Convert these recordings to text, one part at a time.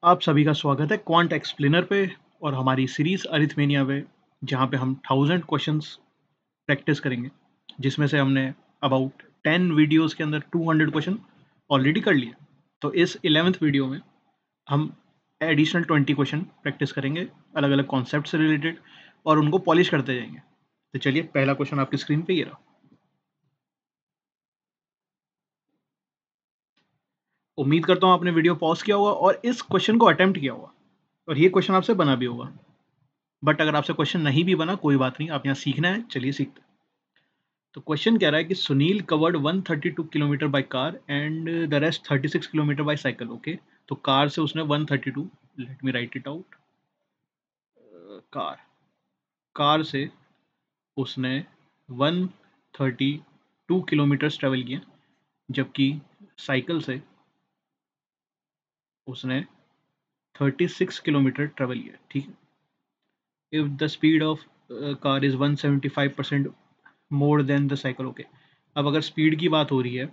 आप सभी का स्वागत है क्वांट एक्सप्लेनर पे और हमारी सीरीज अरिथमेनिया पे, जहाँ पे हम 1000 क्वेश्चंस प्रैक्टिस करेंगे, जिसमें से हमने अबाउट 10 वीडियोस के अंदर 200 क्वेश्चन ऑलरेडी कर लिए। तो इस 11th वीडियो में हम एडिशनल 20 क्वेश्चन प्रैक्टिस करेंगे अलग अलग कॉन्सेप्ट से रिलेटेड और उनको पॉलिश करते जाएंगे। तो चलिए, पहला क्वेश्चन आपकी स्क्रीन पे ये रहा। उम्मीद करता हूँ आपने वीडियो पॉज किया होगा और इस क्वेश्चन को अटेम्प्ट किया होगा और ये क्वेश्चन आपसे बना भी होगा। बट अगर आपसे क्वेश्चन नहीं भी बना, कोई बात नहीं, आप यहाँ सीखना है, चलिए सीखते हैं। तो क्वेश्चन कह रहा है कि Sunil covered 132 kilometre by car and the rest 36 kilometre bye cycle. Okay, तो कार से उसने 132, let me right it out. Car car से उसने 132 किलोमीटर ट्रेवल किया, जबकि साइकिल से उसने 36 किलोमीटर ट्रेवल किया। ठीक है, if the speed of car is 175% more than the cycle. Okay, अब अगर स्पीड की बात हो रही है,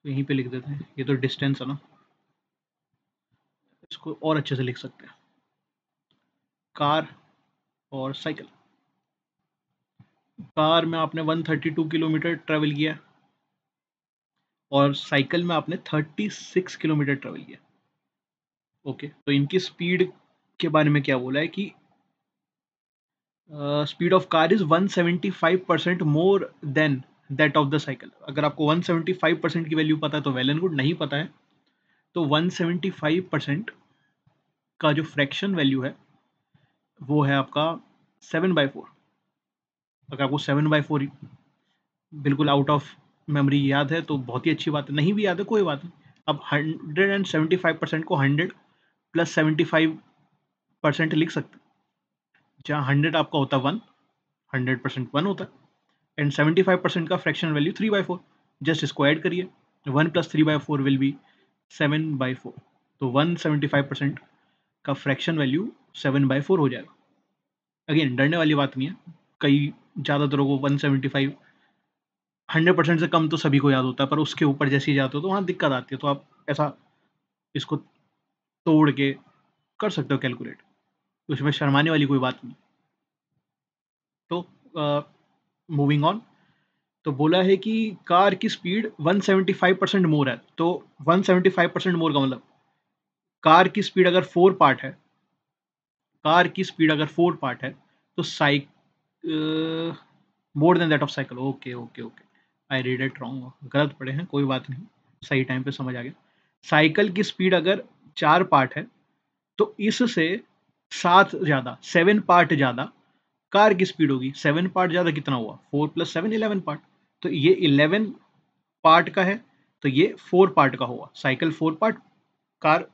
तो यहीं पे लिख देते हैं, ये तो डिस्टेंस है ना, इसको और अच्छे से लिख सकते हैं। कार और साइकिल, कार में आपने 132 किलोमीटर ट्रेवल किया और साइकिल में आपने 36 किलोमीटर ट्रेवल किया। ओके, तो इनकी स्पीड के बारे में क्या बोला है कि speed of car is 175% more than that of the cycle. अगर आपको 175% की वैल्यू पता है तो वेल एंड गुड, नहीं पता है तो 175% का जो फ्रैक्शन वैल्यू है वो है आपका 7/4। अगर आपको 7/4 बिल्कुल आउट ऑफ मेमोरी याद है तो बहुत ही अच्छी बात है, नहीं भी याद है कोई बात नहीं। अब 175% को 100 प्लस 75% लिख सकते हैं। जहाँ 100 आपका होता है 1, 100% 1 होता है एंड 75% का फ्रैक्शन वैल्यू 3/4। जस्ट इसको ऐड करिए, 1 प्लस 3/4 विल बी 7/4। तो 175% का फ्रैक्शन वैल्यू 7/4 हो जाएगा। अगेन डरने वाली बात नहीं है, कई ज़्यादातरों को 175 100% से कम तो सभी को याद होता है, पर उसके ऊपर जैसे ही जाते हो तो वहाँ दिक्कत आती है। तो आप ऐसा इसको तोड़ के कर सकते हो कैलकुलेट, उसमें शर्माने वाली कोई बात नहीं। तो मूविंग ऑन, तो बोला है कि कार की स्पीड 175% मोर है। तो 175% मोर का मतलब कार की स्पीड अगर 4 पार्ट है, तो साइक more than that of cycle. Okay okay okay, I read it wrong, गलत पढ़े हैं, कोई बात नहीं, सही टाइम पे समझ आ गया। साइकिल की स्पीड अगर 4 पार्ट है तो इससे 7 ज़्यादा, 7 पार्ट ज़्यादा कार की स्पीड होगी। 7 पार्ट ज़्यादा कितना हुआ, 4 प्लस 7 11 पार्ट। तो ये 11 पार्ट का है, तो ये 4 पार्ट का होगा। साइकिल 4 पार्ट, कार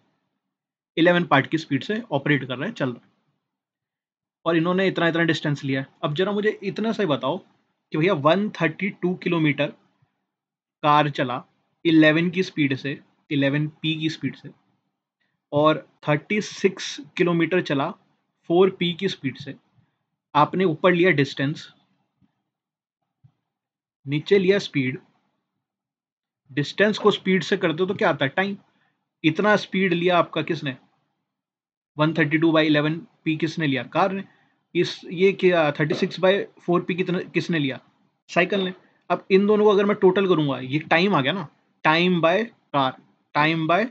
11 पार्ट की स्पीड से ऑपरेट कर रहा है, चल रहा है। और इन्होंने इतना इतना डिस्टेंस लिया है। अब जरा मुझे इतना सा ही बताओ कि भैया 132 किलोमीटर कार चला 11 की स्पीड से, 11p की स्पीड से, और 36 किलोमीटर चला 4p की स्पीड से। आपने ऊपर लिया डिस्टेंस, नीचे लिया स्पीड। डिस्टेंस को स्पीड से करते हो तो क्या आता है, टाइम। इतना स्पीड लिया आपका किसने, 132/11p किसने लिया, कार ने। इस ये क्या 36/4p किसने लिया, साइकिल ने। अब इन दोनों को अगर मैं टोटल करूंगा, ये टाइम आ गया ना, time by car, time by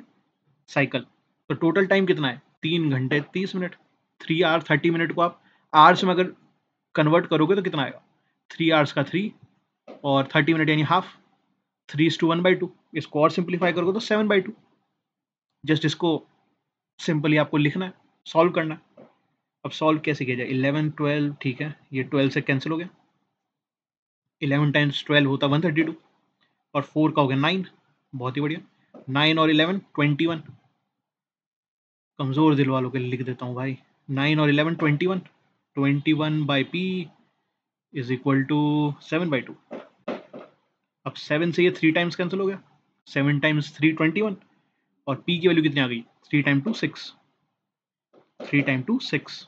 cycle. तो टोटल टाइम कितना है, 3 घंटे 30 मिनट। 3 आवर 30 मिनट को आप आवर्स में अगर कन्वर्ट करोगे तो कितना आएगा, 3 आवर्स का 3 और 30 मिनट यानी हाफ, 3:1/2। इसको और सिंप्लीफाई करोगे तो 7/2। जस्ट इसको सिंपली आपको लिखना है, सॉल्व करना है। अब सॉल्व कैसे किया जाए, 11 12, ठीक है, ये 12 से कैंसिल हो गया। 11 टाइम्स 12 होता 132 और 4 का हो गया 9। बहुत ही बढ़िया, 9 और 11 21। कमज़ोर दिल वालों के लिए लिख देता हूँ भाई, 9 और 11 21। 21/p is equal to 7/2। अब 7 से ये 3 टाइम्स कैंसिल हो गया, 7 टाइम्स 3 21। और p की वैल्यू कितनी आ गई, 3 टाइम 2 6, 3 टाइम 2 6।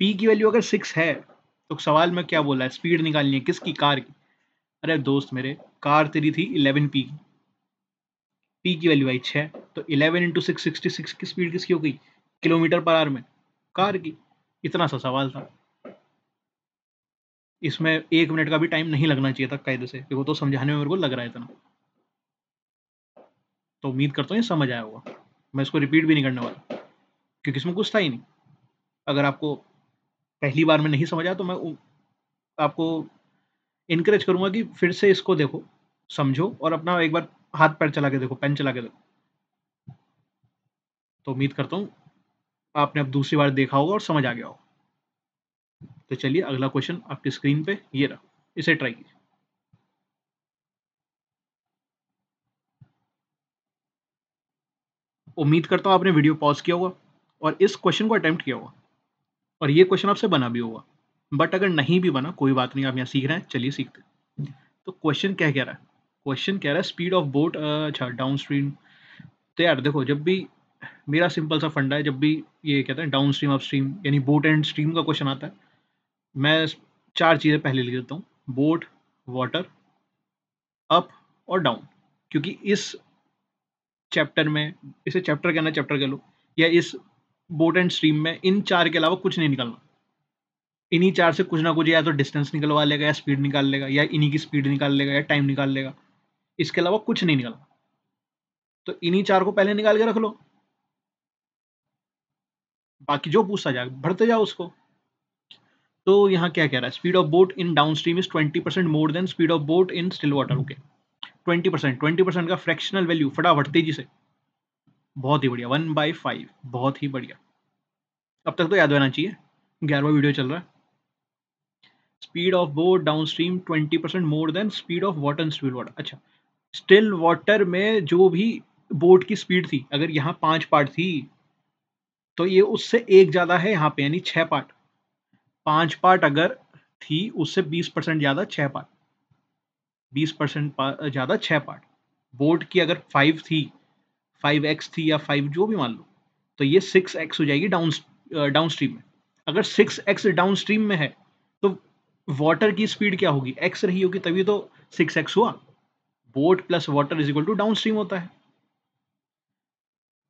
p की वैल्यू अगर 6 है तो सवाल में क्या बोला है, स्पीड निकालनी है किसकी, कार की। अरे दोस्त मेरे, कार तेरी थी 11 पी की, पी की वैल्यू आई 6, तो 11 इंटू 666 की स्पीड किसकी हो गई किलोमीटर पर आवर में, कार की। इतना सा सवाल था, इसमें 1 मिनट का भी टाइम नहीं लगना चाहिए था कायदे से, वो तो समझाने में मेरे को लग रहा है इतना। तो उम्मीद करता हूँ ये समझ आया होगा, मैं इसको रिपीट भी नहीं करने वाला क्योंकि इसमें कुछ था ही नहीं। अगर आपको पहली बार में नहीं समझ आया तो मैं आपको इनकरेज करूंगा कि फिर से इसको देखो, समझो और अपना एक बार हाथ पैर चला के देखो, पेन चला के देखो। तो उम्मीद करता हूँ आपने अब दूसरी बार देखा होगा और समझ आ गया होगा। तो चलिए अगला क्वेश्चन आपकी स्क्रीन पे ये रहा, इसे ट्राई कीजिए। उम्मीद करता हूँ आपने वीडियो पॉज किया होगा और इस क्वेश्चन को अटेम्प्ट किया होगा और ये क्वेश्चन आपसे बना भी होगा। बट अगर नहीं भी बना कोई बात नहीं, आप यहाँ सीख रहे हैं, चलिए सीखते हैं। तो क्वेश्चन क्या कह रहा है, क्वेश्चन कह रहा है स्पीड ऑफ बोट, अच्छा डाउन स्ट्रीम। तो यार देखो, जब भी मेरा सिंपल सा फंडा है, जब भी ये कहते हैं डाउन स्ट्रीम अप स्ट्रीम यानी बोट एंड स्ट्रीम का क्वेश्चन आता है, मैं 4 चीज़ें पहले लिख देता हूँ, बोट, वाटर, अप और डाउन। क्योंकि इस चैप्टर में, इसे चैप्टर कहना चैप्टर कह लो, या इस बोट एंड स्ट्रीम में इन 4 के अलावा कुछ नहीं निकलना। इन्हीं 4 से कुछ ना कुछ या तो डिस्टेंस निकलवा लेगा, या स्पीड निकाल लेगा, या इन्हीं की स्पीड निकाल लेगा, या टाइम निकाल लेगा। इसके अलावा कुछ नहीं निकलना। तो इन्हीं 4 को पहले निकाल के रख लो, बाकी जो पूछता जाए भरते जाओ उसको। तो यहाँ क्या कह रहा है, speed of boat in down stream is 20% more than speed of boat in still water. Okay, 20% का फ्रैक्शनल वैल्यू फटाफट तेजी से, बहुत ही बढ़िया, 1/5, बहुत ही बढ़िया। अब तक तो याद रहना चाहिए, 11वां वीडियो चल रहा है। Speed of boat down stream 20% more than speed of water in still water. अच्छा, स्टिल वाटर में जो भी बोट की स्पीड थी, अगर यहाँ 5 पार्ट थी तो ये उससे एक ज्यादा है यहाँ पे, यानी 6 पार्ट। 5 पार्ट अगर थी, उससे 20% ज्यादा 6 पार्ट, 20% ज्यादा 6 पार्ट। बोट की अगर 5 थी, 5x थी, या 5 जो भी मान लो, तो ये 6x हो जाएगी डाउन डाउन स्ट्रीम में। अगर 6x डाउन स्ट्रीम में है तो वाटर की स्पीड क्या होगी, x रही होगी, तभी तो 6x हुआ। Boat plus water is equal to downstream होता है।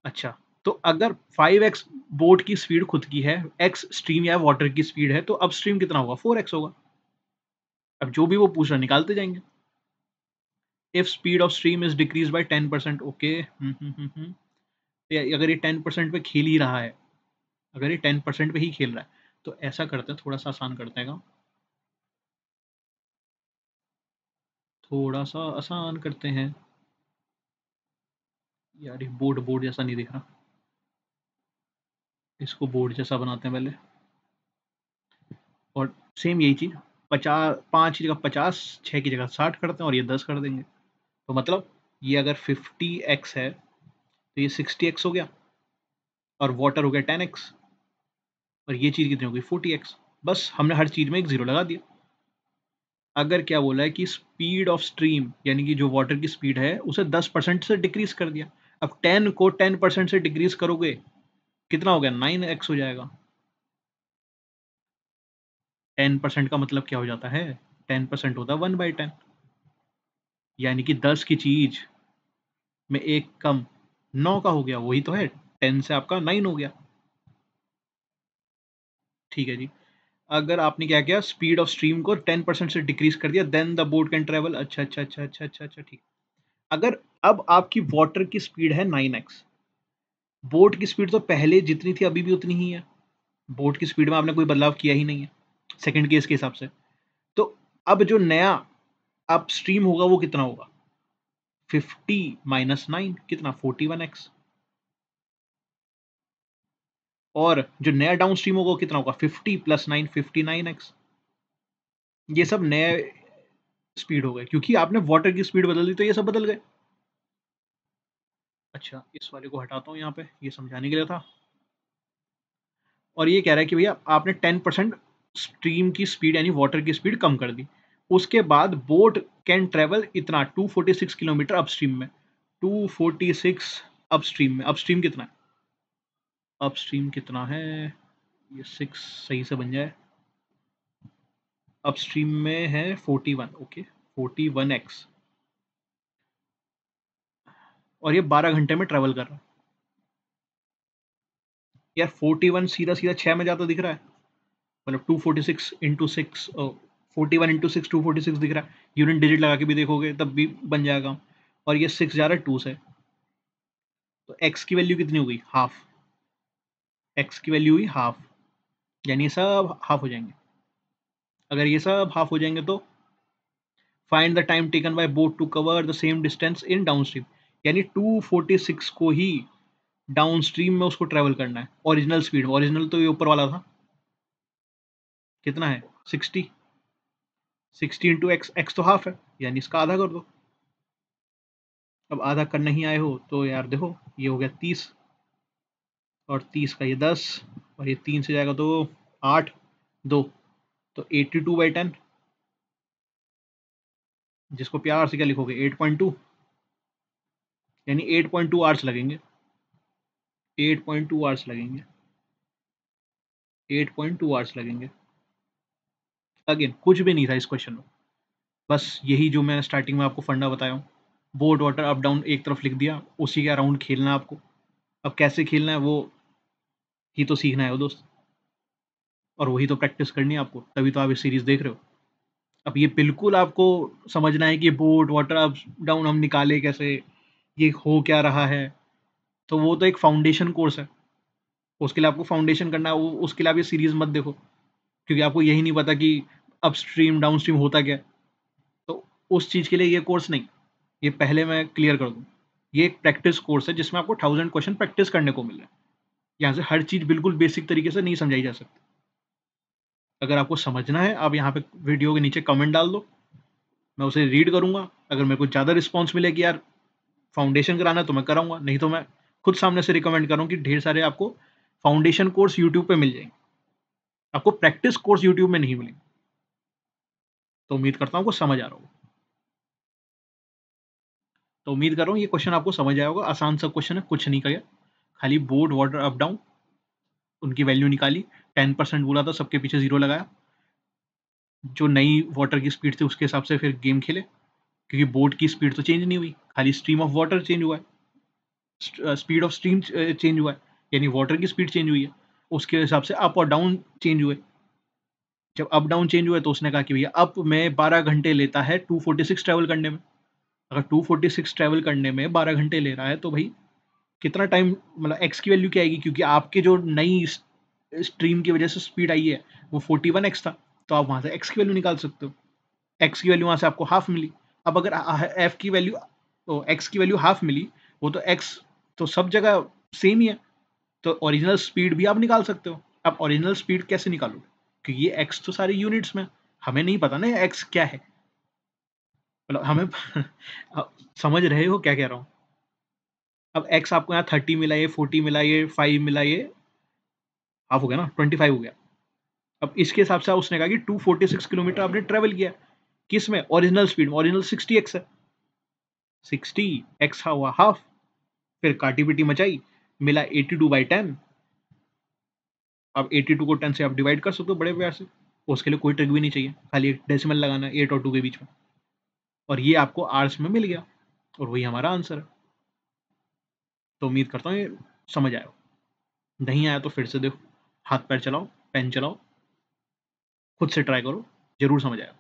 अच्छा, तो अगर 5x बोट की स्पीड खुद की है, x स्ट्रीम या वाटर की स्पीड है, तो अब स्ट्रीम कितना होगा, 4x होगा। अब जो भी वो पूछ रहा निकालते जाएंगे। If speed of stream is decrease by 10%। Okay, अगर ये 10% पे खेल ही रहा है, अगर ये 10% पे ही खेल रहा है, तो ऐसा करते हैं, थोड़ा सा आसान करते हैं काम, थोड़ा सा आसान करते हैं। यार ये बोर्ड बोर्ड जैसा नहीं दिख रहा, इसको बोर्ड जैसा बनाते हैं पहले। और सेम यही चीज़, 5 की जगह 50, 6 की जगह 60 करते हैं और ये 10 कर देंगे। तो मतलब ये अगर 50x है तो ये 60x हो गया, और वाटर हो गया 10x, और ये चीज़ कितनी हो गई 40x। बस हमने हर चीज़ में एक जीरो लगा दिया। अगर क्या बोला है कि स्पीड ऑफ स्ट्रीम यानी कि जो वाटर की स्पीड है उसे 10% से डिक्रीज कर दिया। अब 10 को 10% से डिक्रीज करोगे, कितना हो गया, 9x हो जाएगा। 10% का मतलब क्या हो जाता है, 10% होता है 1/10, यानी कि 10 की चीज में एक कम, 9 का हो गया, वही तो है, 10 से आपका 9 हो गया। ठीक है जी। अगर आपने क्या किया, स्पीड ऑफ स्ट्रीम को 10% से डिक्रीज कर दिया, then the boat can travel. अच्छा अच्छा अच्छा अच्छा अच्छा अच्छा, ठीक। अगर अब आपकी वाटर की स्पीड है 9x, बोट की स्पीड तो पहले जितनी थी अभी भी उतनी ही है, बोट की स्पीड में आपने कोई बदलाव किया ही नहीं है सेकंड केस के हिसाब से। तो अब जो नया अप स्ट्रीम होगा वो कितना होगा, 50 - 9 कितना, 41x। और जो नया डाउन स्ट्रीम होगा वो कितना होगा, 50 + 9 59x। ये सब नए स्पीड हो गए क्योंकि आपने वाटर की स्पीड बदल दी, तो ये सब बदल गए। अच्छा, इस वाले को हटाता हूँ यहाँ पे, ये समझाने के लिए था। और ये कह रहा है कि भैया आपने 10% स्ट्रीम की स्पीड यानी वाटर की स्पीड कम कर दी, उसके बाद बोट कैन ट्रेवल इतना 246 किलोमीटर अपस्ट्रीम में। 246 अपस्ट्रीम में, अपस्ट्रीम कितना है, अपस्ट्रीम कितना है, ये 6 सही से बन जाए, अपस्ट्रीम में है 41। ओके, 41x, और ये 12 घंटे में ट्रेवल कर रहा है। यार 41 सीधा सीधा 6 में जाता दिख रहा है, मतलब 246 इंटू 6, 41 इंटू 6 246 दिख रहा है। यूनिट डिजिट लगा के भी देखोगे तब भी बन जाएगा। और ये 6 जा रहा है 2 से, तो x की वैल्यू कितनी हो गई? हाफ। x की वैल्यू हुई हाफ, यानी ये सब हाफ हो जाएंगे। अगर ये सब हाफ हो जाएंगे तो find the time taken by boat to cover the same distance in downstream, यानी 246 को ही डाउनस्ट्रीम में उसको ट्रेवल करना है। ओरिजिनल स्पीड, ओरिजिनल तो ये ऊपर वाला था, कितना है 60, 60 इंटू एक्स, एक्स तो हाफ है, यानी इसका आधा कर दो। अब आधा करना ही आए हो तो यार देखो, ये हो गया 30, और 30 का ये 10, और ये 3 से जाएगा तो 8, 2, तो 82/10, जिसको प्यार से क्या लिखोगे 8.2, यानी 8.2 आवर्स लगेंगे, 8.2 आवर्स लगेंगे, 8.2 आवर्स लगेंगे। अगेन कुछ भी नहीं था इस क्वेश्चन में, बस यही जो मैं स्टार्टिंग में आपको फंडा बताया हूँ, बोट वाटर अप डाउन एक तरफ लिख दिया, उसी के अराउंड खेलना है आपको। अब कैसे खेलना है वो ही तो सीखना है वो दोस्त, और वही तो प्रैक्टिस करनी है आपको, तभी तो आप ये सीरीज देख रहे हो। अब ये बिल्कुल आपको समझना है कि बोट वाटर अप डाउन हम निकाले कैसे, ये हो क्या रहा है, तो वो तो एक फाउंडेशन कोर्स है, उसके लिए आपको फाउंडेशन करना है, उसके लिए आप ये सीरीज मत देखो, क्योंकि आपको यही नहीं पता कि अपस्ट्रीम डाउनस्ट्रीम होता क्या है। तो उस चीज़ के लिए ये कोर्स नहीं, ये पहले मैं क्लियर कर दूँ, ये एक प्रैक्टिस कोर्स है जिसमें आपको 1000 क्वेश्चन प्रैक्टिस करने को मिल रहा है। यहाँ से हर चीज़ बिल्कुल बेसिक तरीके से नहीं समझाई जा सकती। अगर आपको समझना है, आप यहाँ पे वीडियो के नीचे कमेंट डाल दो, मैं उसे रीड करूँगा। अगर मेरे को ज़्यादा रिस्पॉन्स मिले कि यार फाउंडेशन कराना है तो मैं कराऊंगा, नहीं तो मैं खुद सामने से रिकमेंड करूँ कि ढेर सारे आपको फाउंडेशन कोर्स यूट्यूब पे मिल जाएंगे, आपको प्रैक्टिस कोर्स यूट्यूब में नहीं मिलेंगे। तो उम्मीद करता हूँ आपको समझ आ रहा होगा। तो उम्मीद कर रहा हूँ ये क्वेश्चन आपको समझ आया होगा, आसान सा क्वेश्चन है, कुछ नहीं किया, खाली बोर्ड वाटर अप डाउन उनकी वैल्यू निकाली, 10% बोला था, सबके पीछे 0 लगाया, जो नई वाटर की स्पीड थी उसके हिसाब से फिर गेम खेले, क्योंकि बोट की स्पीड तो चेंज नहीं हुई, खाली स्ट्रीम ऑफ वाटर चेंज हुआ है, स्पीड ऑफ स्ट्रीम चेंज हुआ है, यानी वाटर की स्पीड चेंज हुई है, उसके हिसाब से अप और डाउन चेंज हुए। जब अप डाउन चेंज हुए तो उसने कहा कि भैया अप में 12 घंटे लेता है 246 ट्रैवल करने में, अगर 246 ट्रैवल करने में 12 घंटे ले रहा है तो भाई कितना टाइम, मतलब एक्स की वैल्यू क्या आएगी, क्योंकि आपके जो नई स्ट्रीम की वजह से स्पीड आई है वो 41x था, तो आप वहां से एक्स की वैल्यू निकाल सकते हो, एक्स की वैल्यू वहां से आपको हाफ मिली। अब अगर एफ की वैल्यू, तो एक्स की वैल्यू हाफ मिली, वो तो एक्स तो सब जगह सेम ही है, तो ओरिजिनल स्पीड भी आप निकाल सकते हो। आप ओरिजिनल स्पीड कैसे निकालोगे, क्योंकि ये एक्स तो सारे यूनिट्स में, हमें नहीं पता ना एक्स क्या है, मतलब हमें आप समझ रहे हो क्या कह रहा हूँ। अब एक्स आपको यहाँ 30 मिला, ये 40 मिला, ये 5 मिला, ये हाफ हो गया ना, 25 हो गया। अब इसके हिसाब से उसने कहा कि 246 किलोमीटर आपने ट्रेवल किया, किस में, ओरिजिनल स्पीड में, ओरिजिनल 60x है, 60x हुआ हाफ, फिर काटी पिटी मचाई, मिला 82/10। अब 82 को 10 से आप डिवाइड कर सकते हो बड़े प्यार से, उसके लिए कोई ट्रिक भी नहीं चाहिए, खाली एक डेसिमल लगाना है 8 और 2 के बीच में, और ये आपको आर्स में मिल गया, और वही हमारा आंसर है। तो उम्मीद करता हूँ ये समझ आया, नहीं आया तो फिर से देखो, हाथ पैर चलाओ, पेन चलाओ, खुद से ट्राई करो, जरूर समझ आएगा।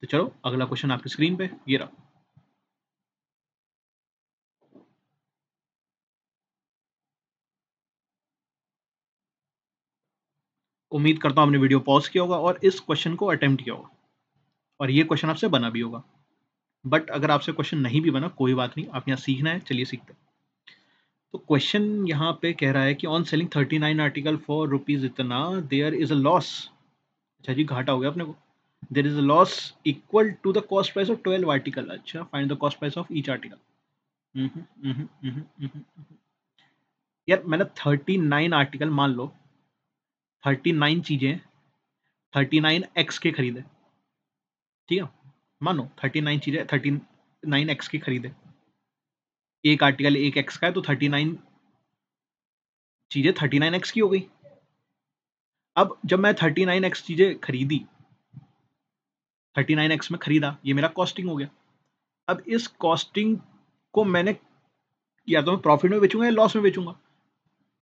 तो चलो अगला क्वेश्चन आपकी स्क्रीन पे ये रहा। उम्मीद करता हूँ आपने वीडियो पॉज किया होगा और इस क्वेश्चन को अटेम्प्ट किया होगा, और ये क्वेश्चन आपसे बना भी होगा। बट अगर आपसे क्वेश्चन नहीं भी बना कोई बात नहीं, आप यहाँ सीखना है, चलिए सीखते हैं। तो क्वेश्चन यहाँ पे कह रहा है कि on selling 39 article for rupees इतना देयर इज अ लॉस, अच्छा जी घाटा हो गया अपने को, there is a loss equal to the cost price of 12 article, अच्छा find the cost price of each article. यार मैंने 39 आर्टिकल, मान लो 39 चीजें 39x के खरीदे, ठीक है, मानो 39 चीजें 39x की खरीदे, एक आर्टिकल एक एक्स का है, तो 39 चीजें 39x की हो गई। अब जब मैं 39x चीजें खरीदी, 39x में खरीदा, ये मेरा कॉस्टिंग हो गया। अब इस कॉस्टिंग को मैंने या तो मैं प्रॉफिट में बेचूंगा या लॉस में बेचूंगा।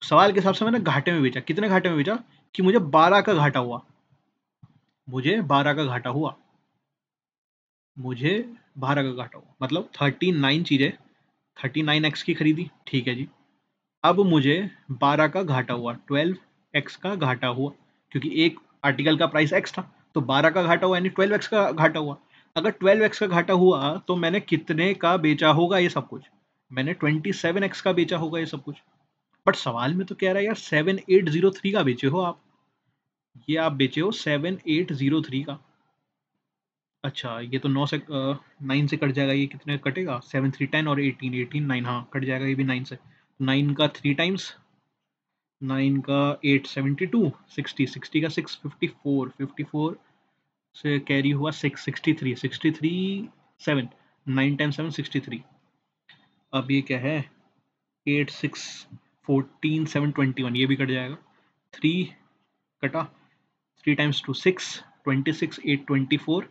सवाल के हिसाब से मैंने घाटे में बेचा। कितने घाटे में बेचा कि मुझे 12 का घाटा हुआ, मुझे 12 का घाटा हुआ, मुझे 12 का घाटा हुआ, मतलब 39 चीजें 39x की खरीदी, ठीक है जी। अब मुझे 12 का घाटा हुआ, 12x का घाटा हुआ, क्योंकि एक आर्टिकल का प्राइस x था, तो 12 का घाटा हुआ यानी 12x का घाटा हुआ। अगर 12x का घाटा हुआ तो मैंने कितने का बेचा होगा ये सब कुछ? मैंने 27x का बेचा होगा ये सब कुछ। बट सवाल में तो कह रहा है यार 7803 का बेचे हो आप, ये आप बेचे हो 7803 का। अच्छा, ये तो 9 से 9 से कट जाएगा, ये कितने कटेगा? 7 3 10 और 18 18 9, हाँ कट जाएगा ये भी 9 से। 9 का 3 टाइम्स, 9 का 8 72, 60 60 का 6 54, 54 से कैरी हुआ 6 63 63 7, 9 टाइम्स 7 63। अब ये क्या है? 8 6 14 7 21, ये भी कट जाएगा। 3 कटा, 3 टाइम्स 2 6 26 8 24,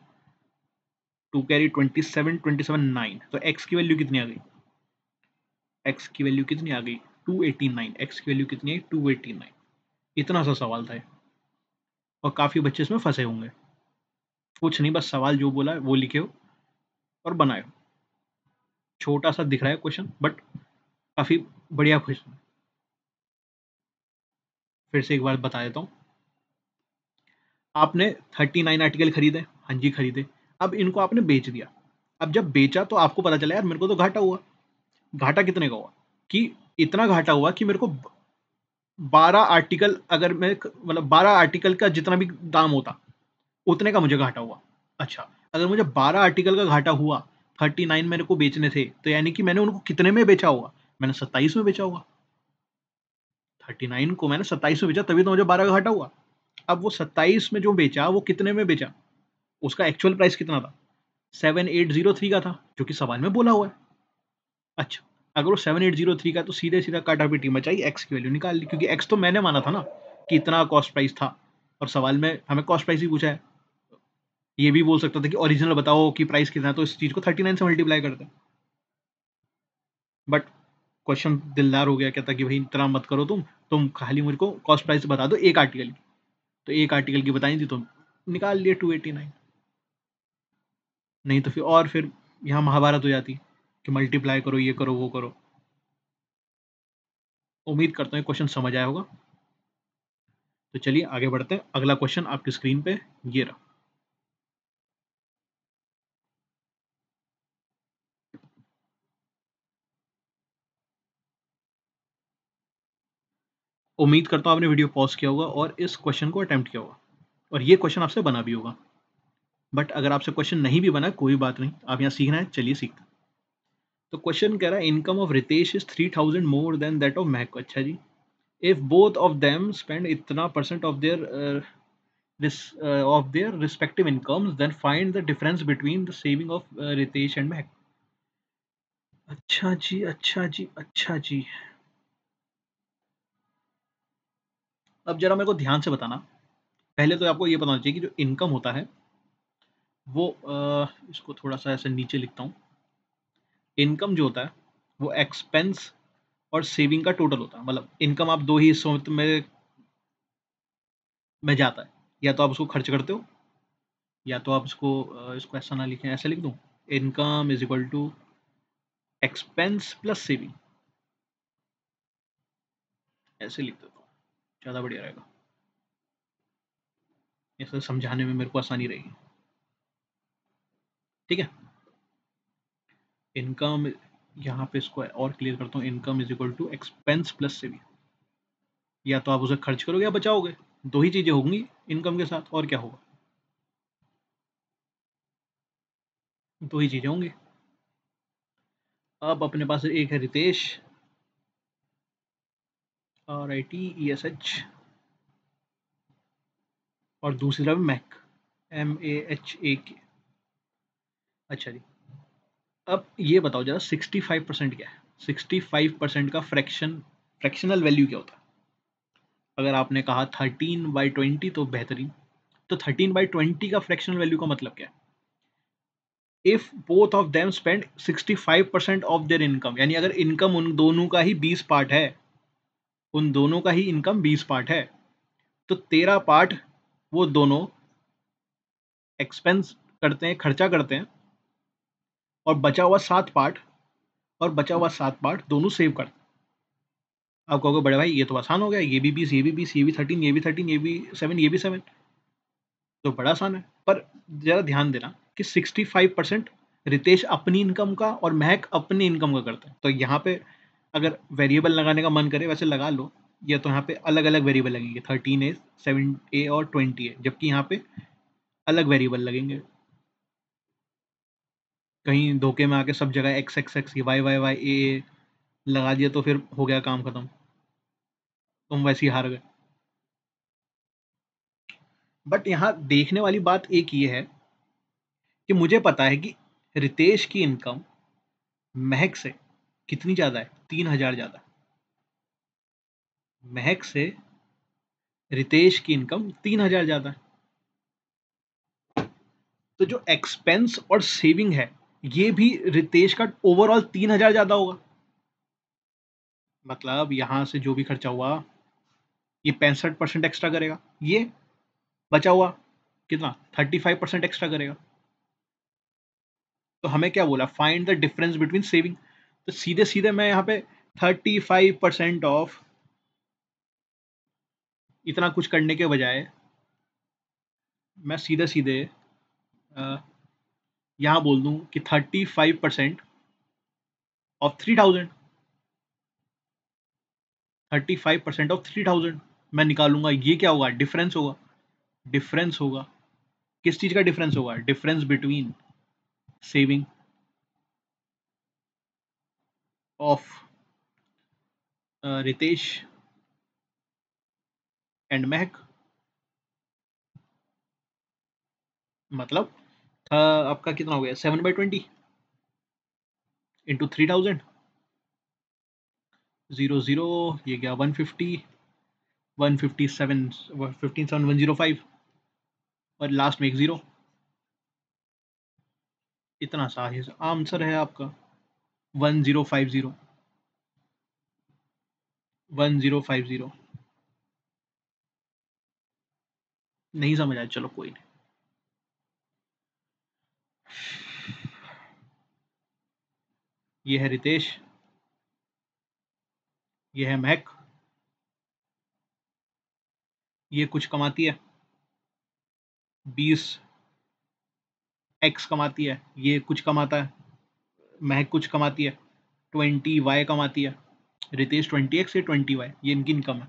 2 कैरी 27 27 9। तो x की वैल्यू कितनी आ गई? x की वैल्यू कितनी आ गई? 289। x की वैल्यू कितनी है? 289। इतना सा सवाल था ये। और काफ़ी बच्चे इसमें फंसे होंगे। कुछ नहीं, बस सवाल जो बोला है वो लिखे हो और बनाए हो। छोटा सा दिख रहा है क्वेश्चन, बट काफ़ी बढ़िया क्वेश्चन है। फिर से एक बार बता देता हूँ। आपने 39 आर्टिकल खरीदे, हाँ जी खरीदे। अब इनको आपने बेच दिया। अब जब बेचा तो आपको पता चला यार मेरे को तो घाटा हुआ। घाटा कितने का हुआ? कि इतना घाटा हुआ कि मेरे को 12 आर्टिकल, अगर मैं मतलब 12 आर्टिकल का जितना भी दाम होता उतने का मुझे घाटा हुआ। अच्छा, अगर मुझे 12 आर्टिकल का घाटा हुआ, 39 मेरे को बेचने थे, तो यानी कि मैंने उनको कितने में बेचा होगा? मैंने 27 में बेचा होगा। 39 को मैंने 27 में बेचा, तभी तो मुझे 12 का घाटा हुआ। अब वो 27 में जो बेचा वो कितने में बेचा? उसका एक्चुअल प्राइस कितना था? 7803 का था, जो कि सवाल में बोला हुआ है। अच्छा, अगर वो 7803 का, तो सीधे सीधा काटापीटी मचाई, एक्स की वैल्यू निकाल ली, क्योंकि एक्स तो मैंने माना था ना कि इतना कॉस्ट प्राइस था, और सवाल में हमें कॉस्ट प्राइस ही पूछा है। ये भी बोल सकता था कि ओरिजिनल बताओ कि प्राइस कितना है, तो इस चीज को 39 से मल्टीप्लाई करते हैं। बट क्वेश्चन दिलदार हो गया, कहता कि भाई इतना मत करो, तुम खाली मुझको कॉस्ट प्राइस बता दो एक आर्टिकल की। तो एक आर्टिकल की बताई थी तो निकाल लिए 289। नहीं तो फिर यहाँ महाभारत हो जाती कि मल्टीप्लाई करो, ये करो, वो करो। उम्मीद करता हूँ क्वेश्चन समझ आया होगा। तो चलिए आगे बढ़ते हैं। अगला क्वेश्चन आपकी स्क्रीन पे ये रहा। उम्मीद करता हूँ आपने वीडियो पॉज किया होगा और इस क्वेश्चन को अटेम्प्ट किया होगा, और ये क्वेश्चन आपसे बना भी होगा। बट अगर आपसे क्वेश्चन नहीं भी बना कोई बात नहीं, आप यहाँ सीखना है, चलिए सीखते हैं। तो क्वेश्चन कह रहा है income of Ritesh is 3000 more than that of Mahak. अच्छा जी, if both of them spend इतना percent of their respective incomes, then find the difference between the saving of Ritesh and Mahak. अच्छा जी, अच्छा जी, अच्छा जी। अब जरा मेरे को ध्यान से बताना। पहले तो आपको ये बताना चाहिए कि जो इनकम होता है वो इसको थोड़ा सा ऐसे नीचे लिखता हूँ। इनकम जो होता है वो एक्सपेंस और सेविंग का टोटल होता है। मतलब इनकम आप दो ही हिस्सों में जाता है, या तो आप उसको खर्च करते हो, या तो आप इसको ऐसा ना लिखें, ऐसे लिख दूँ, income is equal to expense plus saving, ऐसे लिख देता हूँ, ज़्यादा बढ़िया रहेगा, ऐसे समझाने में मेरे को आसानी रहेगी। ठीक है, इनकम, यहाँ पे इसको और क्लियर करता हूँ, income is equal to expense plus saving. या तो आप उसे खर्च करोगे या बचाओगे, दो ही चीज़ें होंगी इनकम के साथ, और क्या होगा? दो ही चीज़ें होंगी। अब अपने पास एक है रितेश, RITESH, और दूसरी तरफ मैक, MAHAK। अच्छा जी, अब ये बताओ जरा 65% क्या है? 65% का फ्रैक्शनल वैल्यू क्या होता है? अगर आपने कहा 13/20 तो बेहतरीन। तो 13/20 का फ्रैक्शनल वैल्यू का मतलब क्या है? If both of them spend 65% of their income, यानी अगर इनकम उन दोनों का ही 20 पार्ट है, उन दोनों का ही इनकम 20 पार्ट है, तो 13 पार्ट वो दोनों एक्सपेंस करते हैं, खर्चा करते हैं, और बचा हुआ 7 पार्ट, और बचा हुआ 7 पार्ट दोनों सेव करते हैं। आप कहोगे बड़े भाई ये तो आसान हो गया, ये भी 20, ये भी 20, ये भी 13, ये भी 13, ये भी 7, ये भी 7, तो बड़ा आसान है। पर जरा ध्यान देना कि 65% रितेश अपनी इनकम का और महक अपनी इनकम का करता है। तो यहाँ पे अगर वेरिएबल लगाने का मन करे वैसे लगा लो, या तो यहाँ पे अलग अलग वेरिएबल लगेंगे, 13A, 7A और 20A, जबकि यहाँ पे अलग वेरिएबल लगेंगे। कहीं धोखे में आके सब जगह x x x, y y y a लगा दिया तो फिर हो गया काम खत्म, तुम वैसे ही हार गए। बट यहाँ देखने वाली बात एक ये है कि मुझे पता है कि रितेश की इनकम महक से कितनी ज़्यादा है, 3,000 ज़्यादा। महक से रितेश की इनकम 3,000 ज़्यादा है। तो जो एक्सपेंस और सेविंग है ये भी रितेश का ओवरऑल 3,000 ज़्यादा होगा। मतलब यहाँ से जो भी खर्चा हुआ ये 65% एक्स्ट्रा करेगा, ये बचा हुआ कितना 35% एक्स्ट्रा करेगा। तो हमें क्या बोला, find the difference between saving. तो सीधे सीधे मैं यहाँ पे 35% ऑफ इतना कुछ करने के बजाय मैं सीधे सीधे यहाँ बोल दूं कि 35% ऑफ 3,000, 35% ऑफ 3,000 मैं निकालूंगा। ये क्या होगा, डिफरेंस होगा। डिफरेंस होगा, किस चीज का डिफरेंस होगा, difference between saving of Ritesh and Mahak. मतलब आपका कितना हो गया, 7/20 इंटू 3,000, 0 0, ये गया 150, 157, 157,105, और लास्ट में एक जीरो। इतना सा आंसर है आपका 1050, 1050। नहीं समझ आया, चलो कोई नहीं। ये है रितेश, ये है महक, ये कुछ कमाती है 20x कमाती है, ये कुछ कमाता है, महक कुछ कमाती है 20y कमाती है, रितेश 20x या 20y, ये इनकी इनकम है।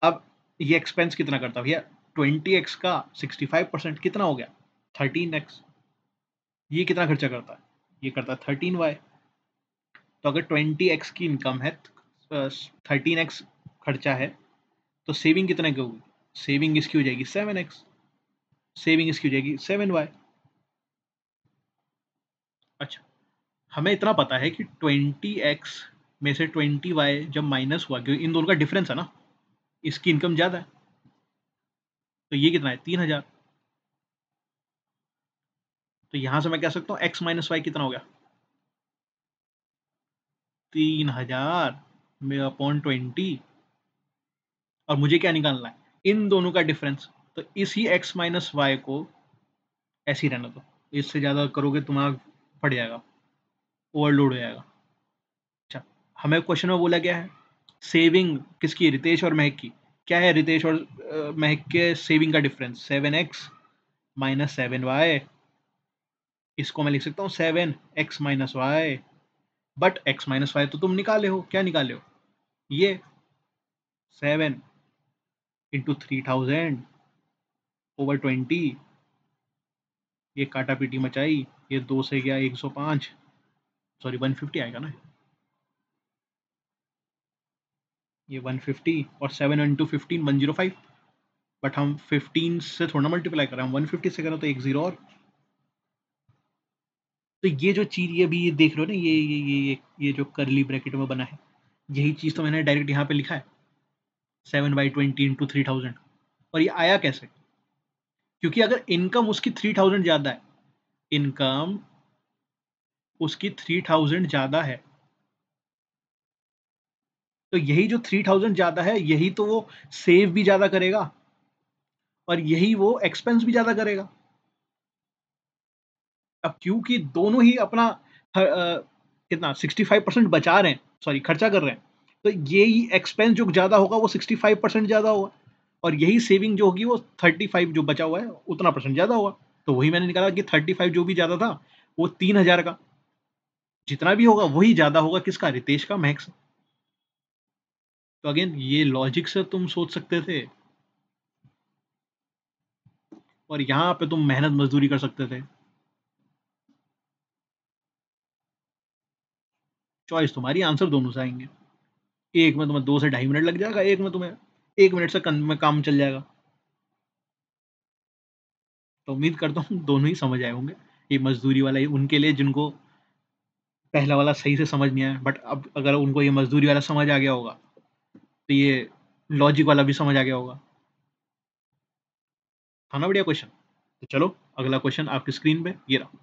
अब ये एक्सपेंस कितना करता है भैया, 20x का 65% कितना हो गया 13x। ये कितना खर्चा करता है, ये करता है 13y। तो अगर 20x की इनकम है, 13x खर्चा है, तो सेविंग कितने की होगी, सेविंग इसकी हो जाएगी 7x, सेविंग इसकी हो जाएगी 7y। अच्छा, हमें इतना पता है कि 20x में से 20y जब माइनस हुआ, क्योंकि इन दोनों का डिफरेंस है ना, इसकी इनकम ज़्यादा है, तो ये कितना है 3,000। तो यहां से मैं कह सकता हूँ x माइनस वाई कितना हो गया, 3,000 में अपॉन 20, और मुझे क्या निकालना है, इन दोनों का डिफरेंस। तो इसी x माइनस वाई को ऐसे ही रहने दो, इससे ज़्यादा करोगे तुम्हारा फट जाएगा, ओवरलोड हो जाएगा। अच्छा, हमें क्वेश्चन में बोला गया है सेविंग किसकी, रितेश और महक की। क्या है रितेश और महक के सेविंग का डिफरेंस, 7x माइनस 7y। इसको मैं लिख सकता हूँ 7x-y। But x minus Y तो तुम निकाले हो, क्या निकाले हो, ये 7 × 3,000/20। ये काटा पीटी मचाई, ये 2 से गया 105, सॉरी 150 आएगा ना, ये 150, और 7 × 15 105। बट हम 15 से थोड़ा मल्टीप्लाई कर रहे हैं, हम 150 से करें तो एक जीरो और। तो ये जो चीज ये भी ये देख रहे हो ना, ये जो करली ब्रैकेट में बना है, यही चीज तो मैंने डायरेक्ट यहाँ पे लिखा है 7/20 इंटू 3,000। और ये आया कैसे, क्योंकि अगर इनकम उसकी 3,000 ज्यादा है इनकम उसकी 3000 ज्यादा है, तो यही जो 3000 ज्यादा है यही तो वो सेव भी ज्यादा करेगा और यही वो एक्सपेंस भी ज्यादा करेगा। अब क्योंकि दोनों ही अपना कितना 65% बचा रहे हैं, सॉरी खर्चा कर रहे हैं, तो यही एक्सपेंस जो ज्यादा होगा वो 65% ज्यादा होगा और यही सेविंग जो होगी वो 35 जो बचा हुआ है उतना परसेंट ज्यादा होगा। तो वही मैंने निकाला कि 35 जो भी ज्यादा था वो 3000 का, जितना भी होगा वही ज्यादा होगा किसका, रितेश का, महक से। तो अगेन ये लॉजिक से तुम सोच सकते थे और यहाँ पे तुम मेहनत मजदूरी कर सकते थे। चॉइस तुम्हारी, आंसर दोनों से आएंगे। एक में तुम्हें 2 से 2.5 मिनट लग जाएगा, एक में तुम्हें 1 मिनट से में काम चल जाएगा। तो उम्मीद करता हूँ दोनों ही समझ आए होंगे। ये मजदूरी वाला ही उनके लिए जिनको पहला वाला सही से समझ नहीं आया, बट अब अगर उनको ये मजदूरी वाला समझ आ गया होगा तो ये लॉजिक वाला भी समझ आ गया होगा। था ना बढ़िया क्वेश्चन। तो चलो अगला क्वेश्चन आपकी स्क्रीन पे ये रहा।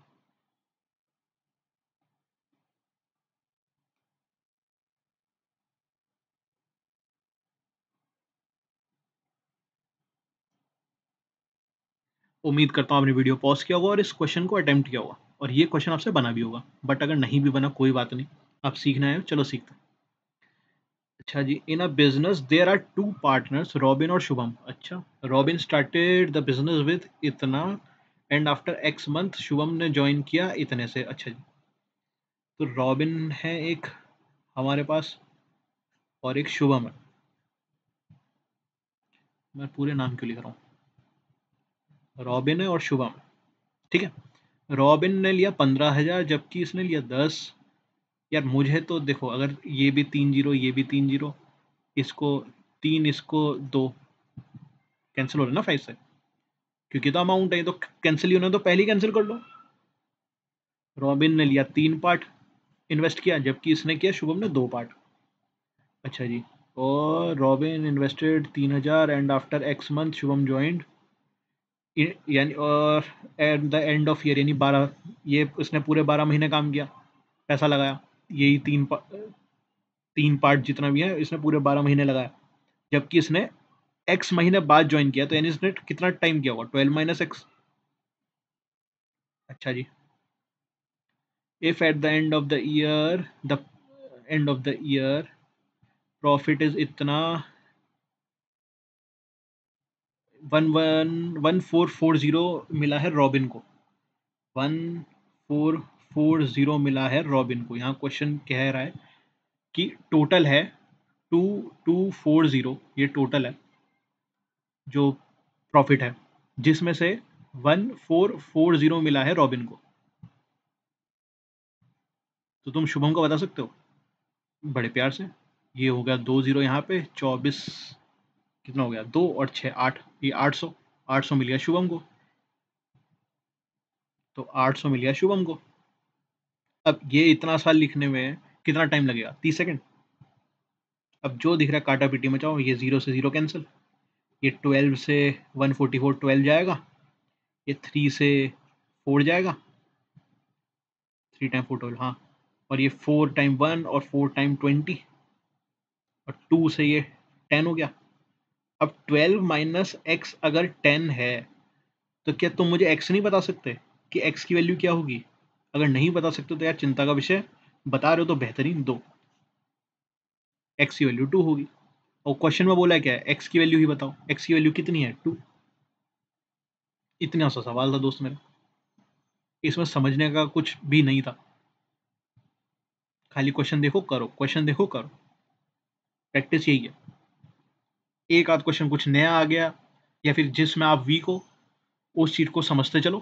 उम्मीद करता हूँ आपने वीडियो पॉज किया होगा और इस क्वेश्चन को अटेम्प्ट किया होगा और ये क्वेश्चन आपसे बना भी होगा, बट अगर नहीं भी बना कोई बात नहीं, आप सीखना है, चलो सीखते हैं। अच्छा जी, in a business there are two partners, Robin और शुभम। अच्छा, Robin started the business with इतना and after x month Shubham ने ज्वाइन किया इतने से। अच्छा जी, तो रॉबिन है एक हमारे पास और एक शुभम है। मैं पूरे नाम क्यों लिख रहा हूँ, रॉबिन है और शुभम है, ठीक है। रॉबिन ने लिया 15,000 जबकि इसने लिया 10। यार मुझे तो देखो, अगर ये भी 3 जीरो ये भी 3 जीरो, इसको 3 इसको 2 कैंसिल हो रहा है ना 5 से, क्योंकि तो अमाउंट है तो कैंसिल ही होना है, तो पहले ही कैंसिल कर लो। रॉबिन ने लिया 3 पार्ट इन्वेस्ट किया जबकि इसने किया शुभम ने 2 पार्ट। अच्छा जी, और robin invested 3,000 and after x month Shubham joined, यानी और eight the end of year यानी 12, ये इसने पूरे 12 महीने काम किया, पैसा लगाया, यही 3 पार्ट जितना भी है इसने पूरे 12 महीने लगाया, जबकि इसने एक्स महीने बाद ज्वाइन किया, तो यानी इसने कितना टाइम किया होगा, 12 - x। अच्छा जी, if at the end of the year profit is इतना, 1440 मिला है रॉबिन को, 1440 मिला है रॉबिन को। यहाँ क्वेश्चन कह रहा है कि टोटल है 2240, ये टोटल है जो प्रॉफिट है, जिसमें से 1440 मिला है रॉबिन को। तो तुम शुभम को बता सकते हो बड़े प्यार से। ये हो गया 2 जीरो यहाँ पे, 24 कितना हो गया, 2 और 6 8, ये 800, 800 मिल गया शुभम को। तो 800 मिल गया शुभम को। अब ये इतना साल लिखने में कितना टाइम लगेगा, 30 सेकंड। अब जो दिख रहा है काटा पीटी मचाओ, ये 0 से 0 कैंसिल, ये 12 से 144 12 जाएगा, ये 3 से 4 जाएगा, 3 टाइम 4 12, हाँ, और ये 4 टाइम 1 और 4 टाइम 20 और 2 से ये 10 हो गया। अब 12 - x अगर 10 है तो क्या तुम मुझे x नहीं बता सकते कि x की वैल्यू क्या होगी? अगर नहीं बता सकते तो यार चिंता का विषय, बता रहे हो तो बेहतरीन दो। x की वैल्यू 2 होगी और क्वेश्चन में बोला है क्या है, x की वैल्यू ही बताओ, x की वैल्यू कितनी है, 2। इतना सा सवाल था दोस्त मेरा, इसमें समझने का कुछ भी नहीं था, खाली क्वेश्चन देखो करो, क्वेश्चन देखो करो, प्रैक्टिस यही है। एक आध क्वेश्चन कुछ नया आ गया या फिर जिसमें आप वीक हो उस चीज को समझते चलो,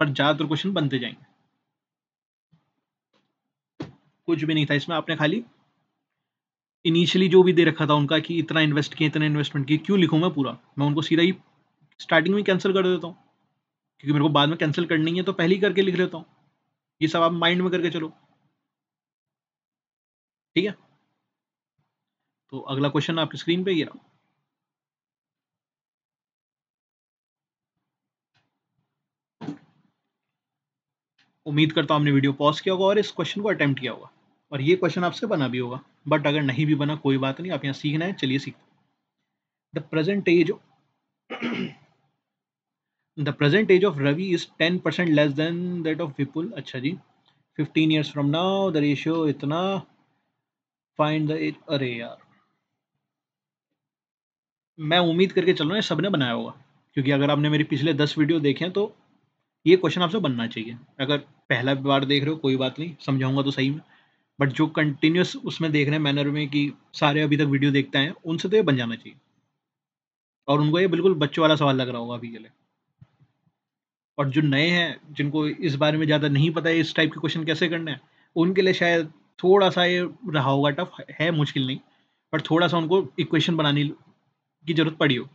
पर ज्यादातर क्वेश्चन बनते जाएंगे। कुछ भी नहीं था इसमें, आपने खाली इनिशियली जो भी दे रखा था उनका कि इतना इन्वेस्ट किया, इतना इन्वेस्टमेंट किया, क्यों लिखूँ मैं पूरा, मैं उनको सीधा ही स्टार्टिंग में कैंसिल कर देता हूँ, क्योंकि मेरे को बाद में कैंसिल करनी है तो पहले ही करके लिख लेता हूँ। ये सब आप माइंड में करके चलो, ठीक है। तो अगला क्वेश्चन आपकी स्क्रीन पे ये रहा। उम्मीद करता हूँ आपने वीडियो पॉज किया होगा और इस क्वेश्चन को अटेम्प्ट किया होगा, और ये क्वेश्चन आपसे बना भी होगा। बट अगर नहीं भी बना कोई बात नहीं, आप यहाँ सीखना है, चलिए सीखते हैं। The present age of Ravi is 10% less than that of Vipul. अच्छा जी, 15 years from now the ratio इतना, फाइंड द एज। अरे यार, मैं उम्मीद करके चल रहा हूँ सबने बनाया होगा, क्योंकि अगर आपने मेरे पिछले 10 वीडियो देखे हैं तो ये क्वेश्चन आपसे बनना चाहिए। अगर पहला बार देख रहे हो कोई बात नहीं, समझाऊंगा तो सही में, बट जो कंटिन्यूस उसमें देख रहे हैं मैनर में कि सारे अभी तक वीडियो देखते हैं, उनसे तो ये बन जाना चाहिए, और उनको ये बिल्कुल बच्चों वाला सवाल लग रहा होगा अभी के लिए। और जो नए हैं, जिनको इस बारे में ज़्यादा नहीं पता है इस टाइप के क्वेश्चन कैसे करने हैं, उनके लिए शायद थोड़ा सा ये रहा होगा टफ, है मुश्किल नहीं, पर थोड़ा सा उनको इक्वेशन बनाने की जरूरत पड़ी हो।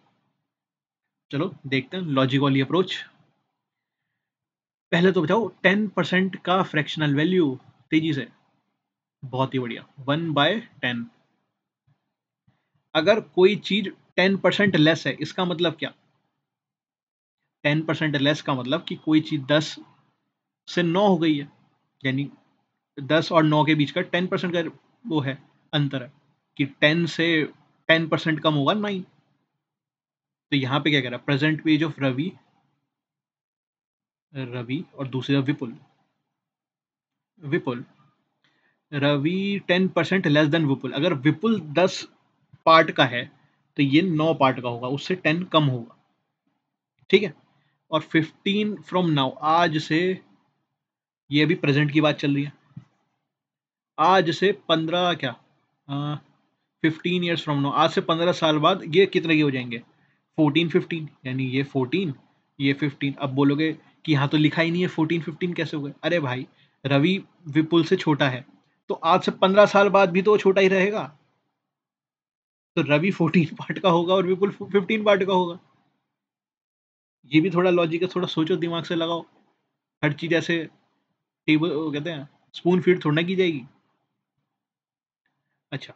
चलो देखते हैं लॉजिक वाली अप्रोच। पहले तो बताओ 10% का फ्रैक्शनल वैल्यू, तेजी से। बहुत ही बढ़िया, 1/10। अगर कोई चीज 10% लेस है, इसका मतलब क्या? 10% लेस का मतलब कि कोई चीज 10 से 9 हो गई है, यानी 10 और 9 के बीच का 10% का वो है, अंतर है, कि 10 से 10% कम होगा 9। तो यहाँ पे क्या कह रहा है, present age of Ravi, Ravi और दूसरा विपुल, विपुल, रवि 10% लेस देन विपुल। अगर विपुल 10 पार्ट का है तो ये 9 पार्ट का होगा, उससे 10 कम होगा, ठीक है। और 15 फ्रॉम नाउ, आज से, ये अभी प्रेजेंट की बात चल रही है, आज से 15 क्या, 15 ईयर्स फ्रॉम नाउ, आज से 15 साल बाद ये कितने के हो जाएंगे, 14, 15, यानी ये 14, ये 15। अब बोलोगे कि यहाँ तो लिखा ही नहीं है 14, 15 कैसे हो गए? अरे भाई, रवि विपुल से छोटा है, तो आज से 15 साल बाद भी तो वो छोटा ही रहेगा, तो रवि 14 पार्ट का होगा और विपुल 15 पार्ट का होगा। ये भी थोड़ा लॉजिक है, थोड़ा सोचो, दिमाग से लगाओ। हर चीज ऐसे टेबल कहते हैं स्पून फीड थोड़ा ना की जाएगी। अच्छा,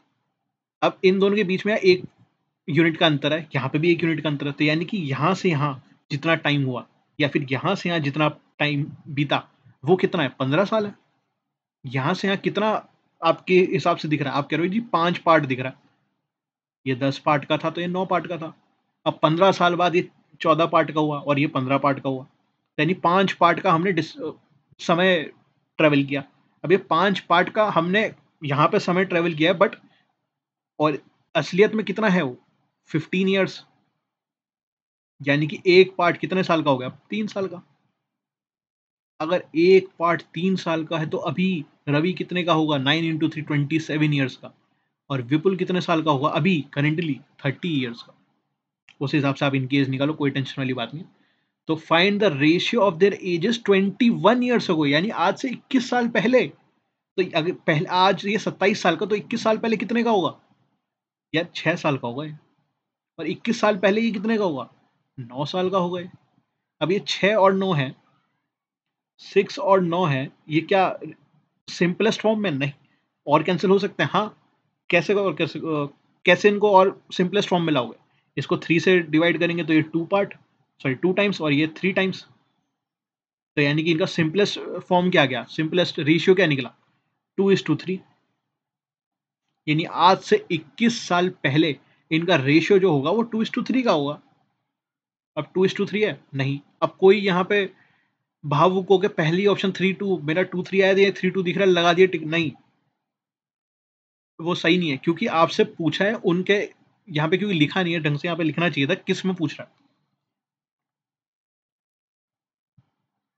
अब इन दोनों के बीच में एक यूनिट का अंतर है, यहाँ पे भी एक यूनिट का अंतर है, तो यानी कि यहाँ से यहाँ जितना टाइम हुआ, या फिर यहाँ से यहाँ जितना टाइम बीता, वो कितना है, 15 साल है। यहाँ से यहाँ कितना आपके हिसाब से दिख रहा है? आप कह रहे हो जी 5 पार्ट दिख रहा है, ये 10 पार्ट का था तो ये 9 पार्ट का था। अब 15 साल बाद ये 14 पार्ट का हुआ और ये 15 पार्ट का हुआ, यानी 5 पार्ट का हमने समय ट्रेवल किया। अब ये 5 पार्ट का हमने यहाँ पे समय ट्रेवल किया है, बट और असलियत में कितना है वो, 15 ईयर्स, यानी कि एक पार्ट कितने साल का हो गया, 3 साल का। अगर एक पार्ट 3 साल का है तो अभी रवि कितने का होगा, 9 × 3 27 ईयर्स का, और विपुल कितने साल का होगा अभी करेंटली, 30 ईयर्स का। उस हिसाब से आप इनकी एज निकालो, कोई टेंशन वाली बात नहीं। तो find the ratio of their edges 21 years ago, यानी आज से 21 साल पहले। तो अगर पहले, आज ये 27 साल का, तो 21 साल पहले कितने का होगा यार, 6 साल का होगा ये। और 21 साल पहले ये कितने का होगा, 9 साल का होगा ये। अब ये 6 और 9 है, 6 और 9 है, ये क्या सिंपलेस्ट फॉर्म में? नहीं, और कैंसिल हो सकते हैं, हाँ। कैसे और कैसे, कैसे इनको और सिंपलेस्ट फॉर्म में लाओगे? इसको 3 से डिवाइड करेंगे तो ये 2 पार्ट, सॉरी 2 टाइम्स, और ये 3 टाइम्स। तो यानी कि इनका सिंपलेस्ट फॉर्म क्या गया, सिंपलेस्ट रेशियो क्या निकला, 2:3। यानी आज से 21 साल पहले इनका रेशियो जो होगा वो 2:3 का होगा। अब 2:3 है नहीं, अब कोई यहाँ पे भावुक हो के पहली ऑप्शन 3:2, मेरा 2:3 आया, ये 3:2 दिख रहा है, लगा दिए टिक, नहीं, वो सही नहीं है, क्योंकि आपसे पूछा है उनके, यहाँ पे क्योंकि लिखा नहीं है ढंग से, यहाँ पे लिखना चाहिए था किस में पूछ रहा है।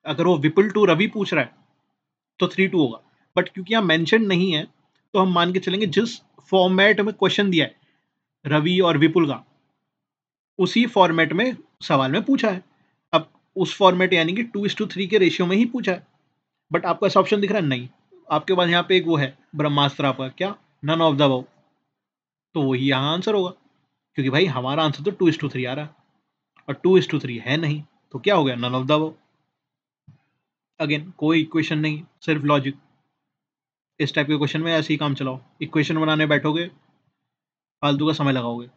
अगर वो विपुल टू रवि पूछ रहा है तो 3:2 होगा, बट क्योंकि यहाँ मेंशन नहीं है, तो हम मान के चलेंगे जिस फॉर्मेट में क्वेश्चन दिया है रवि और विपुल का, उसी फॉर्मेट में सवाल में पूछा है। अब उस फॉर्मेट यानी कि 2:3 के रेशियो में ही पूछा है, बट आपको ऐसा ऑप्शन दिख रहा है नहीं, आपके पास यहाँ पे एक वो है ब्रह्मास्त्र, आपका क्या, नन ऑफ द अबव, तो वही यहाँ आंसर होगा, क्योंकि भाई हमारा आंसर तो 2:3 आ रहा है, और 2:3 है नहीं, तो क्या हो गया, none of the above. Again कोई इक्वेशन नहीं, सिर्फ लॉजिक। इस टाइप के क्वेश्चन में ऐसे ही काम चलाओ, इक्वेशन बनाने बैठोगे फालतू का समय लगाओगे।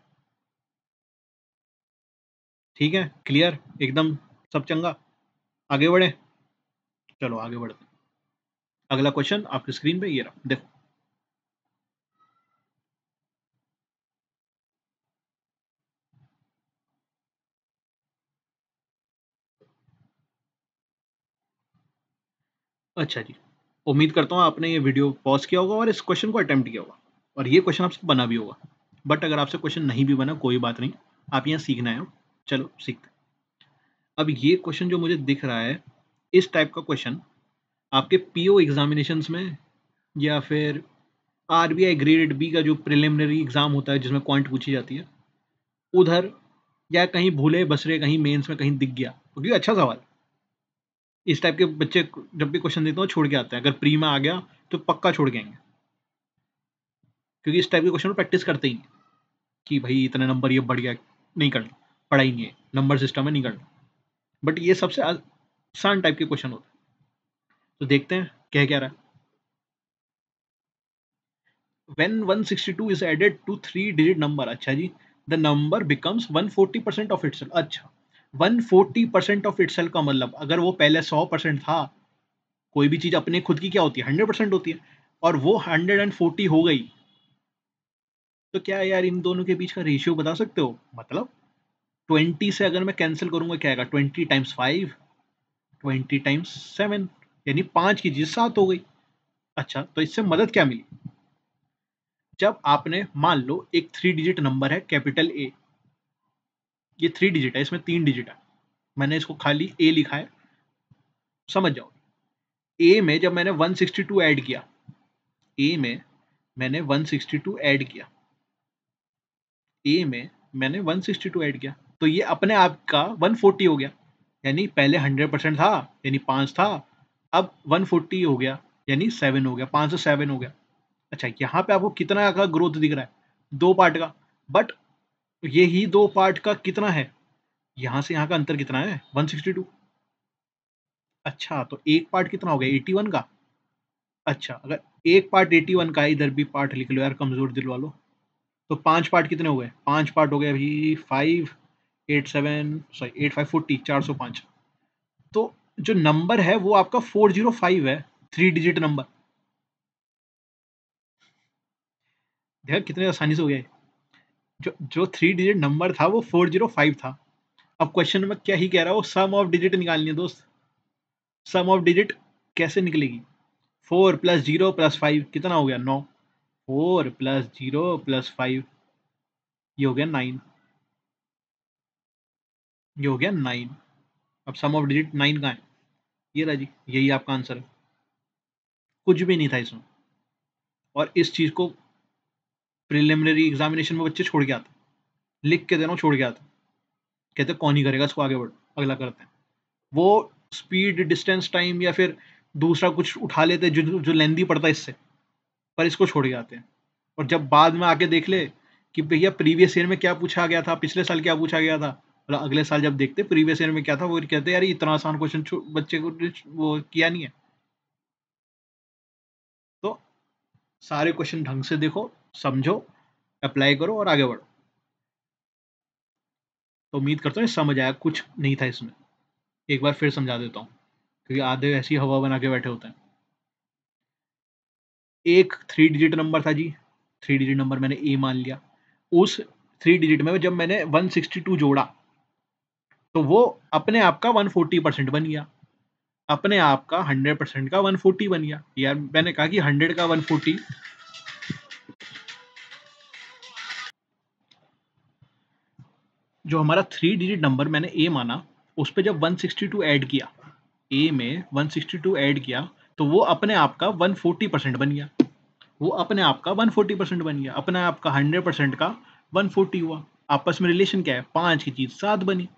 ठीक है, क्लियर एकदम, सब चंगा, आगे बढ़े, चलो आगे बढ़ते हैं। अगला क्वेश्चन आपकी स्क्रीन पे ये रहा, देखो। अच्छा जी, उम्मीद करता हूँ आपने ये वीडियो पॉज किया होगा और इस क्वेश्चन को अटेम्प्ट किया होगा और ये क्वेश्चन आपसे बना भी होगा। बट अगर आपसे क्वेश्चन नहीं भी बना कोई बात नहीं, आप यहाँ सीखना है, चलो सीखते हैं। अब ये क्वेश्चन जो मुझे दिख रहा है, इस टाइप का क्वेश्चन आपके पीओ एग्जामिनेशंस में या फिर आरबीआई ग्रेड बी का जो प्रिलिमिनरी एग्जाम होता है जिसमें क्वांट पूछी जाती है, उधर या कहीं भूले बसरे कहीं मेंस में कहीं दिख गया, क्योंकि अच्छा सवाल। इस टाइप के बच्चे जब भी क्वेश्चन देते हो छोड़ के आते हैं, अगर प्री में आ गया तो पक्का छोड़ के आएंगे, क्योंकि इस टाइप के क्वेश्चन प्रैक्टिस करते ही नहीं कि भाई इतने नंबर ये बढ़ गया, नहीं करना, पढ़ा ही नहीं है, नंबर सिस्टम है, नहीं करना। बट ये सबसे आसान टाइप के क्वेश्चन होते हैं, तो देखते हैं क्या क्या रहा है। When 162 is added to 3 digit number, अच्छा जी, the number becomes 140% of itself। अच्छा, 140% ऑफ itself का मतलब अगर वो पहले 100% था, कोई भी चीज अपने खुद की क्या होती है 100% होती है, और वो 140 हो गई, तो क्या यार इन दोनों के बीच का रेशियो बता सकते हो? मतलब 20 से अगर मैं कैंसिल करूंगा क्या आएगा, 20 टाइम्स 5, 20 टाइम्स 7, यानी 5 की चीज 7 हो गई। अच्छा, तो इससे मदद क्या मिली? जब आपने मान लो एक 3 डिजिट नंबर है कैपिटल ए, ये 3 डिजिट है, इसमें 3 डिजिट है, मैंने इसको खाली ए लिखा है, समझ जाओ। ए में जब मैंने 162 ऐड किया, ए में मैंने 162 ऐड किया, ए में मैंने 162 ऐड किया, तो ये अपने आप का 140 हो गया, यानी पहले 100% था, यानी 5 था, अब 140 हो गया, यानी 7 हो गया, 5 से 7 हो गया। अच्छा, यहाँ पे आपको कितना का ग्रोथ दिख रहा है? 2 पार्ट का, बट यही 2 पार्ट का कितना है, यहाँ से यहाँ का अंतर कितना है? 162। अच्छा, तो एक पार्ट कितना हो गया? 81 का। अच्छा, अगर एक पार्ट 81 का है, इधर भी पार्ट लिख लो यार, कमजोर दिल वालों। तो 5 पार्ट कितने हो गए? 5 पार्ट हो गए अभी 5, 87, सॉरी 8540, 405। तो जो नंबर है वो आपका 405 है, 3 डिजिट नंबर। देखा कितने आसानी से हो गया है? जो जो 3 डिजिट नंबर था वो 405 था। अब क्वेश्चन में क्या ही कह रहा है, वो सम ऑफ डिजिट निकालनी है दोस्त। सम ऑफ डिजिट कैसे निकलेगी? 4 + 0 + 5 कितना हो गया? 9। 4 + 0 + 5, ये हो गया 9। ये हो गया 9। अब सम ऑफ डिजिट 9 कहाँ है? ये रहा जी, यही आपका आंसर है। कुछ भी नहीं था इसमें, और इस चीज को प्रिलिमिनरी एग्जामिनेशन में बच्चे छोड़ के आते, लिख के देना छोड़ के आते, कहते कौन ही करेगा इसको, आगे बढ़ो अगला करते हैं। वो स्पीड, डिस्टेंस, टाइम या फिर दूसरा कुछ उठा लेते जो जो लेंदी पड़ता है इससे, पर इसको छोड़ के आते हैं। और जब बाद में आके देख ले कि भैया प्रीवियस ईयर में क्या पूछा गया था, पिछले साल क्या पूछा गया था, मतलब अगले साल जब देखते प्रीवियस ईयर में क्या था, वो कहते यार इतना आसान क्वेश्चन बच्चे को वो किया नहीं है। तो सारे क्वेश्चन ढंग से देखो, समझो, अप्लाई करो और आगे बढ़ो। तो उम्मीद करता हूँ समझ आया, कुछ नहीं था इसमें। एक बार फिर समझा देता हूँ, क्योंकि आधे ऐसी हवा बना के बैठे होते हैं। एक 3 डिजिट नंबर था जी, 3 डिजिट नंबर मैंने ए मान लिया। उस 3 डिजिट में जब मैंने 162 जोड़ा, तो वो अपने आप का 140% बन गया, अपने आप का 100% का 140 बन गया। यार मैंने कहा कि 100 का 140, जो हमारा 3 डिजिट नंबर मैंने ए माना, उस पर जब 162 ऐड किया, ए में 162 ऐड किया, तो वो अपने आप का 140% बन गया, वो अपने आप का 140% बन गया, अपने आप का 100% का 140 हुआ। आपस में रिलेशन क्या है? 5 की चीज 7 बनी।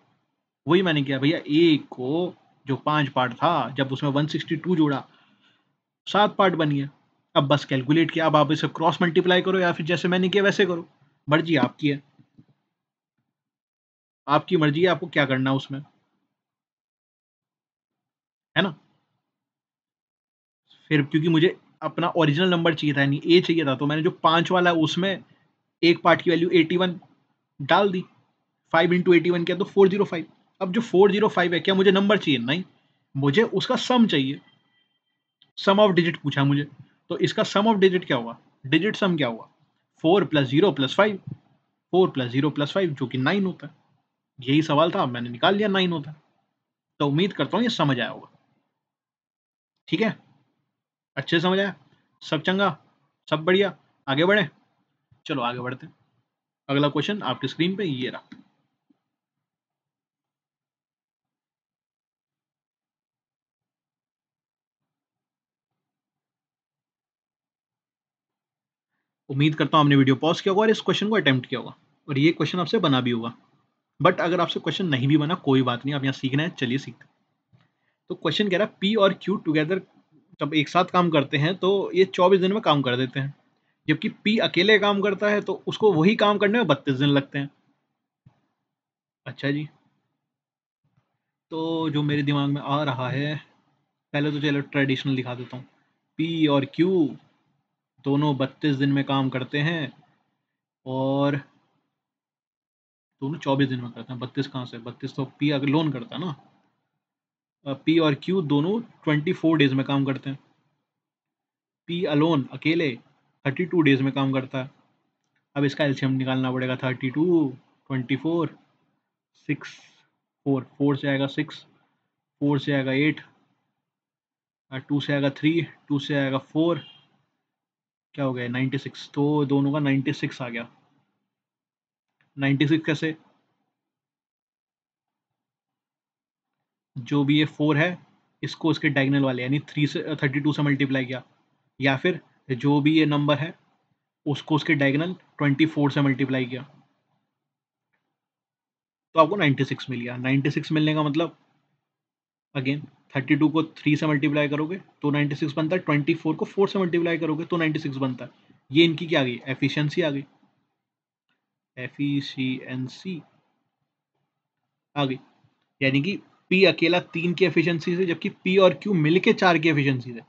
वही मैंने किया भैया, ए को जो 5 पार्ट था, जब उसमें 162 जोड़ा, 7 पार्ट बन गया। अब बस कैलकुलेट किया, अब आप इसे क्रॉस मल्टीप्लाई करो या फिर जैसे मैंने किया वैसे करो, मर्जी आपकी है, आपकी मर्जी है आपको क्या करना है उसमें, है ना। फिर क्योंकि मुझे अपना ओरिजिनल नंबर चाहिए था, यानी ए चाहिए था, तो मैंने जो 5 वाला है उसमें एक पार्ट की वैल्यू 81 डाल दी, 5 × 81 किया तो 405। अब जो 405 है, क्या मुझे नंबर चाहिए? नहीं, मुझे उसका सम चाहिए। सम ऑफ डिजिट पूछा मुझे, तो इसका सम ऑफ डिजिट क्या होगा, डिजिट सम क्या होगा, 4 + 0 + 5, 4 + 0 + 5 जो कि 9 होता है। यही सवाल था, मैंने निकाल लिया 9 होता है। तो उम्मीद करता हूँ ये समझ आया होगा। ठीक है, अच्छे से समझ आया, सब चंगा, सब बढ़िया, आगे बढ़े। चलो आगे बढ़ते हैं। अगला क्वेश्चन आपकी स्क्रीन पे ये रहा। उम्मीद करता हूँ आपने वीडियो पॉज किया होगा और इस क्वेश्चन को अटेम्प्ट किया होगा, और ये क्वेश्चन आपसे बना भी होगा। बट अगर आपसे क्वेश्चन नहीं भी बना कोई बात नहीं, आप यहाँ सीखना है, चलिए सीखते हैं। तो क्वेश्चन कह रहा है पी और क्यू टुगेदर जब एक साथ काम करते हैं तो ये 24 दिन में काम कर देते हैं, जबकि पी अकेले काम करता है तो उसको वही काम करने में 32 दिन लगते हैं। अच्छा जी, तो जो मेरे दिमाग में आ रहा है, पहले तो चलो ट्रेडिशनल दिखा देता हूँ। पी और क्यू दोनों 32 दिन में काम करते हैं, और दोनों 24 दिन में करते हैं। 32 कहाँ से, 32 तो पी अगर लोन करता है ना। पी और क्यू दोनों 24 डेज में काम करते हैं। पी अलोन अकेले 32 डेज में काम करता है। अब इसका एलसीएम निकालना पड़ेगा। 32, 24, 6, 4, 4 से आएगा 6, 4 से आएगा 8, 2 से आएगा 3, 2 से आएगा 4, क्या हो गया 96। तो दोनों का 96 आ गया। 96 कैसे, जो भी ये 4 है इसको उसके डायगोनल वाले यानी 3 से 32 से मल्टीप्लाई किया, या फिर जो भी ये नंबर है उसको उसके डायगोनल 24 से मल्टीप्लाई किया, तो आपको 96 मिल गया। 96 मिलने का मतलब अगेन 32 को 3 से मल्टीप्लाई करोगे तो 96 बनता है, 24 को 4 से मल्टीप्लाई करोगे तो 96 बनता है। ये इनकी क्या आ गई, एफिशिएंसी आ गई, एफिशिएंसी आ गई। यानी कि पी अकेला 3 की एफिशिएंसी से, जबकि पी और क्यू मिलके 4 की एफिशिएंसी से।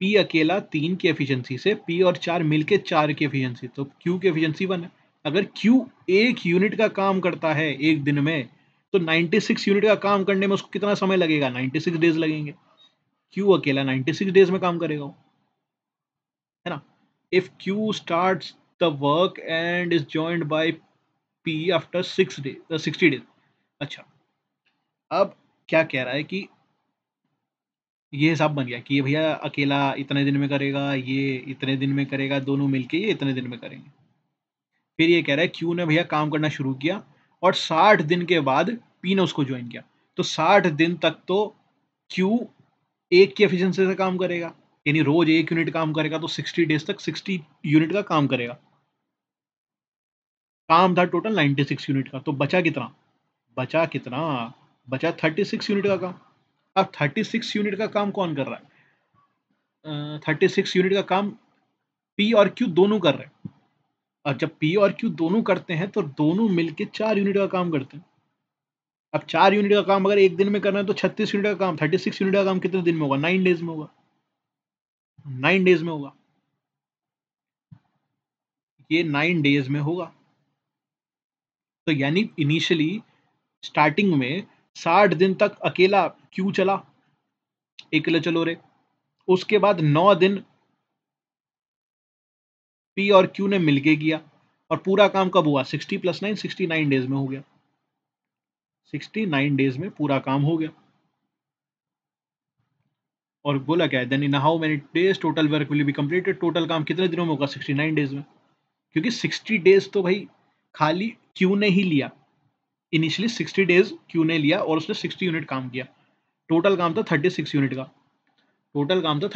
पी अकेला 3 की एफिशिएंसी से, पी और 4 मिलके 4 की एफिशिएंसी, तो क्यू की एफिशिएंसी 1 है। अगर क्यू 1 यूनिट का काम करता है एक दिन में, तो 96 यूनिट का काम करने में उसको कितना समय लगेगा, 96 डेज लगेंगे। क्यू अकेला 96 डेज में काम करेगा वो, है ना। If Q starts the work and is joined by P after 60 days. अच्छा, अब क्या कह रहा है कि ये हिसाब बन गया कि ये भैया अकेला इतने दिन में करेगा, ये इतने दिन में करेगा, दोनों मिलके ये इतने दिन में करेंगे। फिर ये कह रहा है क्यू ने भैया काम करना शुरू किया और 60 दिन के बाद पी ने उसको ज्वाइन किया, तो 60 दिन तक तो क्यू एक की एफिशिएंसी से काम करेगा, यानी रोज 1 यूनिट काम करेगा, तो 60 डेज तक 60 यूनिट का काम करेगा। काम था टोटल 96 यूनिट का, तो बचा कितना, बचा कितना, बचा 36 यूनिट का काम। अब 36 यूनिट का काम कौन कर रहा है, 36 यूनिट का काम पी और क्यू दोनों कर रहे हैं। और जब पी और क्यू दोनों करते हैं तो दोनों मिलके 4 यूनिट का काम करते हैं। अब 4 यूनिट का काम अगर एक दिन में करना है तो 36 यूनिट का काम, 36 यूनिट का काम कितने दिन में होगा, 9 डेज में होगा, 9 डेज में होगा, ये 9 डेज में होगा। तो यानी इनिशियली स्टार्टिंग में 60 दिन तक अकेला क्यू चला, अकेले चलो रे। उसके बाद 9 दिन पी और क्यू ने मिलके किया, और पूरा काम कब हुआ, 60 + 9, 69 डेज में हो गया। 69 डेज में पूरा काम हो गया। और बोला क्या है, then in how many days total work will be completed, total काम कितने दिनों में होगा, 69 डेज में। क्योंकि 60 डेज तो भाई खाली क्यू ने ही लिया, इनिशियली 60 डेज क्यू ने लिया और उसने 60 यूनिट काम किया। टोटल काम था 36 यूनिट का, टोटल काम था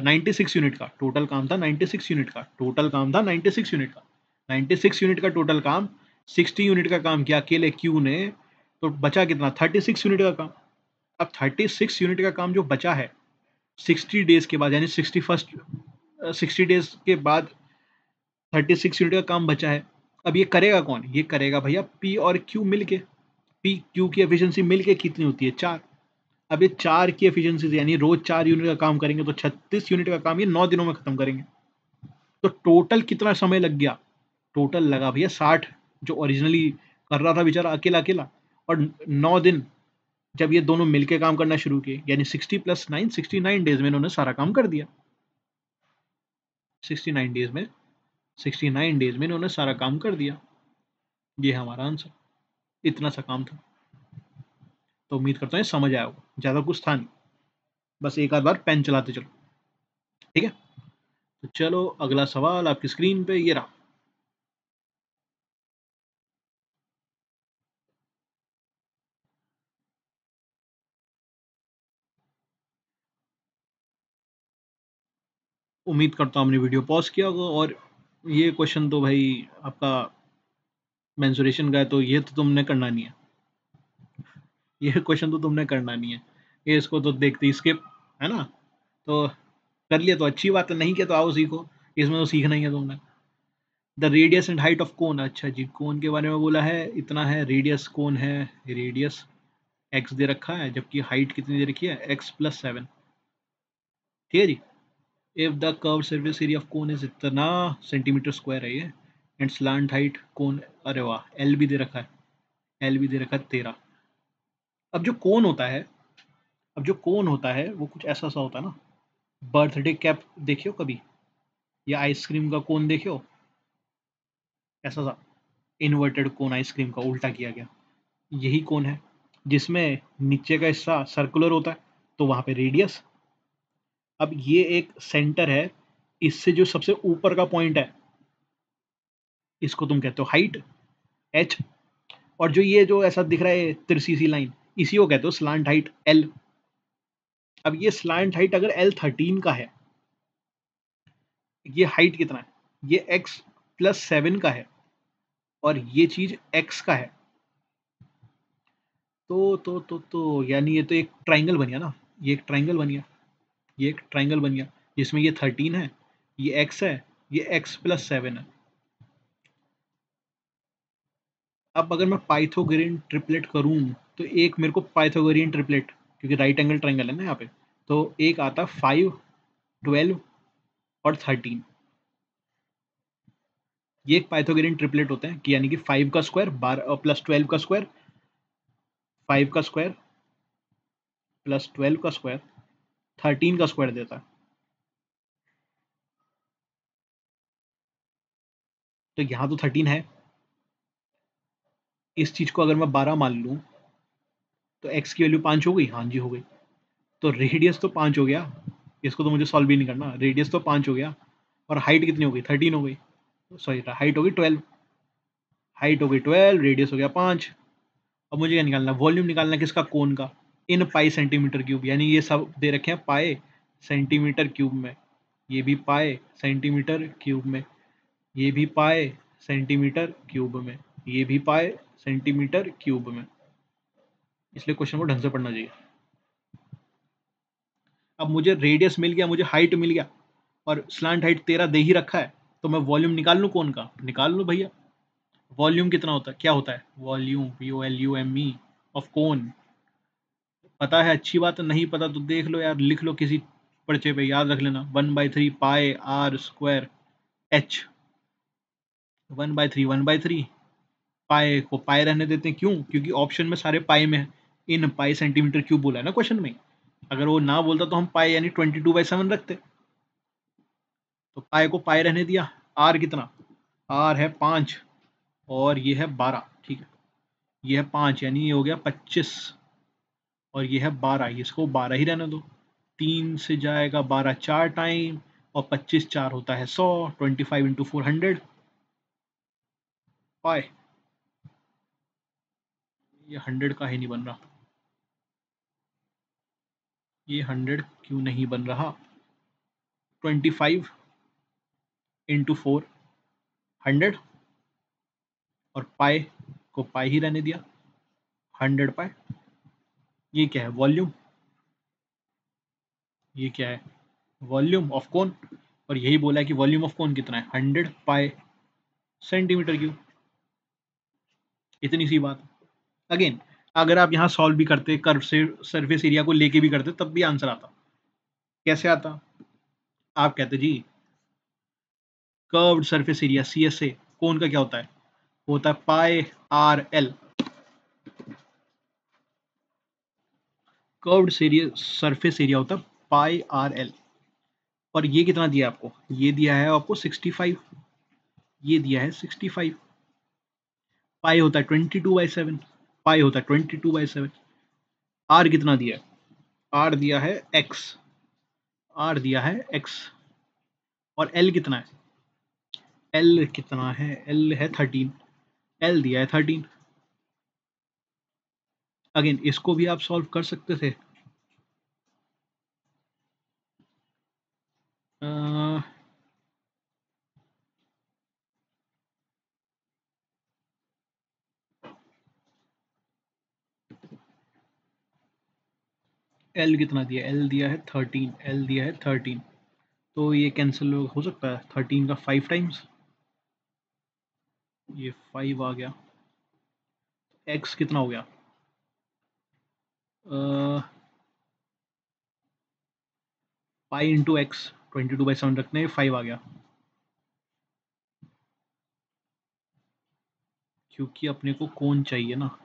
96 यूनिट का, टोटल काम था 96 यूनिट का, टोटल काम था 96 यूनिट का, 96 यूनिट का टोटल काम, 60 यूनिट का काम किया अकेले क्यू ने, तो बचा कितना, 36 यूनिट का काम। अब 36 यूनिट का काम जो बचा है 60 डेज के बाद, यानी 60 डेज के बाद 36 यूनिट का काम बचा है। अब ये करेगा कौन, ये करेगा भैया पी और क्यू मिलके। पी क्यू की एफिशिएंसी मिलके कितनी होती है, 4। अब ये 4 की एफिशिएंसी से, यानी रोज 4 यूनिट का काम करेंगे तो 36 यूनिट का काम ये 9 दिनों में खत्म करेंगे। तो टोटल कितना समय लग गया, टोटल लगा भैया 60, जो ओरिजिनली कर रहा था बेचारा अकेला अकेला, और 9 दिन जब ये दोनों मिलके काम करना शुरू किए, यानी 60 + 9 69 डेज में इन्होंने सारा काम कर दिया। 69 डेज में 69 डेज में इन्होंने सारा काम कर दिया। ये है हमारा आंसर, इतना सा काम था। तो उम्मीद करता हूँ समझ आया होगा, ज़्यादा कुछ था नहीं, बस एक आध बार पेन चलाते चलो। ठीक है, तो चलो अगला सवाल आपकी स्क्रीन पे ये रहा। उम्मीद करता हूँ हमने वीडियो पॉज किया होगा। और ये क्वेश्चन तो भाई आपका मेंसुरेशन का है, तो ये तो तुमने करना नहीं है, ये क्वेश्चन तो तुमने करना नहीं है, ये इसको तो देखते ही स्किप, है ना। तो कर लिया तो अच्छी बात है, नहीं किया तो आओ सीखो, इसमें तो सीखना ही है तुमने। The radius and height of cone, अच्छा जी, कोन के बारे में बोला है, इतना है रेडियस, कोन है रेडियस एक्स दे रखा है, जबकि हाइट कितनी दे रखी है, x+7। ठीक है जी। If the curve surface area of cone is इतना सेंटीमीटर स्क्वायर है ये, एंड स्लांट हाइट कोन, अरे वाह, एल भी दे रखा है, एल भी दे रखा है 13। अब जो कोन होता है, अब जो कोन होता है वो कुछ ऐसा सा होता है ना, बर्थडे कैप देखियो कभी, या आइसक्रीम का कोन देखियो, ऐसा सा इन्वर्टेड कोन, आइसक्रीम का उल्टा किया गया, यही कोन है, जिसमें नीचे का हिस्सा सर्कुलर होता है, तो वहां पे रेडियस। अब ये एक सेंटर है, इससे जो सबसे ऊपर का पॉइंट है, इसको तुम कहते हो हाइट, एच। और जो ये जो ऐसा दिख रहा है तिरछी सी लाइन, इसी को कहते हो स्लांट हाइट, एल। अब ये स्लांट हाइट अगर L13 का है, ये हाइट कितना है, ये x+7 का है, और ये चीज x का है, तो यानी ये तो एक ट्राइंगल बन गया ना, ये एक ट्राइंगल बन गया, ये एक ट्राइंगल बन गया, जिसमें ये 13 है, ये x है, ये x+7 है। अब अगर मैं पाइथागोरियन ट्रिपलेट करूं, तो एक मेरे को पाइथागोरियन ट्रिपलेट, क्योंकि राइट एंगल ट्राइंगल है ना यहाँ पे, तो एक आता 5, 12 और 13। ये एक पाइथागोरियन ट्रिपलेट होते हैं कि यानी कि 5 का स्क्वायर 12 प्लस 12 का स्क्वायर, 5 का स्क्वायर प्लस 12 का स्क्वायर 13 का स्क्वायर देता है। तो यहाँ तो 13 है, इस चीज को अगर मैं 12 मान लूँ, तो x की वैल्यू 5 हो गई, हाँ जी हो गई। तो रेडियस तो 5 हो गया, इसको तो मुझे सॉल्व भी नहीं करना, रेडियस तो 5 हो गया, और हाइट कितनी हो गई, 13 हो गई, सॉरी हाइट हो गई 12, हाइट हो गई 12, रेडियस हो गया 5। अब मुझे क्या निकालना, वॉल्यूम निकालना किसका, कोन का, इन पाई सेंटीमीटर क्यूब, यानी ये सब दे रखे हैं पाए सेंटीमीटर क्यूब में, ये भी पाए सेंटीमीटर क्यूब में, ये भी पाए सेंटीमीटर क्यूब में, ये भी पाए सेंटीमीटर क्यूब में, इसलिए क्वेश्चन को ढंग से पढ़ना चाहिए। अब मुझे रेडियस मिल गया, मुझे हाइट मिल गया, और स्लांट हाइट 13 दे ही रखा है, तो मैं वॉल्यूम निकाल लूँ कौन का, निकाल लूँ भैया। वॉल्यूम कितना होता है, क्या होता है, वॉल्यूम VOLUME ऑफ कोन, पता है अच्छी बात है, नहीं पता तो देख लो यार, लिख लो किसी पर्चे पे, याद रख लेना, 1/3 पाए आर स्क्वायर एच, 1/3 1/3, पाए को पाए रहने देते हैं, क्यों, क्योंकि ऑप्शन में सारे पाए में है, इन पाई सेंटीमीटर क्यूब बोला है ना क्वेश्चन में, अगर वो ना बोलता तो हम पाए यानी 22/7 रखते, तो पाए को पाए रहने दिया। आर कितना, आर है 5, और ये है 12, ठीक है, ये है 5 यानी ये हो गया 25, और ये है 12, इसको 12 ही रहने दो, 3 से जाएगा 12 4 टाइम, और 25 4 होता है 100, 25 × 400 पाए। ये 100 का ही नहीं बन रहा, ये 100 क्यों नहीं बन रहा, 25 × 4 100, और पाए को पाए ही रहने दिया, 100 पाए। ये क्या है, वॉल्यूम, ये क्या है, वॉल्यूम ऑफ कोन, और यही बोला है कि वॉल्यूम ऑफ कोन कितना है, 100 पाए सेंटीमीटर क्यूब, इतनी सी बात। अगेन, अगर आप यहाँ सॉल्व भी करते, कर्व से सरफेस एरिया को लेके भी करते, तब भी आंसर आता। कैसे आता, आप कहते जी कर्व्ड सरफेस एरिया CSA कोन का क्या होता है, होता है पाई RL, कर्व्ड सरफेस एरिया होता है पाई आर एल। और ये कितना दिया आपको, ये दिया है आपको 65, ये दिया है 65। पाई होता है 22/7, पाई होता है 22/7। आर कितना दिया है, आर दिया है एक्स, आर दिया है एक्स। और एल कितना है, एल कितना है, एल है 13, एल दिया है 13। अगेन इसको भी आप सॉल्व कर सकते थे। एल कितना दिया, एल दिया है 13, एल दिया है 13। तो ये कैंसिल हो सकता है 13 का 5 टाइम्स, ये 5 आ गया। एक्स कितना हो गया, पाई इंटू एक्स, 22/7 रखते हैं, 5 आ गया। क्योंकि अपने को कौन चाहिए ना,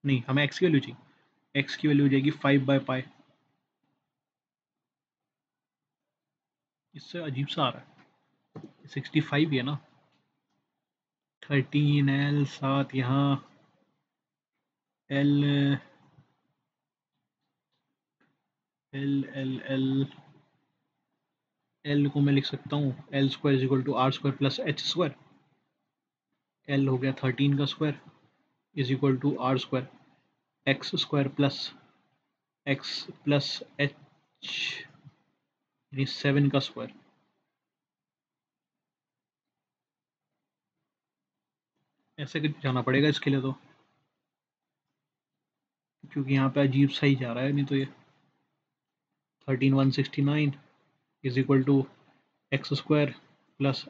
नहीं हमें एक्स की वैल्यू चाहिए, एक्स की वैल्यू हो जाएगी 5/पाई। इससे अजीब सा आ रहा है, 65 ही है ना, 13 एल 7 यहाँ, L L L L L को मैं लिख सकता हूँ L square is equal to r square plus h square. L हो गया 13 का square is equal to r square x square plus h यानी 7 का स्क्वायर। ऐसे जाना पड़ेगा इसके लिए तो, क्योंकि यहाँ पे अजीब सा ही जा रहा है, नहीं तो ये 13 169 is equal to x square plus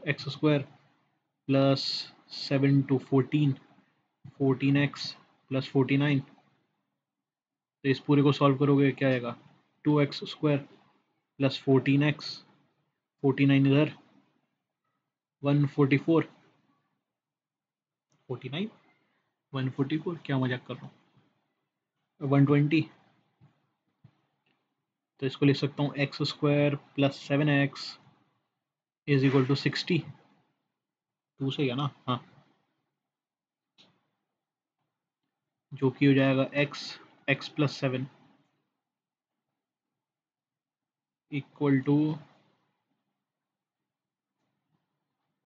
7 to 14, 14x plus 49। तो इस पूरे को सॉल्व करोगे क्या आएगा, 2x² प्लस 14x, 49 इधर, 144, 49 144, क्या मजाक कर रहा हूँ, 120। तो इसको लिख सकता हूँ x² plus 7x is equal to 60, 2 से, है ना, हाँ, जो कि हो जाएगा x प्लस 7 इक्वल टू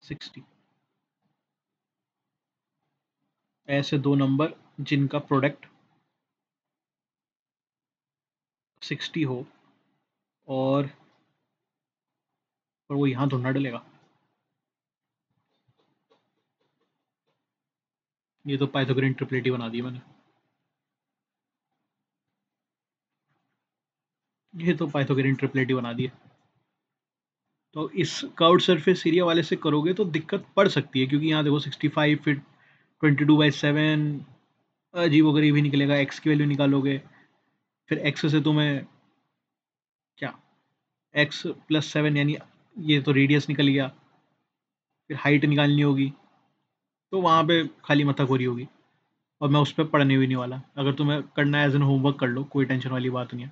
60। ऐसे दो नंबर जिनका प्रोडक्ट 60 हो और वो यहाँ ढूंढना डलेगा। ये तो पाइथागोरन ट्रिपलेटी बना दी मैंने, ये तो पाइथागोरन ट्रिपलेटी बना दी है। तो इस कर्व्ड सरफेस एरिया वाले से करोगे तो दिक्कत पड़ सकती है, क्योंकि यहाँ देखो 65 फिर 22/7 अजीब वगैरह भी निकलेगा, एक्स की वैल्यू निकालोगे, फिर एक्स से तुम्हें क्या, एक्स प्लस 7 यानी ये तो रेडियस निकल गया, फिर हाइट निकालनी होगी, तो वहाँ पे खाली मथाखोरी होगी। और मैं उस पर पढ़ने भी नहीं वाला, अगर तुम्हें करना है एज एन होमवर्क कर लो, कोई टेंशन वाली बात नहीं है।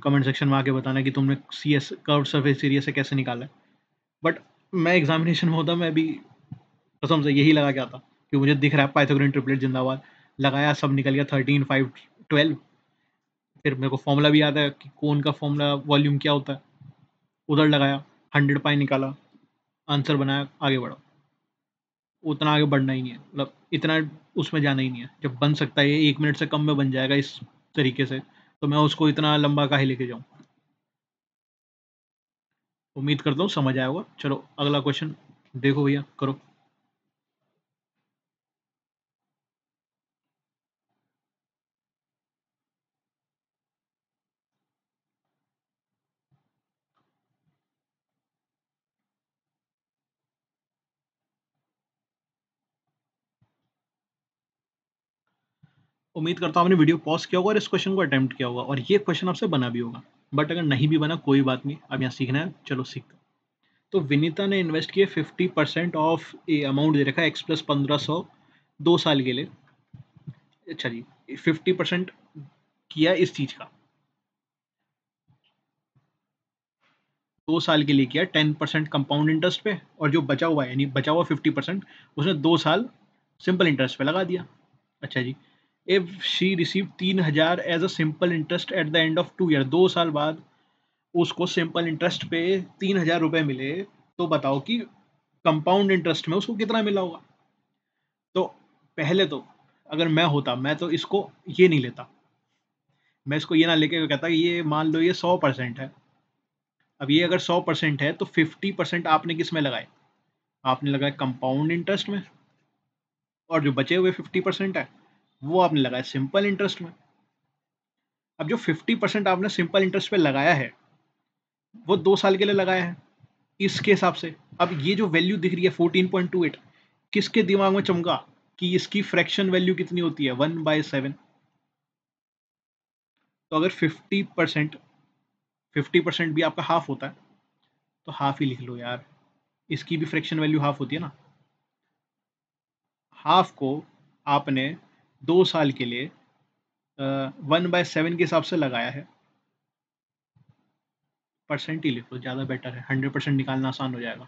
कमेंट सेक्शन में आके बताना कि तुमने C S curved surface area से कैसे निकाला है। बट मैं एग्जामिनेशन में होता, मैं भी कसम से यही लगा के आता कि मुझे दिख रहा है पाइथागोरन ट्रिपलेट जिंदाबाद, लगाया, सब निकल गया, 13 5 12। फिर मेरे को फॉर्मूला भी याद है कि कौन का फॉर्मूला वॉल्यूम क्या होता है, उधर लगाया, 100 पाई निकाला, आंसर बनाया, आगे बढ़ा। उतना आगे बढ़ना ही नहीं है, मतलब इतना उसमें जाना ही नहीं है। जब बन सकता है ये 1 मिनट से कम में बन जाएगा इस तरीके से, तो मैं उसको इतना लंबा काहे लेके जाऊँ। उम्मीद करता हूँ समझ आया होगा। चलो अगला क्वेश्चन देखो भैया, करो। उम्मीद करता हूँ आपने वीडियो पॉज किया होगा और इस क्वेश्चन को अटेम्प्ट किया होगा, और ये क्वेश्चन आपसे बना भी होगा। बट अगर नहीं भी बना कोई बात नहीं, अब यहाँ सीखना है, चलो सीखते हैं। तो विनीता ने इन्वेस्ट किए 50% ऑफ ए अमाउंट दे रखा है x प्लस 1500 2 साल के लिए। अच्छा जी, 50% किया इस चीज का, 2 साल के लिए किया 10% कंपाउंड इंटरेस्ट पे, और जो बचा हुआ है यानी बचा हुआ 50% उसने 2 साल सिंपल इंटरेस्ट पे लगा दिया। अच्छा जी, if she receive 3,000 as a simple interest at the end of 2 year, 2 साल बाद उसको सिंपल इंटरेस्ट पे 3,000 रुपए मिले, तो बताओ कि कंपाउंड इंटरेस्ट में उसको कितना मिला होगा। तो पहले तो अगर मैं होता, मैं तो इसको ये नहीं लेता, मैं इसको ये ना लेके कहता कि ये मान लो ये 100% है। अब ये अगर 100% है तो 50% आपने किस में लगाए, आपने लगाया कंपाउंड इंटरेस्ट में, और जो बचे हुए 50% है वो आपने लगाया सिंपल इंटरेस्ट में। अब जो 50% आपने सिंपल इंटरेस्ट पे लगाया है वो 2 साल के लिए लगाया है इसके हिसाब से। अब ये जो वैल्यू दिख रही है 14.28, किसके दिमाग में चमका कि इसकी फ्रैक्शन वैल्यू कितनी होती है 1/7। तो अगर 50% भी आपका हाफ होता है तो हाफ ही लिख लो यार, इसकी भी फ्रैक्शन वैल्यू हाफ होती है ना। हाफ को आपने 2 साल के लिए 1/7 के हिसाब से लगाया है, परसेंट ही लिख लो ज़्यादा बेटर है, 100% निकालना आसान हो जाएगा।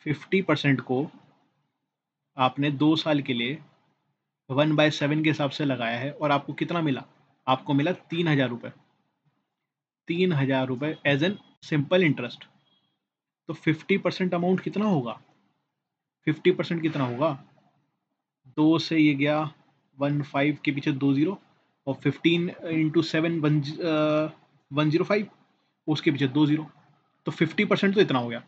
50% को आपने 2 साल के लिए 1/7 के हिसाब से लगाया है, और आपको कितना मिला, आपको मिला 3,000 रुपये, 3,000 रुपये एज एन सिंपल इंटरेस्ट। तो 50% अमाउंट कितना होगा, 50% कितना होगा, 2 से ये गया 15 के पीछे 20, और 15 इंटू 7 105, उसके पीछे 20, तो 50% तो इतना हो गया,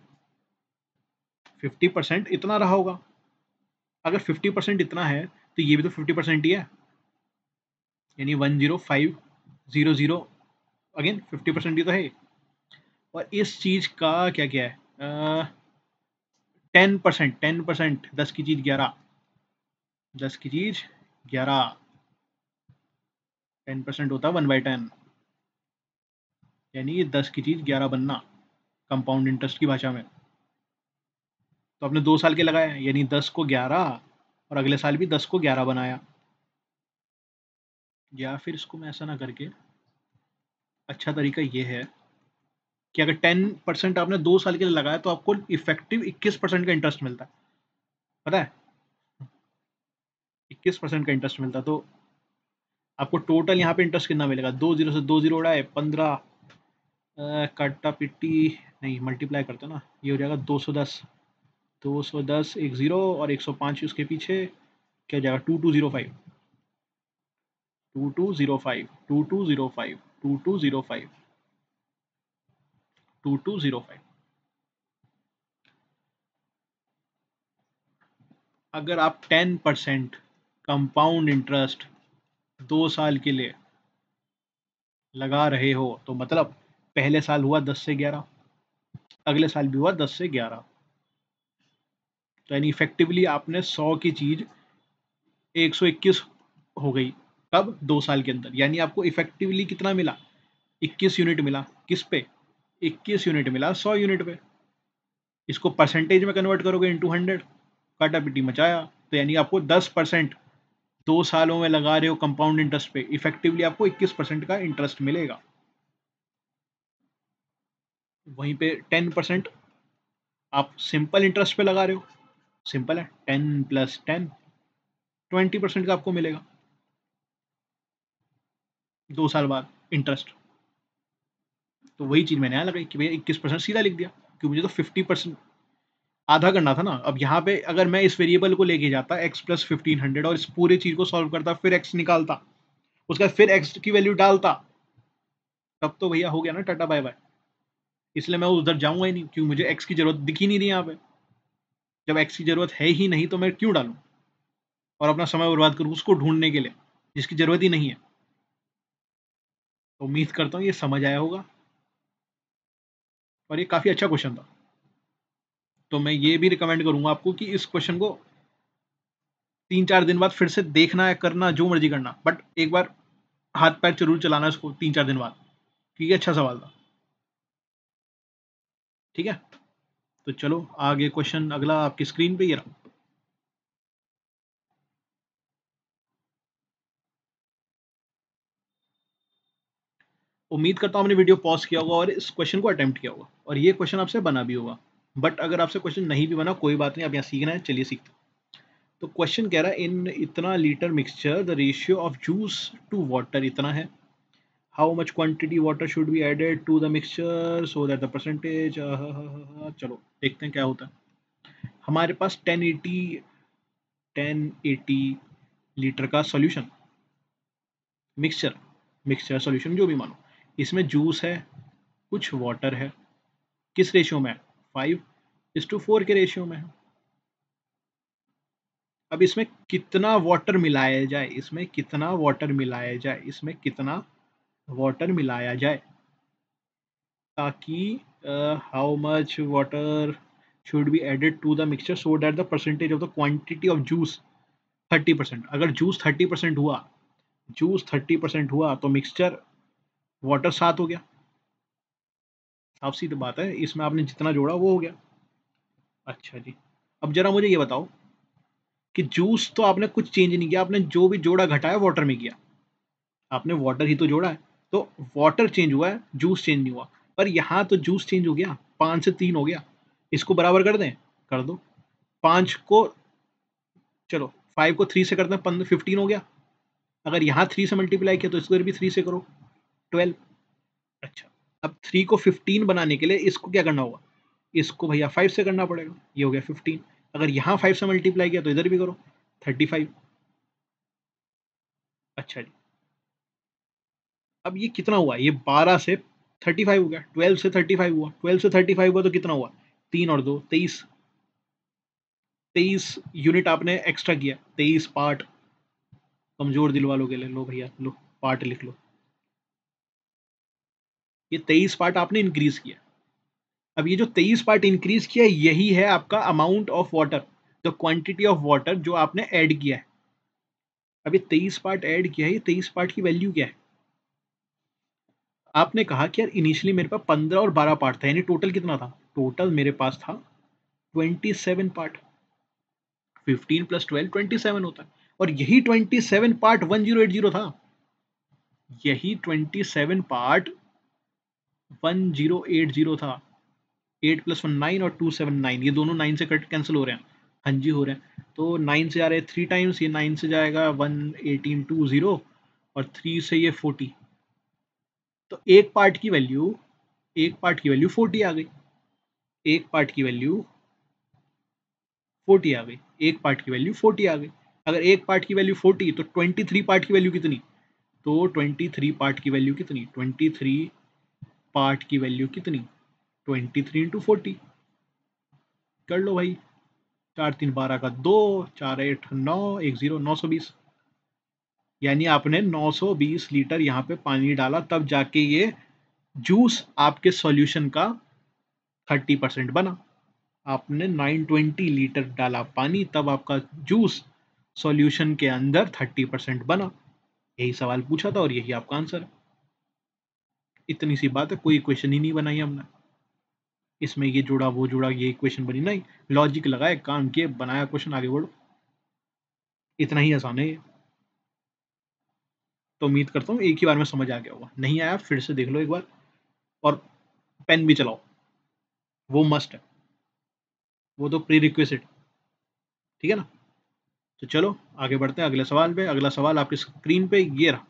50% इतना रहा होगा। अगर 50% इतना है तो ये भी तो 50% ही है, यानी 10500, अगेन 50% ही तो है। और इस चीज का क्या क्या है, 10%, 10%, 10 की चीज 11, 10 की चीज 11, 10% होता है 1/10, यानी ये 10 की चीज 11 बनना कंपाउंड इंटरेस्ट की भाषा में। तो आपने 2 साल के लगाया यानी 10 को 11, और अगले साल भी 10 को 11 बनाया। या फिर इसको मैं ऐसा ना करके, अच्छा तरीका ये है कि अगर 10% आपने 2 साल के लिए लगाया तो आपको इफेक्टिव 21% का इंटरेस्ट मिलता है, पता है, 21% का इंटरेस्ट मिलता है। तो आपको टोटल यहाँ पे इंटरेस्ट कितना मिलेगा, 2 जीरो से 2 जीरो उड़ाए 15, काटा पिट्टी नहीं, मल्टीप्लाई करते ना, ये हो जाएगा 210, 210 एक जीरो और 105 उसके पीछे, क्या हो जाएगा 2205, 2205, 2205, 2205, 2205। अगर आप 10% कंपाउंड इंटरेस्ट 2 साल के लिए लगा रहे हो तो मतलब पहले साल हुआ 10 से 11, अगले साल भी हुआ 10 से 11, तो यानी इफेक्टिवली आपने 100 की चीज 121 हो गई, कब 2 साल के अंदर, यानी आपको इफेक्टिवली कितना मिला, 21 यूनिट मिला, किस पे, 21 यूनिट मिला 100 यूनिट पे। इसको परसेंटेज में कन्वर्ट करोगे इंटू 100, काटा पिटी मचाया, तो यानी आपको 10% 2 सालों में लगा रहे हो कंपाउंड इंटरेस्ट पे, इफेक्टिवली आपको 21% का इंटरेस्ट मिलेगा। वहीं पे 10% आप सिंपल इंटरेस्ट पे लगा रहे हो, सिंपल है 10 प्लस 10, 20% का आपको मिलेगा 2 साल बाद इंटरेस्ट। तो वही चीज मैंने यहाँ लगाई कि भैया 21% सीधा लिख दिया, क्योंकि मुझे तो 50% आधा करना था ना। अब यहाँ पे अगर मैं इस वेरिएबल को लेके जाता x प्लस 1500 और इस पूरे चीज को सॉल्व करता, फिर x निकालता, उसके बाद फिर x की वैल्यू डालता, तब तो भैया हो गया ना टाटा बाय बाय। इसलिए मैं उधर जाऊंगा ही नहीं, क्योंकि मुझे x की जरूरत दिख ही नहीं रही यहाँ पे। जब x की जरूरत है ही नहीं तो मैं क्यों डालूं और अपना समय बर्बाद करूं उसको ढूंढने के लिए जिसकी जरूरत ही नहीं है। तो उम्मीद करता हूँ ये समझ आया होगा, और ये काफी अच्छा क्वेश्चन था। तो मैं ये भी रिकमेंड करूंगा आपको कि इस क्वेश्चन को 3-4 दिन बाद फिर से देखना है, करना जो मर्जी करना, बट एक बार हाथ पैर जरूर चलाना इसको 3-4 दिन बाद, क्योंकि अच्छा सवाल था। ठीक है, तो चलो आगे क्वेश्चन अगला आपकी स्क्रीन पे ये रहा। उम्मीद करता हूँ आपने वीडियो पॉज किया होगा और इस क्वेश्चन को अटेम्प्ट किया होगा और ये क्वेश्चन आपसे बना भी होगा। बट अगर आपसे क्वेश्चन नहीं भी बना कोई बात नहीं, आप यहाँ सीखना है, चलिए सीखते हैं। तो क्वेश्चन कह रहा है इन इतना litre mixture the ratio of juice to water इतना है, how much quantity water should be added to the mixture so that the percentage. चलो देखते हैं क्या होता है। हमारे पास 1080 लीटर का सॉल्यूशन, मिक्सचर मिक्सचर सॉल्यूशन जो भी मानो, इसमें जूस है, कुछ वाटर है, किस रेशियो में है, 5:4 के रेशियो में है। अब इसमें कितना वाटर मिलाया जाए, इसमें कितना वाटर मिलाया जाए, इसमें कितना वाटर मिलाया जाए, ताकि how much water should be added to the mixture so that the percentage of the quantity of juice 30%। अगर जूस 30% हुआ, जूस 30% हुआ तो मिक्सचर वाटर 7 हो गया। साफ सीधी बात है, इसमें आपने जितना जोड़ा वो हो गया। अच्छा जी, अब जरा मुझे ये बताओ कि जूस तो आपने कुछ चेंज नहीं किया, आपने जो भी जोड़ा घटाया वाटर में किया, आपने वाटर ही तो जोड़ा है, तो वाटर चेंज हुआ है, जूस चेंज नहीं हुआ। पर यहाँ तो जूस चेंज हो गया, 5 से 3 हो गया, इसको बराबर कर दें, कर दो। 5 को, चलो 5 को 3 से करते हैं, 15 हो गया। अगर यहाँ 3 से मल्टीप्लाई किया तो इसको भी 3 से करो, 12। अच्छा, अब 3 को 15 बनाने के लिए इसको क्या करना होगा, इसको भैया 5 से करना पड़ेगा, ये हो गया 15। अगर यहाँ 5 से मल्टीप्लाई किया तो इधर भी करो, 35। अच्छा जी, अब ये कितना हुआ, ये 12 से 35 हो गया, 12 से 35 हुआ, 12 से 35 हुआ तो कितना हुआ, 3 और 2 23, 23 यूनिट आपने एक्स्ट्रा किया, 23 पार्ट। कमजोर दिल वालों के लिए लो भैया, लो पार्ट लिख लो, ये 23 पार्ट आपने इंक्रीज किया। अब ये जो 23 पार्ट इंक्रीज किया, यही है आपका amount of water, the quantity of water जो आपने ऐड किया है। अब ये 23 पार्ट ऐड किया है, ये 23 पार्ट की वैल्यू क्या है। आपने कहा कि यार इनिशियली मेरे पास 15 और 12 पार्ट था, यानी टोटल कितना था, टोटल मेरे पास था 27 पार्ट। 15 प्लस 12 27 होता है, और यही 27 पार्ट 1080 था, यही 27 पार्ट 1080 था। 8 प्लस 1 9 और 2 7 9, ये दोनों 9 से कट कैंसिल हो रहे हैं, हाँ जी हो रहे हैं। तो 9 से आ रहे हैं 3 टाइम्स, ये 9 से जाएगा 118 2 0, और 3 से ये 40। तो एक पार्ट की वैल्यू, एक पार्ट की वैल्यू 40 आ गई, एक पार्ट की वैल्यू 40 आ गई, एक पार्ट की वैल्यू 40 आ गई। अगर एक पार्ट की वैल्यू 40 तो 23 पार्ट की वैल्यू कितनी, तो 23 पार्ट की वैल्यू कितनी, 23 पार्ट की वैल्यू कितनी, 23 इंटू 40 कर लो भाई, 4 3 12 का 2, 4 8 9, 1 0 920। यानी आपने 920 लीटर यहाँ पे पानी डाला, तब जाके ये जूस आपके सॉल्यूशन का 30% बना। आपने 920 लीटर डाला पानी, तब आपका जूस सॉल्यूशन के अंदर 30% बना। यही सवाल पूछा था और यही आपका आंसर है। इतनी सी बात है, कोई इक्वेशन ही नहीं बनाई हमने, इसमें ये जुड़ा वो जुड़ा ये इक्वेशन बनी नहीं, लॉजिक लगाए, काम किए, बनाया क्वेश्चन, आगे बढ़ो। इतना ही आसान है ये। तो उम्मीद करता हूँ एक ही बार में समझ आ गया होगा, नहीं आया फिर से देख लो एक बार, और पेन भी चलाओ, वो मस्ट है, वो तो प्री रिक्वेस्ट, ठीक है ना। तो चलो आगे बढ़ते हैं अगले सवाल पे। अगला सवाल आपकी स्क्रीन पे ये रहा।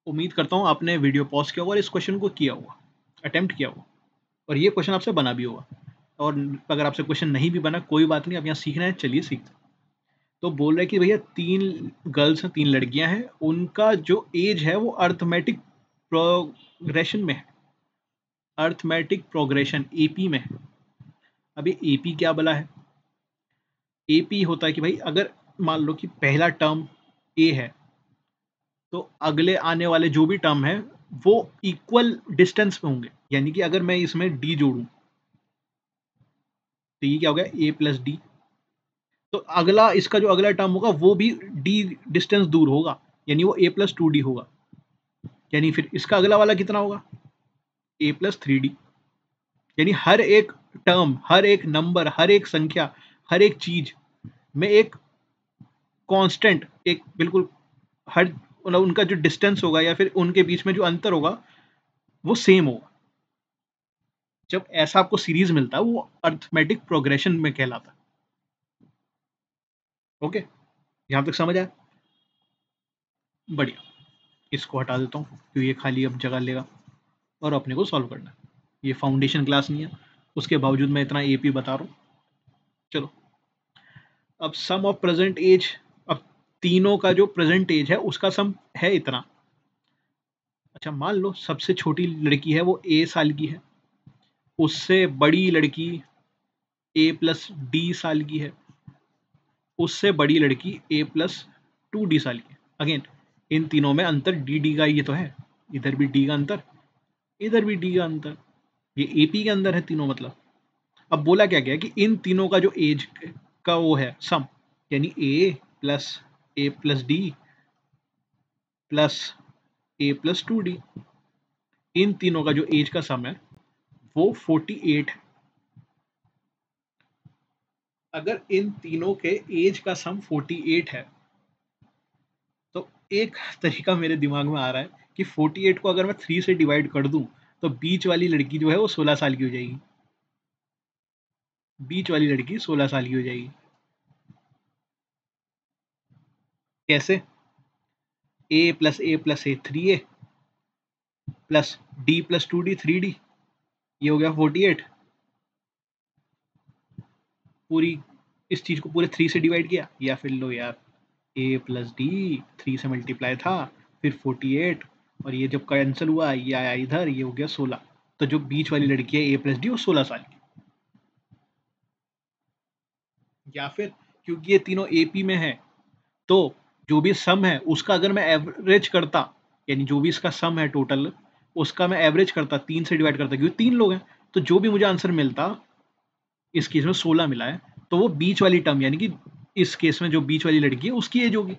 उम्मीद करता हूँ आपने वीडियो पॉज किया होगा और इस क्वेश्चन को किया होगा, अटेम्प्ट किया होगा, और ये क्वेश्चन आपसे बना भी होगा। और अगर आपसे क्वेश्चन नहीं भी बना कोई बात नहीं, आप यहाँ सीखना है, चलिए सीखते हैं। तो बोल रहे हैं कि भैया 3 गर्ल्स हैं, 3 लड़कियां हैं, उनका जो एज है वो अर्थमेटिक प्रोग्रेशन में है, अर्थमेटिक प्रोग्रेशन एपी में है। अभी एपी क्या बोला है, एपी होता है कि भाई अगर मान लो कि पहला टर्म ए है, तो अगले आने वाले जो भी टर्म है वो इक्वल डिस्टेंस पे होंगे। यानी कि अगर मैं इसमें डी जोड़ूं तो ये क्या हो गया, ए प्लस डी। तो अगला इसका जो अगला टर्म होगा वो भी डी डिस्टेंस दूर होगा, यानी वो a प्लस 2d होगा। यानी फिर इसका अगला वाला कितना होगा, a प्लस 3d। यानी हर एक टर्म, हर एक नंबर, हर एक संख्या, हर एक चीज में एक कांस्टेंट, एक बिल्कुल हर मतलब उनका जो डिस्टेंस होगा या फिर उनके बीच में जो अंतर होगा वो सेम होगा। जब ऐसा आपको सीरीज मिलता है वो अर्थमेटिक प्रोग्रेशन में कहलाता है। ओके, यहां तक समझ आया? बढ़िया, इसको हटा देता हूँ क्योंकि ये खाली अब जगह लेगा और अपने को सॉल्व करना है। ये फाउंडेशन क्लास नहीं है, उसके बावजूद मैं इतना एपी बता रहा हूँ। चलो, अब सम ऑफ प्रेजेंट एज, अब तीनों का जो प्रेजेंट एज है उसका सम है इतना। अच्छा, मान लो सबसे छोटी लड़की है वो ए साल की है, उससे बड़ी लड़की ए प्लस डी साल की है, उससे बड़ी लड़की ए प्लस 2d साल की है। अगेन इन तीनों में अंतर डी डी का ये तो है, इधर भी डी का अंतर, इधर भी डी का अंतर, ये एपी के अंदर है तीनों मतलब। अब बोला क्या गया कि इन तीनों का जो एज का वो है सम, यानी ए प्लस डी प्लस ए प्लस 2d, इन तीनों का जो एज का सम है वो 48 है। अगर इन तीनों के एज का सम 48 है तो एक तरीका मेरे दिमाग में आ रहा है कि 48 को अगर मैं 3 से डिवाइड कर दूं तो बीच वाली लड़की जो है वो 16 साल की हो जाएगी। बीच वाली लड़की 16 साल की हो जाएगी। कैसे? ए प्लस ए 3a plus D plus 2d 3d, ये हो गया 48। पूरी इस चीज को पूरे 3 से डिवाइड किया, या फिर लो यार ए प्लस डी 3 से मल्टीप्लाई था, फिर 48, और ये जब कैंसिल हुआ ये आया इधर, ये हो गया 16। तो जो बीच वाली लड़की है ए प्लस डी वो 16 साल की। या फिर क्योंकि ये तीनों एपी में है तो जो भी सम है उसका अगर मैं एवरेज करता, यानी जो भी इसका सम है टोटल उसका मैं एवरेज करता, 3 से डिवाइड करता, क्योंकि 3 लोग हैं, तो जो भी मुझे आंसर मिलता, इस केस में 16 मिला है, तो वो बीच वाली टर्म यानी कि इस केस में जो बीच वाली लड़की है उसकी एज होगी।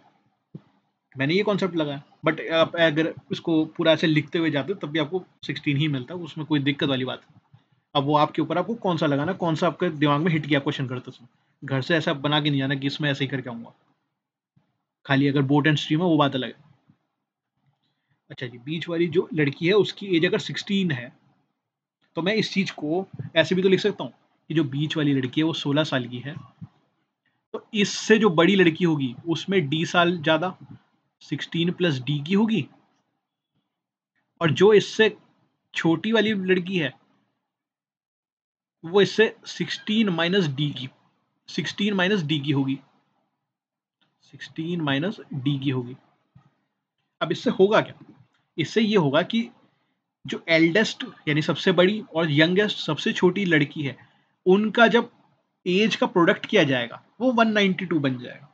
मैंने ये कॉन्सेप्ट लगाया, बट आप अगर इसको पूरा ऐसे लिखते हुए जाते तब भी आपको 16 ही मिलता, उसमें कोई दिक्कत वाली बात है। अब वो आपके ऊपर, आपको कौन सा लगाना, कौन सा आपके दिमाग में हिट किया क्वेश्चन करते समय। घर से ऐसा बना के नहीं जाना कि इसमें ऐसे ही करके आऊंगा, खाली अगर बोट एंड स्ट्रीम है वो बात अलग है। अच्छा जी, बीच वाली जो लड़की है उसकी एज अगर 16 है तो मैं इस चीज को ऐसे भी तो लिख सकता हूँ कि जो बीच वाली लड़की है वो 16 साल की है, तो इससे जो बड़ी लड़की होगी उसमें डी साल ज्यादा, 16 प्लस डी की होगी, और जो इससे छोटी वाली लड़की है वो इससे 16 माइनस डी की, 16 माइनस डी की होगी, 16 माइनस डी की होगी। अब इससे होगा क्या? इससे ये होगा कि जो एल्डेस्ट यानी सबसे बड़ी और यंगेस्ट सबसे छोटी लड़की है उनका जब एज का प्रोडक्ट किया जाएगा वो 192 बन जाएगा।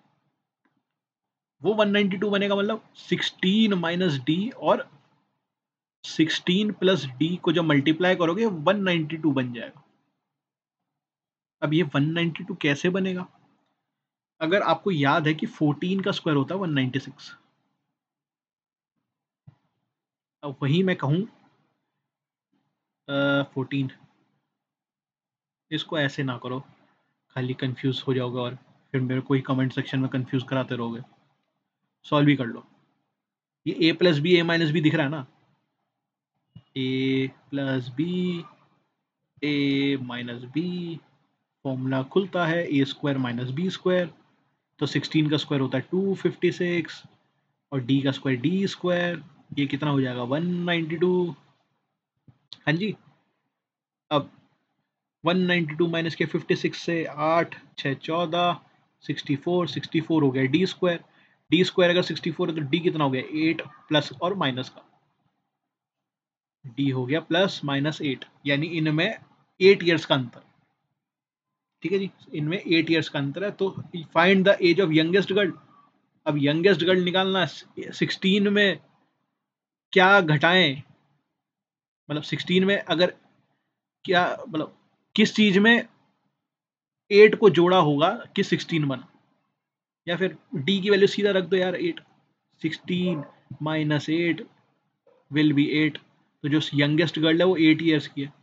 वो 192 बनेगा मतलब 16 माइनस डी और 16 प्लस डी को जब मल्टीप्लाई करोगे 192 बन जाएगा। अब ये 192 कैसे बनेगा? अगर आपको याद है कि 14 का स्क्वायर होता है 196, अब वही मैं कहूँ 14, इसको ऐसे ना करो, खाली कंफ्यूज हो जाओगे और फिर मेरे को ही कमेंट सेक्शन में कंफ्यूज कराते रहोगे। सॉल्व ही कर लो। ये ए प्लस बी ए माइनस बी दिख रहा है ना, ए प्लस बी ए माइनस बी, फॉर्मूला खुलता है ए स्क्वायर माइनस बी स्क्वायर, तो 16 का स्क्वायर होता है 256 और डी का स्क्वायर डी स्क्वायर, ये कितना हो जाएगा 192। हाँ जी, अब 192 माइनस के 56 से 8 6 14 64, 64 हो गया डी स्क्वायर, डी स्क्वायर अगर 64 है तो डी कितना हो गया 8 प्लस और माइनस का, डी हो गया प्लस माइनस 8, यानी इनमें 8 ईयर्स का अंतर। ठीक है जी, इनमें 8 ईयर्स का अंतर है, तो find the age of youngest girl. अब यंगेस्ट गर्ल निकालना, 16 में क्या घटाएं, मतलब 16 में अगर क्या मतलब किस चीज में 8 को जोड़ा होगा कि 16 बना, या फिर डी की वैल्यू सीधा रख दो यार 8, 16 माइनस 8 विल बी 8। तो जो यंगेस्ट गर्ल है वो 8 ईयर्स की है,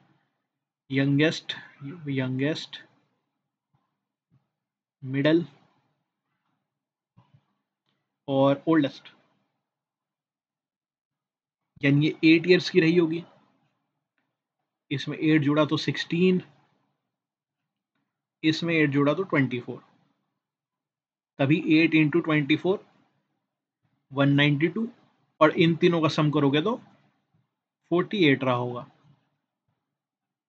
यंगेस्ट, यंगेस्ट, मिडल और ओल्डेस्ट, यानी ये 8 ईयर्स की रही होगी। इसमें 8 जोड़ा तो 16, इसमें 8 जोड़ा तो 24, तभी 8 इंटू 24 192, और इन तीनों का सम करोगे तो 48 रहा होगा।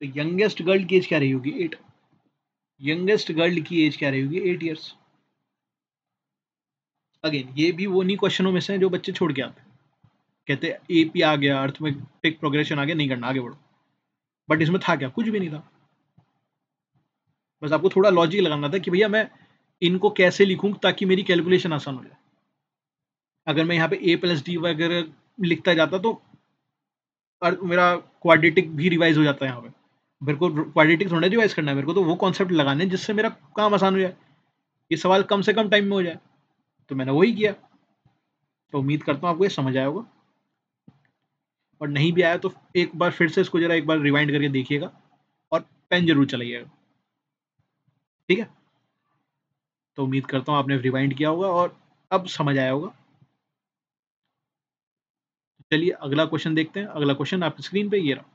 तो यंगेस्ट गर्ल की एज क्या रही होगी 8, यंगेस्ट गर्ल की एज क्या रही होगी 8 ईयर्स। अगेन ये भी वो नहीं क्वेश्चनों में से हैं जो बच्चे छोड़ के आते हैं, कहते हैं एपी आ गया, अर्थमेटिक प्रोग्रेशन आ गया, नहीं करना, आगे बढ़ो। बट इसमें था क्या, कुछ भी नहीं था। बस आपको थोड़ा लॉजिक लगाना था कि भैया मैं इनको कैसे लिखूं ताकि मेरी कैलकुलेशन आसान हो जाए। अगर मैं यहाँ पे ए प्लस डी वगैरह लिखता जाता तो मेरा क्वाड्रेटिक भी रिवाइज हो जाता है। यहाँ पे मेरे को क्वाड्रेटिक थोड़ा रिवाइज करना है, मेरे को तो वो कॉन्सेप्ट लगाने हैं जिससे मेरा काम आसान हो जाए, ये सवाल कम से कम टाइम में हो जाए। तो मैंने वही किया। तो उम्मीद करता हूँ आपको ये समझ आया होगा, और नहीं भी आया तो एक बार फिर से इसको जरा एक बार रिवाइंड करके देखिएगा, और पेन जरूर चलाइएगा, ठीक है। तो उम्मीद करता हूँ आपने रिवाइंड किया होगा और अब समझ आया होगा। चलिए अगला क्वेश्चन देखते हैं। अगला क्वेश्चन आपकी स्क्रीन पे ये रहा।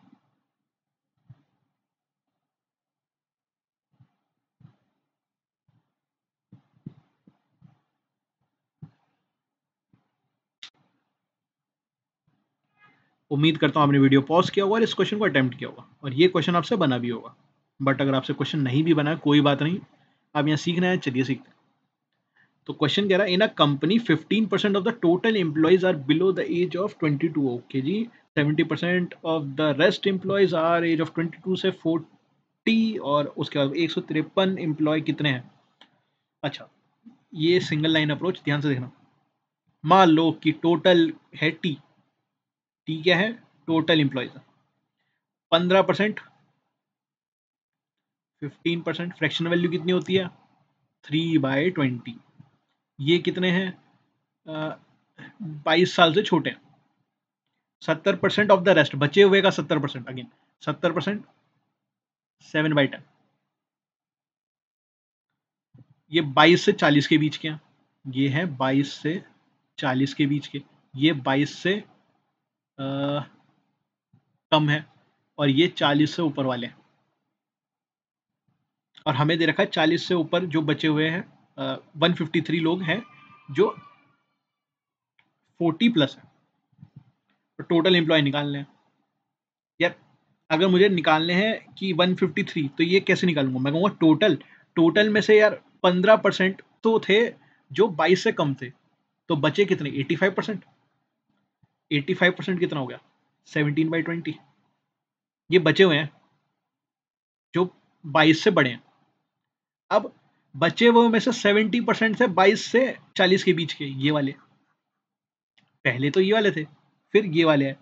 उम्मीद करता हूँ आपने वीडियो पॉज किया होगा और इस क्वेश्चन को अटेम्प्ट किया होगा, और ये क्वेश्चन आपसे बना भी होगा। बट अगर आपसे क्वेश्चन नहीं भी बना, कोई बात नहीं, आप यहाँ सीखना है, चलिए सीखते हैं। तो क्वेश्चन कह रहा है in a company 15% of the total employees are below the age of 22। Okay जी, 70% of the rest employees are age of 22 से 40, और उसके बाद 153 एम्प्लॉय कितने हैं। अच्छा, ये सिंगल लाइन अप्रोच, ध्यान से देखना। मान लो कि टोटल है टी, टी क्या है, टोटल एम्प्लॉयज। 15%, 15%, फ्रैक्शन वैल्यू कितनी होती है 3/20। ये कितने हैं, 22 साल से छोटे हैं। 70% ऑफ द रेस्ट, बचे हुए का 70%, अगेन 70%, 7/10। ये 22 से 40 के बीच के हैं, ये है 22 से 40 के बीच के, ये 22 से कम है, और ये 40 से ऊपर वाले हैं। और हमें दे रखा है 40 से ऊपर जो बचे हुए हैं 153 लोग हैं जो 40 प्लस है। तो टोटल एम्प्लॉय निकालने हैं यार। अगर मुझे निकालने हैं कि 153, तो ये कैसे निकालूंगा, मैं कहूँगा टोटल, टोटल में से यार 15% तो थे जो 22 से कम थे, तो बचे कितने 85%। 85% कितना हो गया 17/20। ये बचे हुए हैं जो 22 से बड़े हैं। अब बचे हुए में से 70% से 22 से 40 के बीच के ये वाले, पहले तो ये वाले थे, फिर ये वाले हैं।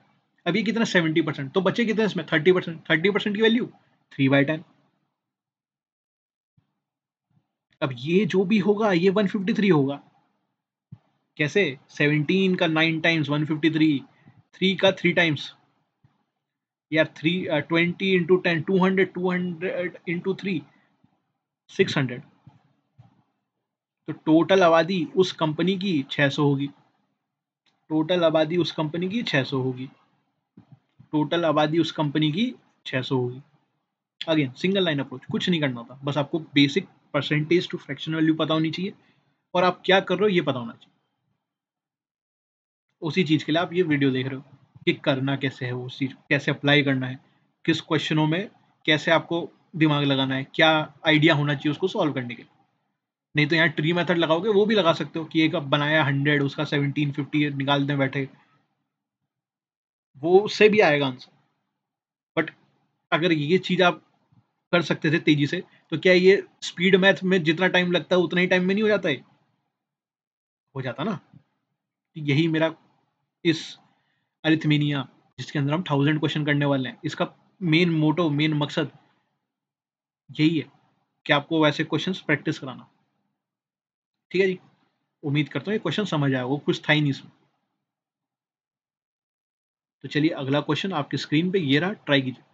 अब ये कितना 70%, तो बचे कितने इसमें 30%। 30% की वैल्यू 3/10। अब ये जो भी होगा ये 153 होगा। कैसे, 17 का 9 टाइम्स 153, 3 का 3 टाइम्स यार 20 इंटू 10 200, 200 इंटू 3 600। तो टोटल आबादी उस कंपनी की 600 होगी, टोटल आबादी उस कंपनी की 600 होगी, टोटल आबादी उस कंपनी की 600 होगी। अगेन सिंगल लाइन अप्रोच, कुछ नहीं करना था, बस आपको basic percentage to fraction value पता होनी चाहिए, और आप क्या कर रहे हो ये पता होना चाहिए। उसी चीज के लिए आप ये वीडियो देख रहे हो कि करना कैसे है, वो चीज कैसे अप्लाई करना है, किस क्वेश्चनों में कैसे आपको दिमाग लगाना है, क्या आइडिया होना चाहिए उसको सॉल्व करने के लिए। नहीं तो यहाँ ट्री मेथड लगाओगे, वो भी लगा सकते हो कि एक अब बनाया 100, उसका 1750 निकालते बैठे, वो उससे भी आएगा आंसर। बट अगर ये चीज आप कर सकते थे तेजी से, तो क्या ये स्पीड मैथ में जितना टाइम लगता है उतना ही टाइम में नहीं हो जाता है, हो जाता ना। यही मेरा इस अरिथमेनिया, जिसके अंदर हम 1000 क्वेश्चन करने वाले हैं, इसका मेन मोटो, मेन मकसद यही है कि आपको वैसे क्वेश्चंस प्रैक्टिस कराना। ठीक है जी, उम्मीद करता हूँ ये क्वेश्चन समझ आया, वो कुछ था ही नहीं इसमें। तो चलिए अगला क्वेश्चन आपकी स्क्रीन पे ये रहा, ट्राई कीजिए।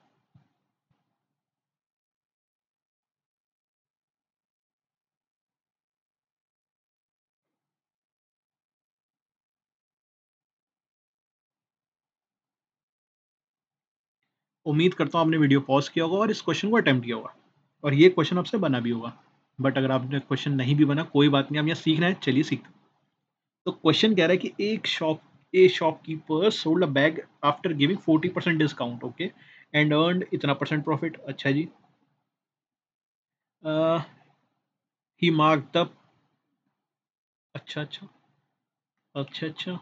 उम्मीद करता हूँ आपने वीडियो पॉज किया होगा और इस क्वेश्चन को अटेम्प्ट किया होगा, और ये क्वेश्चन आपसे बना भी होगा। बट अगर आपने क्वेश्चन नहीं भी बना, कोई बात नहीं, आप यहाँ सीखना है, चलिए सीखते। तो क्वेश्चन कह रहा है कि एक shopkeeper sold a bag after giving 40% discount, okay, and earned इतना परसेंट प्रॉफिट। अच्छा जी, ही मार्क द, अच्छा अच्छा, अच्छा अच्छा,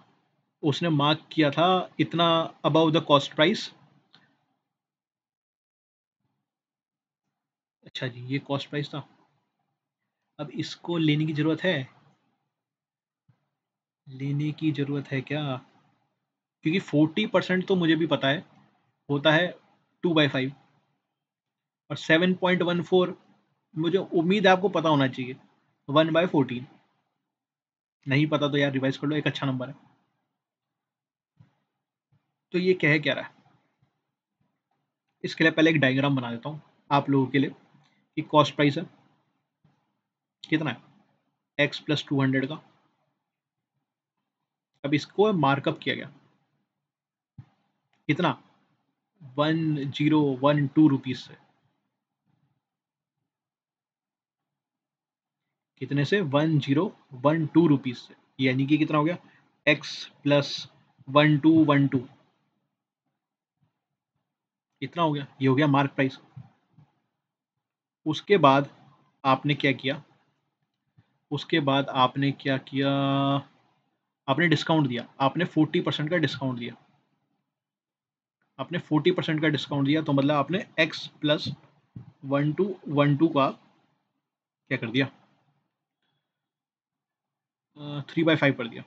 उसने मार्क किया था इतना अबव द कॉस्ट प्राइस। अच्छा जी, ये कॉस्ट प्राइस था। अब इसको लेने की ज़रूरत है, लेने की ज़रूरत है क्या? क्योंकि 40% तो मुझे भी पता है होता है 2/5, और 7.14 मुझे उम्मीद है आपको पता होना चाहिए 1/14। नहीं पता तो यार रिवाइज कर लो, एक अच्छा नंबर है। तो ये क्या रहा है, इसके लिए पहले एक डायग्राम बना देता हूँ आप लोगों के लिए कि कॉस्ट प्राइस है कितना है, एक्स प्लस 200 का। अब इसको मार्कअप किया गया कितना, 1012 रुपीज से। कितने से, 1012 रुपीज से, यानी कि कितना हो गया, एक्स प्लस 1212, इतना हो गया, ये हो गया मार्क प्राइस। उसके बाद आपने क्या किया, उसके बाद आपने क्या किया, आपने डिस्काउंट दिया, आपने 40% का डिस्काउंट दिया, आपने 40% का डिस्काउंट दिया, तो मतलब आपने एक्स प्लस 1212 का क्या कर दिया, 3/5 कर दिया।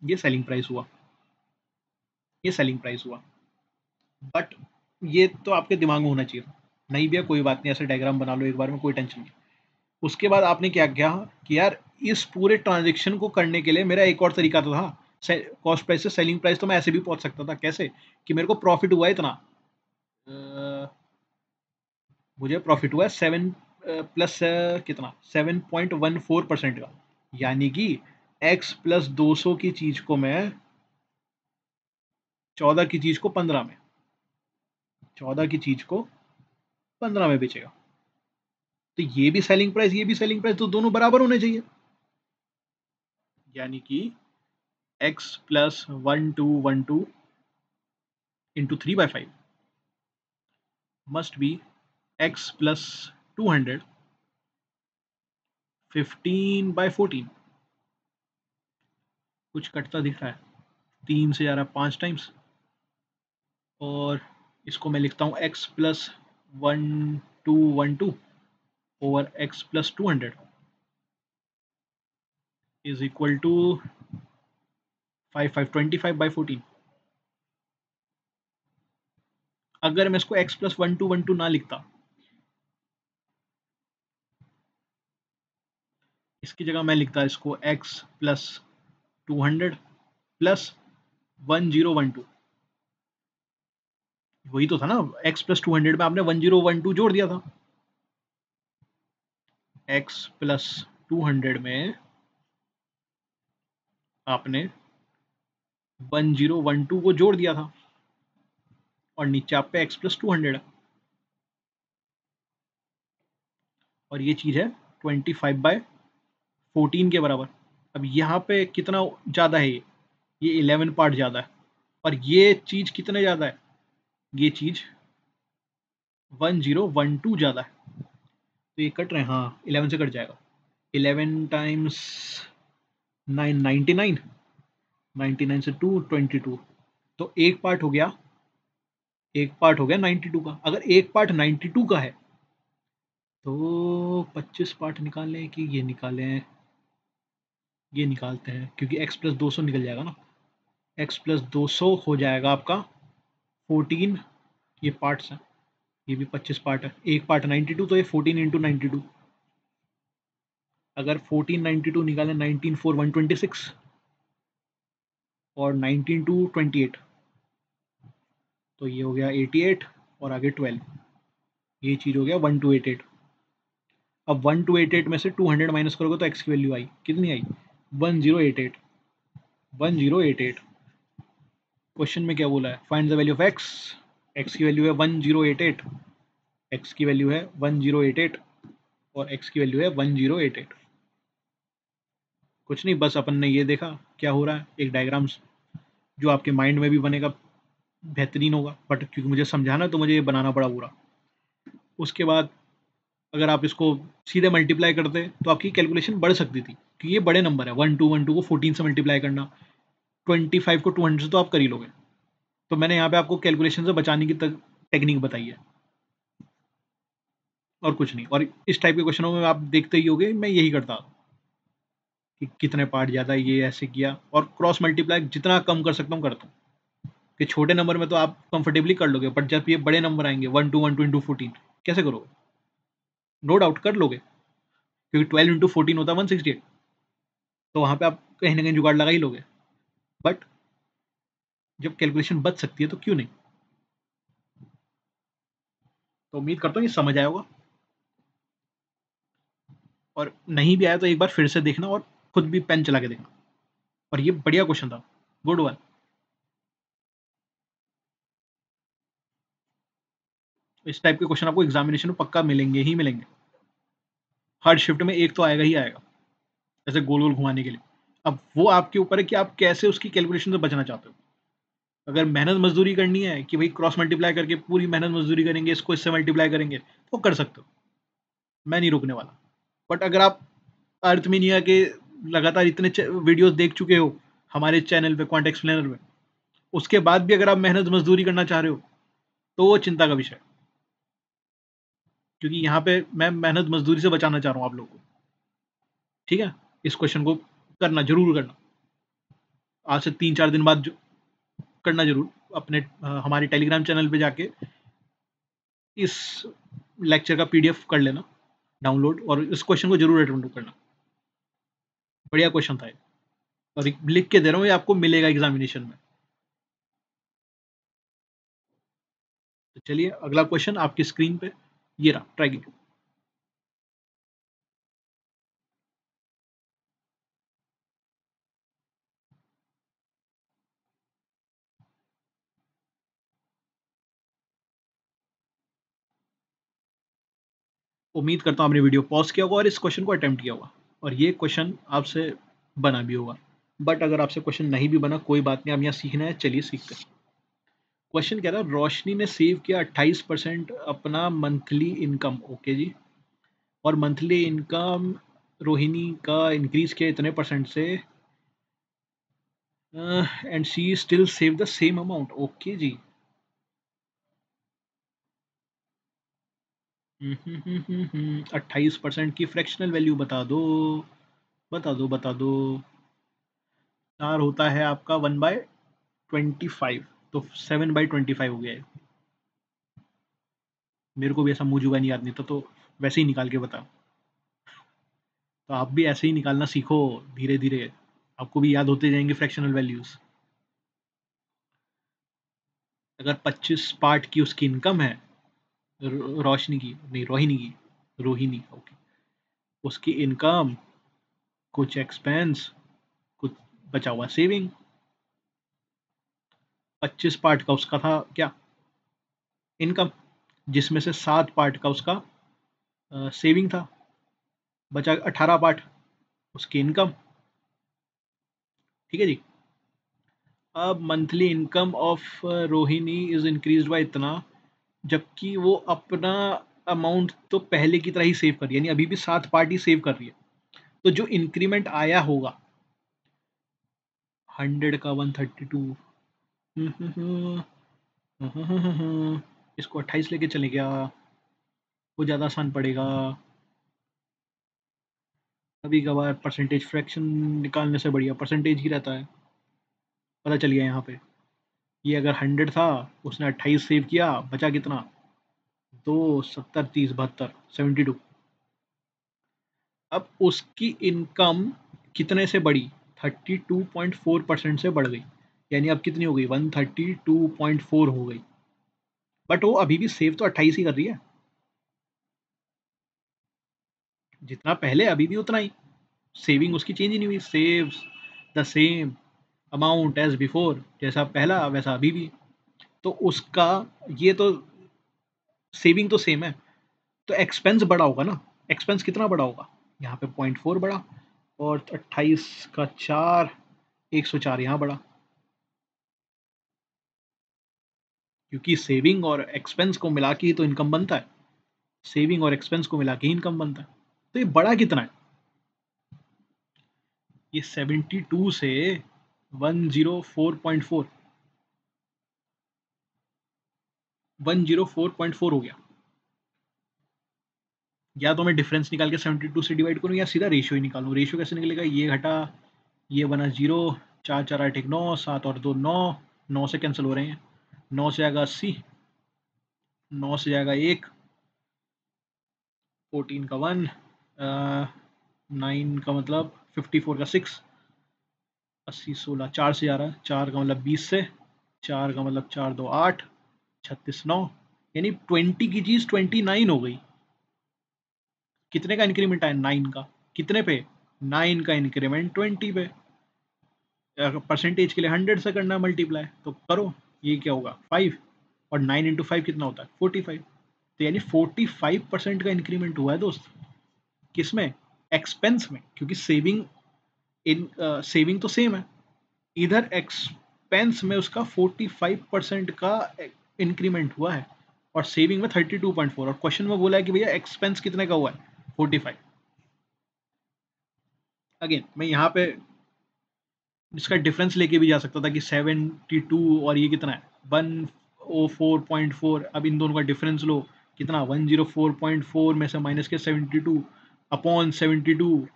ये सेलिंग प्राइस हुआ, ये सेलिंग प्राइस हुआ। बट ये तो आपके दिमाग में होना चाहिए था। नहीं भैया कोई बात नहीं, ऐसे डायग्राम बना लो एक बार में, कोई टेंशन नहीं। उसके बाद आपने क्या किया कि यार इस पूरे ट्रांजेक्शन को करने के लिए मेरा एक और तरीका तो था, कॉस्ट प्राइस से सेलिंग प्राइस तो मैं ऐसे भी पहुंच सकता था। कैसे, कि मेरे को प्रॉफिट हुआ इतना, मुझे प्रॉफिट हुआ 7 प्लस कितना, 7.14% का, यानी कि x प्लस 200 की चीज को मैं 14 की चीज को 15 में, 14 की चीज को 15 में बेचेगा। तो ये भी सेलिंग प्राइस, ये भी सेलिंग प्राइस, तो दोनों बराबर होने चाहिए, यानी कि x plus 1212 into 3/5 must be x plus 200 15/14। कुछ कटता दिख रहा है, 3 से जा रहा है 5 टाइम्स, और इसको मैं लिखता हूँ x plus 1212 over x plus 200 is equal to 25/14। अगर मैं इसको x प्लस 1212 ना लिखता, इसकी जगह मैं लिखता इसको x प्लस 200 प्लस 1012, वही तो था ना, x प्लस 200 में आपने 1012 जोड़ दिया था, x प्लस 200 में आपने 1012 को जोड़ दिया था, और नीचे आप पे x प्लस 200 है, और ये चीज़ है 25/14 के बराबर। अब यहाँ पे कितना ज़्यादा है, ये 11 पार्ट ज़्यादा है, और ये चीज़ कितने ज़्यादा है, ये चीज़ 1012 ज़्यादा है। तो ये कट रहे हैं, हाँ 11 से कट जाएगा, 11 टाइम्स 9 99, 99 से 2 22, तो एक पार्ट हो गया, एक पार्ट हो गया 92 का। अगर एक पार्ट 92 का है तो 25 पार्ट निकालें कि ये निकालें, ये निकालते हैं, क्योंकि x प्लस 200 निकल जाएगा ना, x प्लस 200 हो जाएगा आपका 14, ये पार्ट्स हैं, ये भी 25 पार्ट है, एक पार्ट 92, तो ये 14 इंटू 92। अगर 1492 निकालें, 19 4 126 और 19 2 28, तो ये हो गया 88 और आगे 12, ये चीज़ हो गया 1288। अब 1288 में से 200 माइनस करोगे तो एक्स की वैल्यू आई, कितनी आई? 1088। 1088। क्वेश्चन में क्या बोला है? Find the value of x. X की वैल्यू है 1088, एक्स की वैल्यू है 1088 और एक्स की वैल्यू है 1088। कुछ नहीं, बस अपन ने ये देखा क्या हो रहा है, एक डायग्राम्स जो आपके माइंड में भी बनेगा, बेहतरीन होगा, बट क्योंकि मुझे समझाना तो मुझे ये बनाना पड़ा पूरा। उसके बाद अगर आप इसको सीधे मल्टीप्लाई करते तो आपकी कैलकुलेशन बढ़ सकती थी, क्योंकि ये बड़े नंबर है। 1 2 को 14 से मल्टीप्लाई करना, 25 को 200 से तो आप कर ही लोगे। तो मैंने यहाँ पे आपको कैलकुलेशन से बचाने की टेक्निक बताई है, और कुछ नहीं। और इस टाइप के क्वेश्चनों में आप देखते ही होगे, मैं यही करता कि कितने पार्ट ज़्यादा, ये ऐसे किया, और क्रॉस मल्टीप्लाई जितना कम कर सकता हूँ करता हूँ। कि छोटे नंबर में तो आप कंफर्टेबली कर लोगे, बट जब ये बड़े नंबर आएंगे 1 2 इंटू 14, कैसे करोगे? नो डाउट कर लोगे, क्योंकि 12 इंटू 14 होता है 168, तो वहाँ पे आप कहीं ना कहीं जुगाड़ लगा ही लोगे। बट जब कैलकुलेशन बच सकती है तो क्यों नहीं। तो उम्मीद करता हूँ ये समझ आया होगा, और नहीं भी आया तो एक बार फिर से देखना और खुद भी पेन चला के देखना। और ये बढ़िया क्वेश्चन था, गुड वन। इस टाइप के क्वेश्चन आपको एग्जामिनेशन में पक्का मिलेंगे ही मिलेंगे। हर शिफ्ट में एक तो आएगा ही आएगा, ऐसे गोल गोल घुमाने के लिए। अब वो आपके ऊपर है कि आप कैसे उसकी कैलकुलेशन से बचना चाहते हो। अगर मेहनत मजदूरी करनी है कि भाई क्रॉस मल्टीप्लाई करके पूरी मेहनत मजदूरी करेंगे, इसको इससे मल्टीप्लाई करेंगे, तो कर सकते हो, मैं नहीं रोकने वाला। बट अगर आप अर्थ में नहीं आके लगातार इतने वीडियोस देख चुके हो हमारे चैनल पे क्वांट एक्सप्लेनर में, उसके बाद भी अगर आप मेहनत मजदूरी करना चाह रहे हो, तो वो चिंता का विषय है। क्योंकि यहाँ पे मैं मेहनत मजदूरी से बचाना चाह रहा हूँ आप लोगों को। ठीक है, इस क्वेश्चन को करना जरूर करना, आज से 3 4 दिन बाद करना जरूर। अपने हमारे टेलीग्राम चैनल पे जाके इस लेक्चर का पीडीएफ कर लेना डाउनलोड, और इस क्वेश्चन को जरूर अटेम्प्ट करना। बढ़िया क्वेश्चन था ये, और लिख के दे रहा हूँ, ये आपको मिलेगा एग्जामिनेशन में। तो चलिए अगला क्वेश्चन आपकी स्क्रीन पे ये रहा, ट्राई कीजिए। उम्मीद करता हूँ आपने वीडियो पॉज किया होगा और इस क्वेश्चन को अटेम्प्ट किया होगा, और ये क्वेश्चन आपसे बना भी होगा। बट अगर आपसे क्वेश्चन नहीं भी बना, कोई बात नहीं, आप यहाँ सीखना है, चलिए सीखते हैं। क्वेश्चन कह रहा है, रोशनी ने सेव किया 28% अपना मंथली इनकम, ओके जी, और मंथली इनकम रोहिणी का इंक्रीज किया इतने परसेंट से, and she still save the same amount, okay जी। 28% की फ्रैक्शनल वैल्यू बता दो, बता दो बता दो। 4 होता है आपका 1/25, तो 7/25 हो गया है। मेरे को भी ऐसा मुंह जुबानी याद नहीं था, तो वैसे ही निकाल के बता। तो आप भी ऐसे ही निकालना सीखो, धीरे धीरे आपको भी याद होते जाएंगे फ्रैक्शनल वैल्यूज। अगर 25 पार्ट की उसकी इनकम है, रोशनी की नहीं, रोहिणी की, रोहिणी, ओके, उसकी इनकम, कुछ एक्सपेंस, कुछ बचा हुआ सेविंग। 25 पार्ट का उसका था क्या? इनकम, जिसमें से 7 पार्ट का उसका सेविंग था, बचा 18 पार्ट उसकी इनकम। ठीक है जी। अब monthly income of Rohini is increase by इतना, जबकि वो अपना अमाउंट तो पहले की तरह ही सेव कर रही है, यानी अभी भी 7 पार्ट ही सेव कर रही है। तो जो इंक्रीमेंट आया होगा 100 का 132, इसको 28 लेके चले गया, वो ज़्यादा आसान पड़ेगा। कभी कभार परसेंटेज फ्रैक्शन निकालने से बढ़िया परसेंटेज ही रहता है। पता चल गया यहाँ पे, ये अगर 100 था, उसने 28 सेव किया, बचा कितना? तो 70 30 72 72। अब उसकी इनकम कितने से बढ़ी? 32.4% से बढ़ गई, यानी अब कितनी हो गई? 132.4 हो गई। बट वो अभी भी सेव तो 28 ही कर रही है, जितना पहले अभी भी उतना ही। सेविंग उसकी चेंज ही नहीं हुई, saves the same amount as before, जैसा पहला वैसा अभी भी। तो उसका ये तो सेविंग तो सेम है, तो एक्सपेंस बढ़ा होगा ना। एक्सपेंस कितना बढ़ा होगा? यहाँ पे 0.4 बढ़ा, और 28 का 4, 104 यहाँ बढ़ा, क्योंकि सेविंग और एक्सपेंस को मिला के ही तो इनकम बनता है। सेविंग और एक्सपेंस को मिला के ही इनकम बनता है। तो ये बड़ा कितना है? ये 72 से 104.4, 104.4 हो गया। या तो मैं डिफरेंस निकाल के 72 से डिवाइड करूँ, या सीधा रेशियो ही निकालूँ। रेशियो कैसे निकलेगा? ये घटा, ये बना 0, 4 4 8 1 9, 7 और 2 9, 9 से कैंसिल हो रहे हैं, 9 से जाएगा 80, 9 से जाएगा 1, 14 का 1, 9 का मतलब 54 का 6, 80 16, 4 से जा रहा है, 4 का मतलब 20 से, 4 का मतलब 4 2 8, 36 9, यानी 20 की चीज़ 29 हो गई। कितने का इंक्रीमेंट आया? 9 का। कितने पे? 9 का इंक्रीमेंट 20 पे। परसेंटेज के लिए 100 से करना है मल्टीप्लाई, तो करो। ये क्या होगा? 5, और 9 इंटू 5 कितना होता है? 45। तो यानी 45% का इंक्रीमेंट हुआ है दोस्त। किसमें? एक्सपेंस में, क्योंकि सेविंग तो सेम है। इधर एक्सपेंस में उसका 45% का इंक्रीमेंट हुआ है, और सेविंग में 32.4। और क्वेश्चन में बोला है कि भैया एक्सपेंस कितने का हुआ है? 45। अगेन मैं यहाँ पे इसका डिफरेंस लेके भी जा सकता था कि 72 और ये कितना है? 104.4। अब इन दोनों का डिफरेंस लो, कितना? 104.4 में से माइनस के 72 अपॉन 72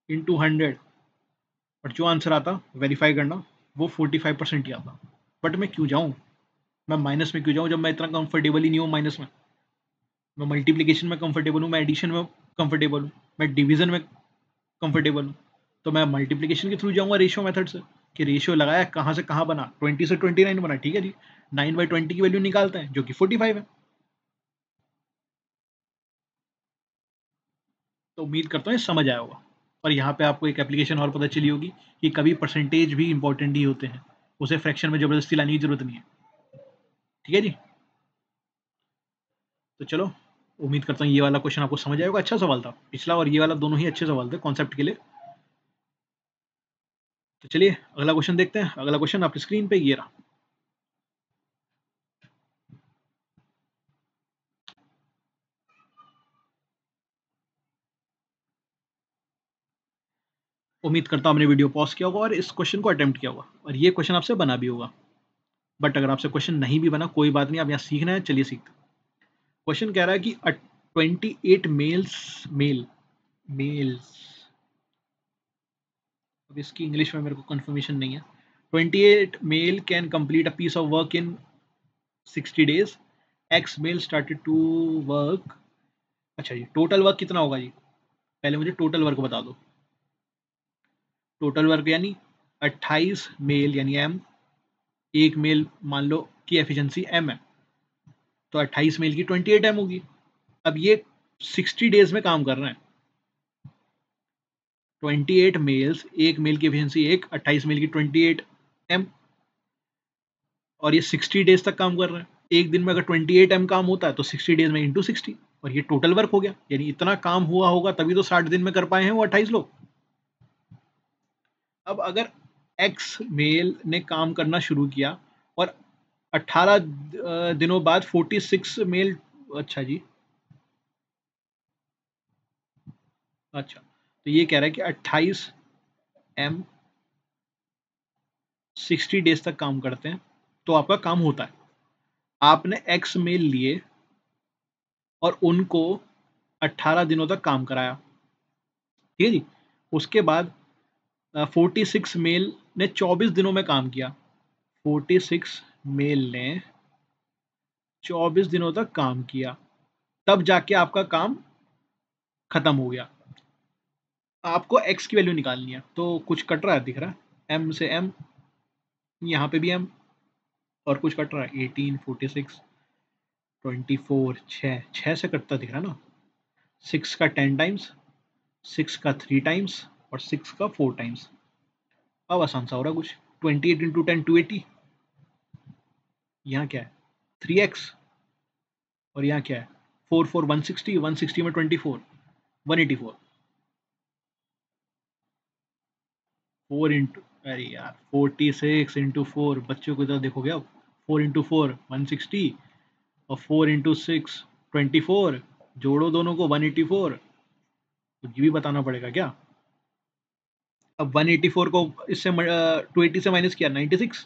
इंटू 100, और जो आंसर आता वेरीफाई करना, वो 45% ही आता। बट मैं क्यों जाऊँ? मैं माइनस में क्यों जाऊँ जब मैं इतना कंफर्टेबल ही नहीं हूँ माइनस में? मैं मल्टीप्लिकेशन में कंफर्टेबल हूँ, मैं एडिशन में कंफर्टेबल हूँ, मैं डिवीजन में कंफर्टेबल हूँ। तो मैं मल्टीप्लिकेशन के थ्रू जाऊँगा रेशियो मेथड से, कि रेशियो लगाया कहाँ से कहाँ बना, 20 से 29 बना, ठीक है जी। 9/20 की वैल्यू निकालते हैं, जो कि 45 है। तो उम्मीद करता हूँ ये समझ आया होगा। और यहाँ पे आपको एक एप्लीकेशन और पता चली होगी कि कभी परसेंटेज भी इंपॉर्टेंट ही होते हैं, उसे फ्रैक्शन में ज़बरदस्ती लाने की जरूरत नहीं है। ठीक है जी। तो चलो, उम्मीद करता हूँ ये वाला क्वेश्चन आपको समझ आएगा। अच्छा सवाल था पिछला, और ये वाला दोनों ही अच्छे सवाल थे कॉन्सेप्ट के लिए। तो चलिए अगला क्वेश्चन देखते हैं। अगला क्वेश्चन आपकी स्क्रीन पे ये रहा। उम्मीद करता हूँ आपने वीडियो पॉज किया होगा और इस क्वेश्चन को अटेम्प्ट किया होगा, और ये क्वेश्चन आपसे बना भी होगा। बट अगर आपसे क्वेश्चन नहीं भी बना, कोई बात नहीं, आप यहाँ सीखना है, चलिए सीखते हैं। क्वेश्चन कह रहा है कि 28 मेल्स, अब इसकी इंग्लिश में मेरे को कंफर्मेशन नहीं है। 28 male can complete a piece of work in 60 days। X male started to work. अच्छा जी, टोटल वर्क कितना होगा जी? पहले मुझे टोटल वर्क बता दो। टोटल वर्क यानी 28 मेल यानी एम, एक मेल मान लो कि एफिशिएंसी एम है, तो 28 मेल की 28 एम होगी। अब ये 60 डेज में काम कर रहे हैं। 28 मेल्स, एक मेल की एफिशिएंसी एक, 28 मेल की 28 एम, और ये 60 डेज तक काम कर रहे हैं। एक दिन में अगर 28 एम काम होता है तो 60 डेज में इंटू 60, और ये टोटल वर्क हो गया। यानी इतना काम हुआ होगा तभी तो 60 दिन में कर पाए हैं वो 28 लोग। अब अगर एक्स मेल ने काम करना शुरू किया और 18 दिनों बाद 46 मेल, अच्छा जी, अच्छा, तो ये कह रहा है कि 28 एम 60 डेज तक काम करते हैं, तो आपका काम होता है। आपने एक्स मेल लिए और उनको 18 दिनों तक काम कराया, ठीक है जी। उसके बाद 46 मेल ने 24 दिनों में काम किया। 46 मेल ने 24 दिनों तक काम किया, तब जाके आपका काम खत्म हो गया। आपको एक्स की वैल्यू निकालनी है, तो कुछ कट रहा है दिख रहा है, एम से एम, यहाँ पे भी एम, और कुछ कट रहा है 18, 46, 24, 6 से कटता दिख रहा है ना। 6 का 10 टाइम्स, 6 का 3 टाइम्स, और 6 का 4 टाइम्स। अब आसान सा हो रहा है कुछ। 28 इंटू 10 280, यहाँ क्या है 3x, और यहाँ क्या है 4 4 160, 160 में 24 184, 4 इंटू, अरे यार 46 इंटू 4, बच्चों को इधर देखोगे अब। 4 इंटू 4 160, और 4 इंटू 6 24, जोड़ो दोनों को 184। तो ये भी बताना पड़ेगा क्या। अब 184 को इससे 280 से माइनस किया 96,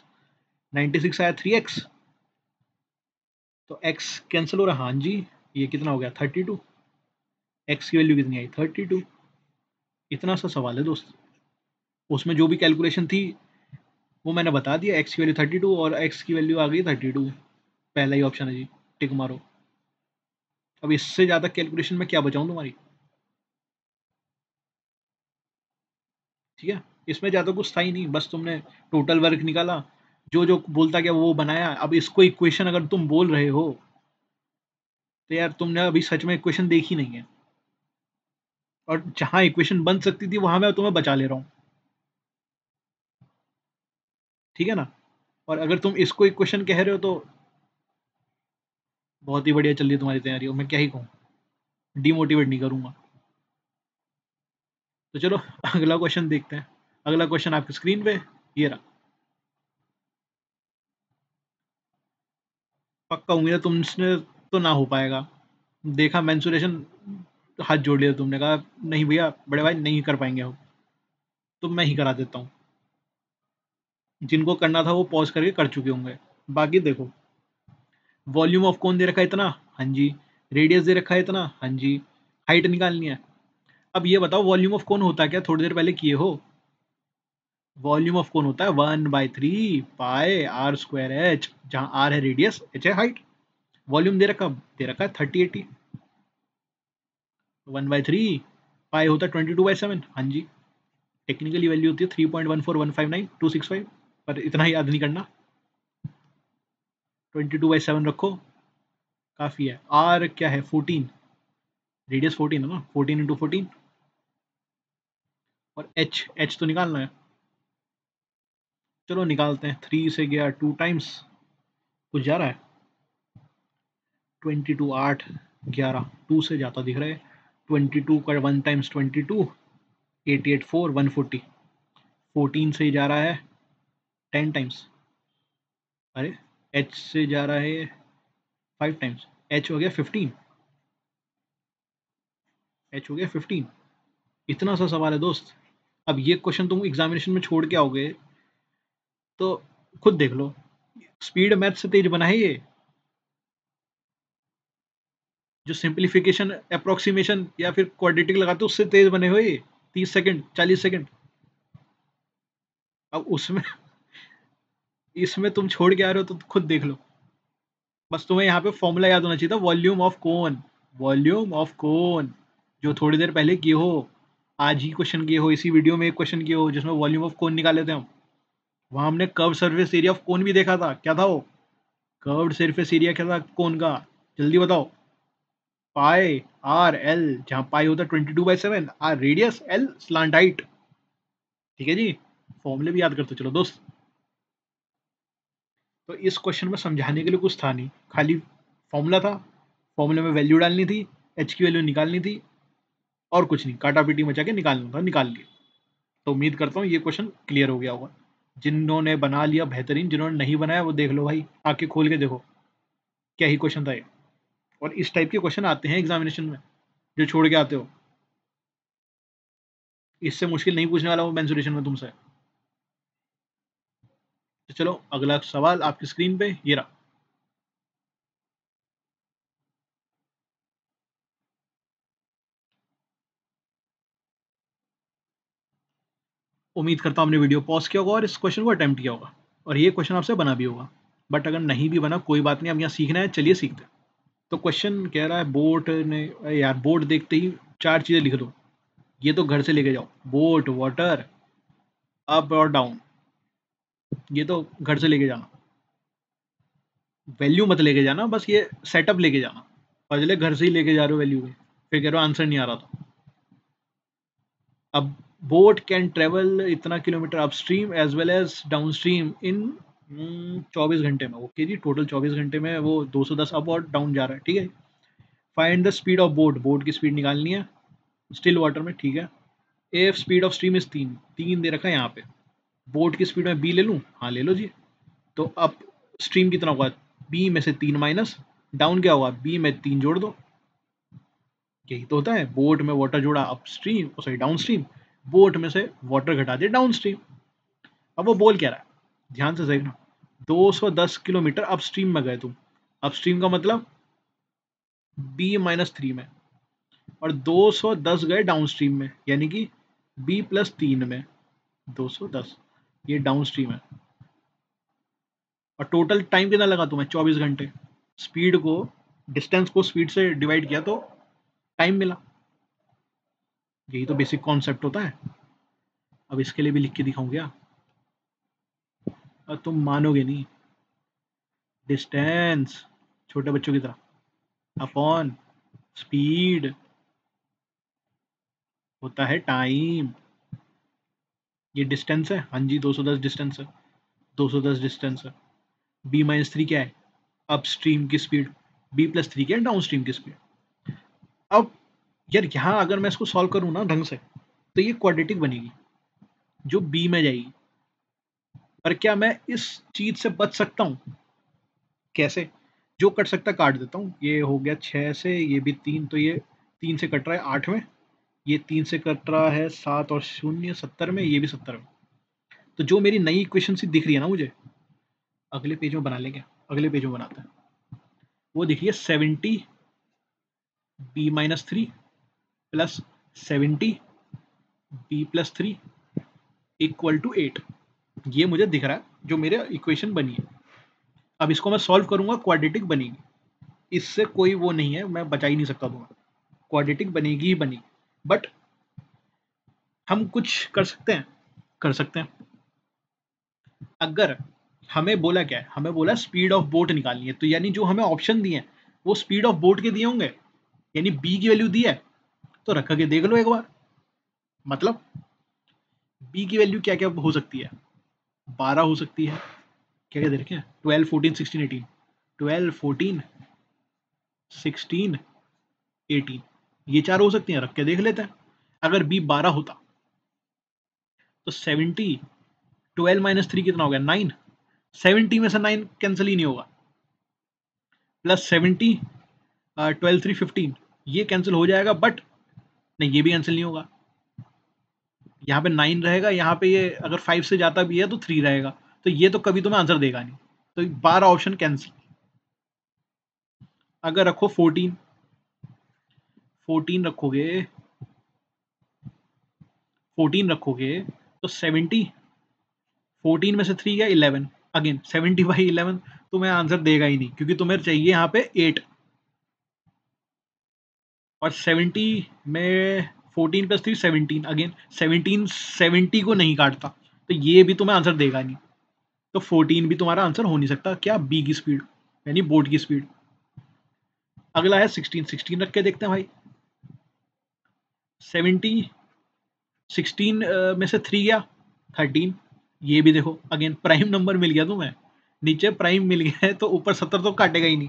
96 आया 3x, तो x कैंसिल हो रहा है, हाँ जी। ये कितना हो गया 32, x की वैल्यू कितनी आई 32। इतना सा सवाल है दोस्त, उसमें जो भी कैलकुलेशन थी वो मैंने बता दिया। x की वैल्यू 32 और x की वैल्यू आ गई 32, पहला ही ऑप्शन है जी, टिक मारो। अब इससे ज़्यादा कैलकुलेशन में क्या बचाऊँ तुम्हारी, ठीक है। इसमें ज़्यादा कुछ था ही नहीं, बस तुमने टोटल वर्क निकाला, जो जो बोलता गया वो बनाया। अब इसको इक्वेशन अगर तुम बोल रहे हो तो यार तुमने अभी सच में इक्वेशन देखी नहीं है, और जहाँ इक्वेशन बन सकती थी वहां मैं तुम्हें बचा ले रहा हूँ, ठीक है ना। और अगर तुम इसको इक्वेशन कह रहे हो तो बहुत ही बढ़िया चल रही है तुम्हारी तैयारी, मैं क्या ही कहूँ, डीमोटिवेट नहीं करूंगा। तो चलो अगला क्वेश्चन देखते हैं। अगला क्वेश्चन आपकी स्क्रीन पे ये रहा। पक्का उम्मीद है तुमसे तो ना हो पाएगा। देखा मेंसुरेशन, हाथ जोड़ लिया तुमने, कहा नहीं भैया बड़े भाई नहीं कर पाएंगे हम, तो मैं ही करा देता हूँ। जिनको करना था वो पॉज करके कर चुके होंगे। बाकी देखो, वॉल्यूम ऑफ कौन दे रखा है इतना, हाँ जी। रेडियस दे रखा है इतना, हाँ जी। हाइट निकालनी है। अब ये बताओ वॉल्यूम ऑफ कौन होता है, क्या थोड़ी देर पहले किए हो। वॉल्यूम ऑफ कौन होता है 1/3 पाए आर स्क्वायर एच, जहाँ आर है रेडियस, एच है हाइट। वॉल्यूम दे रखा है 3080, 1/3 पाई होता है 22/7, हाँ जी। टेक्निकली वैल्यू होती है 3.14159 पर इतना ही याद नहीं करना। 22/7 रखो, काफ़ी है। आर क्या है 14, रेडियस 14 है ना, 14 इंटू 14। और एच, एच तो निकालना है, चलो निकालते हैं। 3 से गया 2 टाइम्स, कुछ जा रहा है 22 8 11, 2 से जाता दिख रहा है। 22 का 1 टाइम्स 22, 88 4 140। 14 से जा रहा है 10 टाइम्स, अरे एच से जा रहा है 5 टाइम्स, एच हो गया 15, एच हो गया 15। इतना सा सवाल है दोस्त। अब ये क्वेश्चन तुम एग्जामिनेशन में छोड़ के आओगे तो खुद देख लो, स्पीड मैथ से तेज बना है ये। जो सिंप्लीफिकेशन अप्रोक्सीमेशन या फिर क्वाड्रेटिक लगाते हो उससे तेज बने हो ये, 30 सेकंड 40 सेकंड। अब उसमें इसमें तुम छोड़ के आ रहे हो तो खुद देख लो। बस तुम्हें यहाँ पे फॉर्मूला याद होना चाहिए था, volume of cone, volume of cone, जो थोड़ी देर पहले किए हो। आज ही क्वेश्चन किए हो, इसी वीडियो में एक क्वेश्चन किए हो जिसमें वॉल्यूम ऑफ कोन निकाले थे हम। वहां हमने कर्व सरफेस एरिया ऑफ कोन भी देखा था, क्या था वो, कर्व्ड सरफेस एरिया क्या था कोन का, जल्दी बताओ। पाई आर एल, जहाँ पाई होता है 22/7, R radius, L slant height, ठीक है जी। फॉर्मूले भी याद करते चलो दोस्त। तो इस क्वेश्चन में समझाने के लिए कुछ था नहीं, खाली फॉर्मूला था, फॉर्मूले में वैल्यू डालनी थी, एच की वैल्यू निकालनी थी, और कुछ नहीं, काटा पीटी मचा के निकालना था, निकाल लिया। तो उम्मीद करता हूँ ये क्वेश्चन क्लियर हो गया होगा। जिन्होंने बना लिया बेहतरीन, जिन्होंने नहीं बनाया वो देख लो भाई, आके खोल के देखो क्या ही क्वेश्चन था ये। और इस टाइप के क्वेश्चन आते हैं एग्जामिनेशन में जो छोड़ के आते हो, इससे मुश्किल नहीं पूछने वाला वो मेंसुरेशन में तुमसे। तो चलो अगला सवाल आपकी स्क्रीन पे ये रहा। उम्मीद करता हूँ आपने वीडियो पॉज किया होगा और इस क्वेश्चन को अटेम्प्ट किया होगा, और ये क्वेश्चन आपसे बना भी होगा। बट अगर नहीं भी बना कोई बात नहीं, अब यहाँ सीखना है, चलिए सीखते हैं। तो क्वेश्चन कह रहा है बोट ने, यार बोट देखते ही 4 चीज़ें लिख दो, ये तो घर से लेके जाओ, बोट, वाटर, अप और डाउन, ये तो घर से लेके जाना, वैल्यू मत लेके जाना, बस ये सेटअप लेके जाना। पहले घर से ही लेके जा रहे हो वैल्यू में, फिर कह रहे हो आंसर नहीं आ रहा था। अब बोट कैन ट्रेवल इतना kilometre upstream as well as downstream in 24 घंटे में। ओके जी, टोटल 24 घंटे में वो 210 अप और डाउन जा रहा है, ठीक है। Find the speed of boat, boat की स्पीड निकालनी है स्टिल वाटर में, ठीक है। F speed of stream is 3, 3 दे रखा है यहाँ पे। बोट की स्पीड में बी ले लूँ, हाँ ले लो जी। तो अब स्ट्रीम कितना होगा, बी में से 3 माइनस, डाउन क्या होगा, बी में 3 जोड़ दो। यही तो होता है, बोट में वाटर जोड़ा up stream, sorry down stream, boat में से वाटर घटा दिया डाउन स्ट्रीम। अब वो बोल क्या रहा है, ध्यान से देखना, 210 किलोमीटर अपस्ट्रीम में गए तुम, अपस्ट्रीम का मतलब B-3 में, और 210 गए डाउनस्ट्रीम में, यानी कि B+3 में 210, ये डाउनस्ट्रीम है। और टोटल टाइम कितना लगा तुम्हें, 24 घंटे। स्पीड को, डिस्टेंस को स्पीड से डिवाइड किया तो टाइम मिला। यही तो बेसिक कॉन्सेप्ट होता है। अब इसके लिए भी लिख के दिखाऊं क्या, अब तुम मानोगे नहीं। डिस्टेंस, छोटे बच्चों की तरह, अपॉन स्पीड होता है टाइम। ये डिस्टेंस है, हाँ जी 210 डिस्टेंस है, 210 डिस्टेंस है। B-3 क्या है, अपस्ट्रीम की स्पीड, B+3 क्या है, डाउनस्ट्रीम की स्पीड। अब यार यहाँ अगर मैं इसको सॉल्व करूँ ना ढंग से, तो ये क्वाड्रेटिक बनेगी जो B में जाएगी। पर क्या मैं इस चीज से बच सकता हूँ, कैसे, जो कट सकता काट देता हूँ। ये हो गया 6 से, ये भी 3, तो ये 3 से कट रहा है 8 में, ये 3 से कट रहा है 7 और 0 70 में, ये भी 70 में। तो जो मेरी नई इक्वेशन सी दिख रही है ना मुझे, अगले पेज में बना लेंगे, अगले पेज में बनाते हैं। वो देखिए 70 B-3 plus 70 B+3 equal to 8, ये मुझे दिख रहा है जो मेरे इक्वेशन बनी है। अब इसको मैं सॉल्व करूंगा, क्वाड्रेटिक बनेगी, इससे कोई वो नहीं है, मैं बचा ही नहीं सकता तुम्हें, क्वाड्रेटिक बनेगी ही बनेगी। बट हम कुछ कर सकते हैं, कर सकते हैं। अगर हमें बोला क्या है, हमें बोला स्पीड ऑफ बोट निकालनी है, तो यानी जो हमें ऑप्शन दिए हैं वो स्पीड ऑफ बोट के दिए होंगे, यानी बी की वैल्यू दी है तो रख के देख लो एक बार। मतलब बी की वैल्यू क्या क्या हो सकती है, 12 हो सकती है, क्या क्या दे रखे हैं, 12 14 16 18, 12 14 16 18, ये 4 हो सकती हैं, रख के देख लेते हैं। अगर बी 12 होता तो 70, 12-3 कितना हो गया, 9, 70 में से 9 कैंसिल ही नहीं होगा, प्लस 70, 12 3 15, ये कैंसिल हो जाएगा, बट नहीं ये भी कैंसिल नहीं होगा, यहाँ पे 9 रहेगा, यहाँ पे ये अगर 5 से जाता भी है तो 3 रहेगा, तो ये तो कभी तुम्हें आंसर देगा नहीं, तो 12 ऑप्शन कैंसिल। अगर रखो 14, 14 रखोगे, 14 रखोगे तो 70, 14 में से 3 गया 11, अगेन 70/11, तुम्हें आंसर देगा ही नहीं, क्योंकि तुम्हें चाहिए यहाँ पे 8, और 70 में 14+3 17, अगेन 17 70 को नहीं काटता, तो ये भी तुम्हें आंसर देगा नहीं, तो 14 भी तुम्हारा आंसर हो नहीं सकता। क्या, बी की स्पीड यानी बोट की स्पीड। अगला है 16, 16 रख के देखते हैं भाई, 70, 16 में से 3 गया 13, ये भी देखो अगेन प्राइम नंबर मिल गया तुम्हें, नीचे प्राइम मिल गया है तो ऊपर 70 तो काटेगा ही नहीं,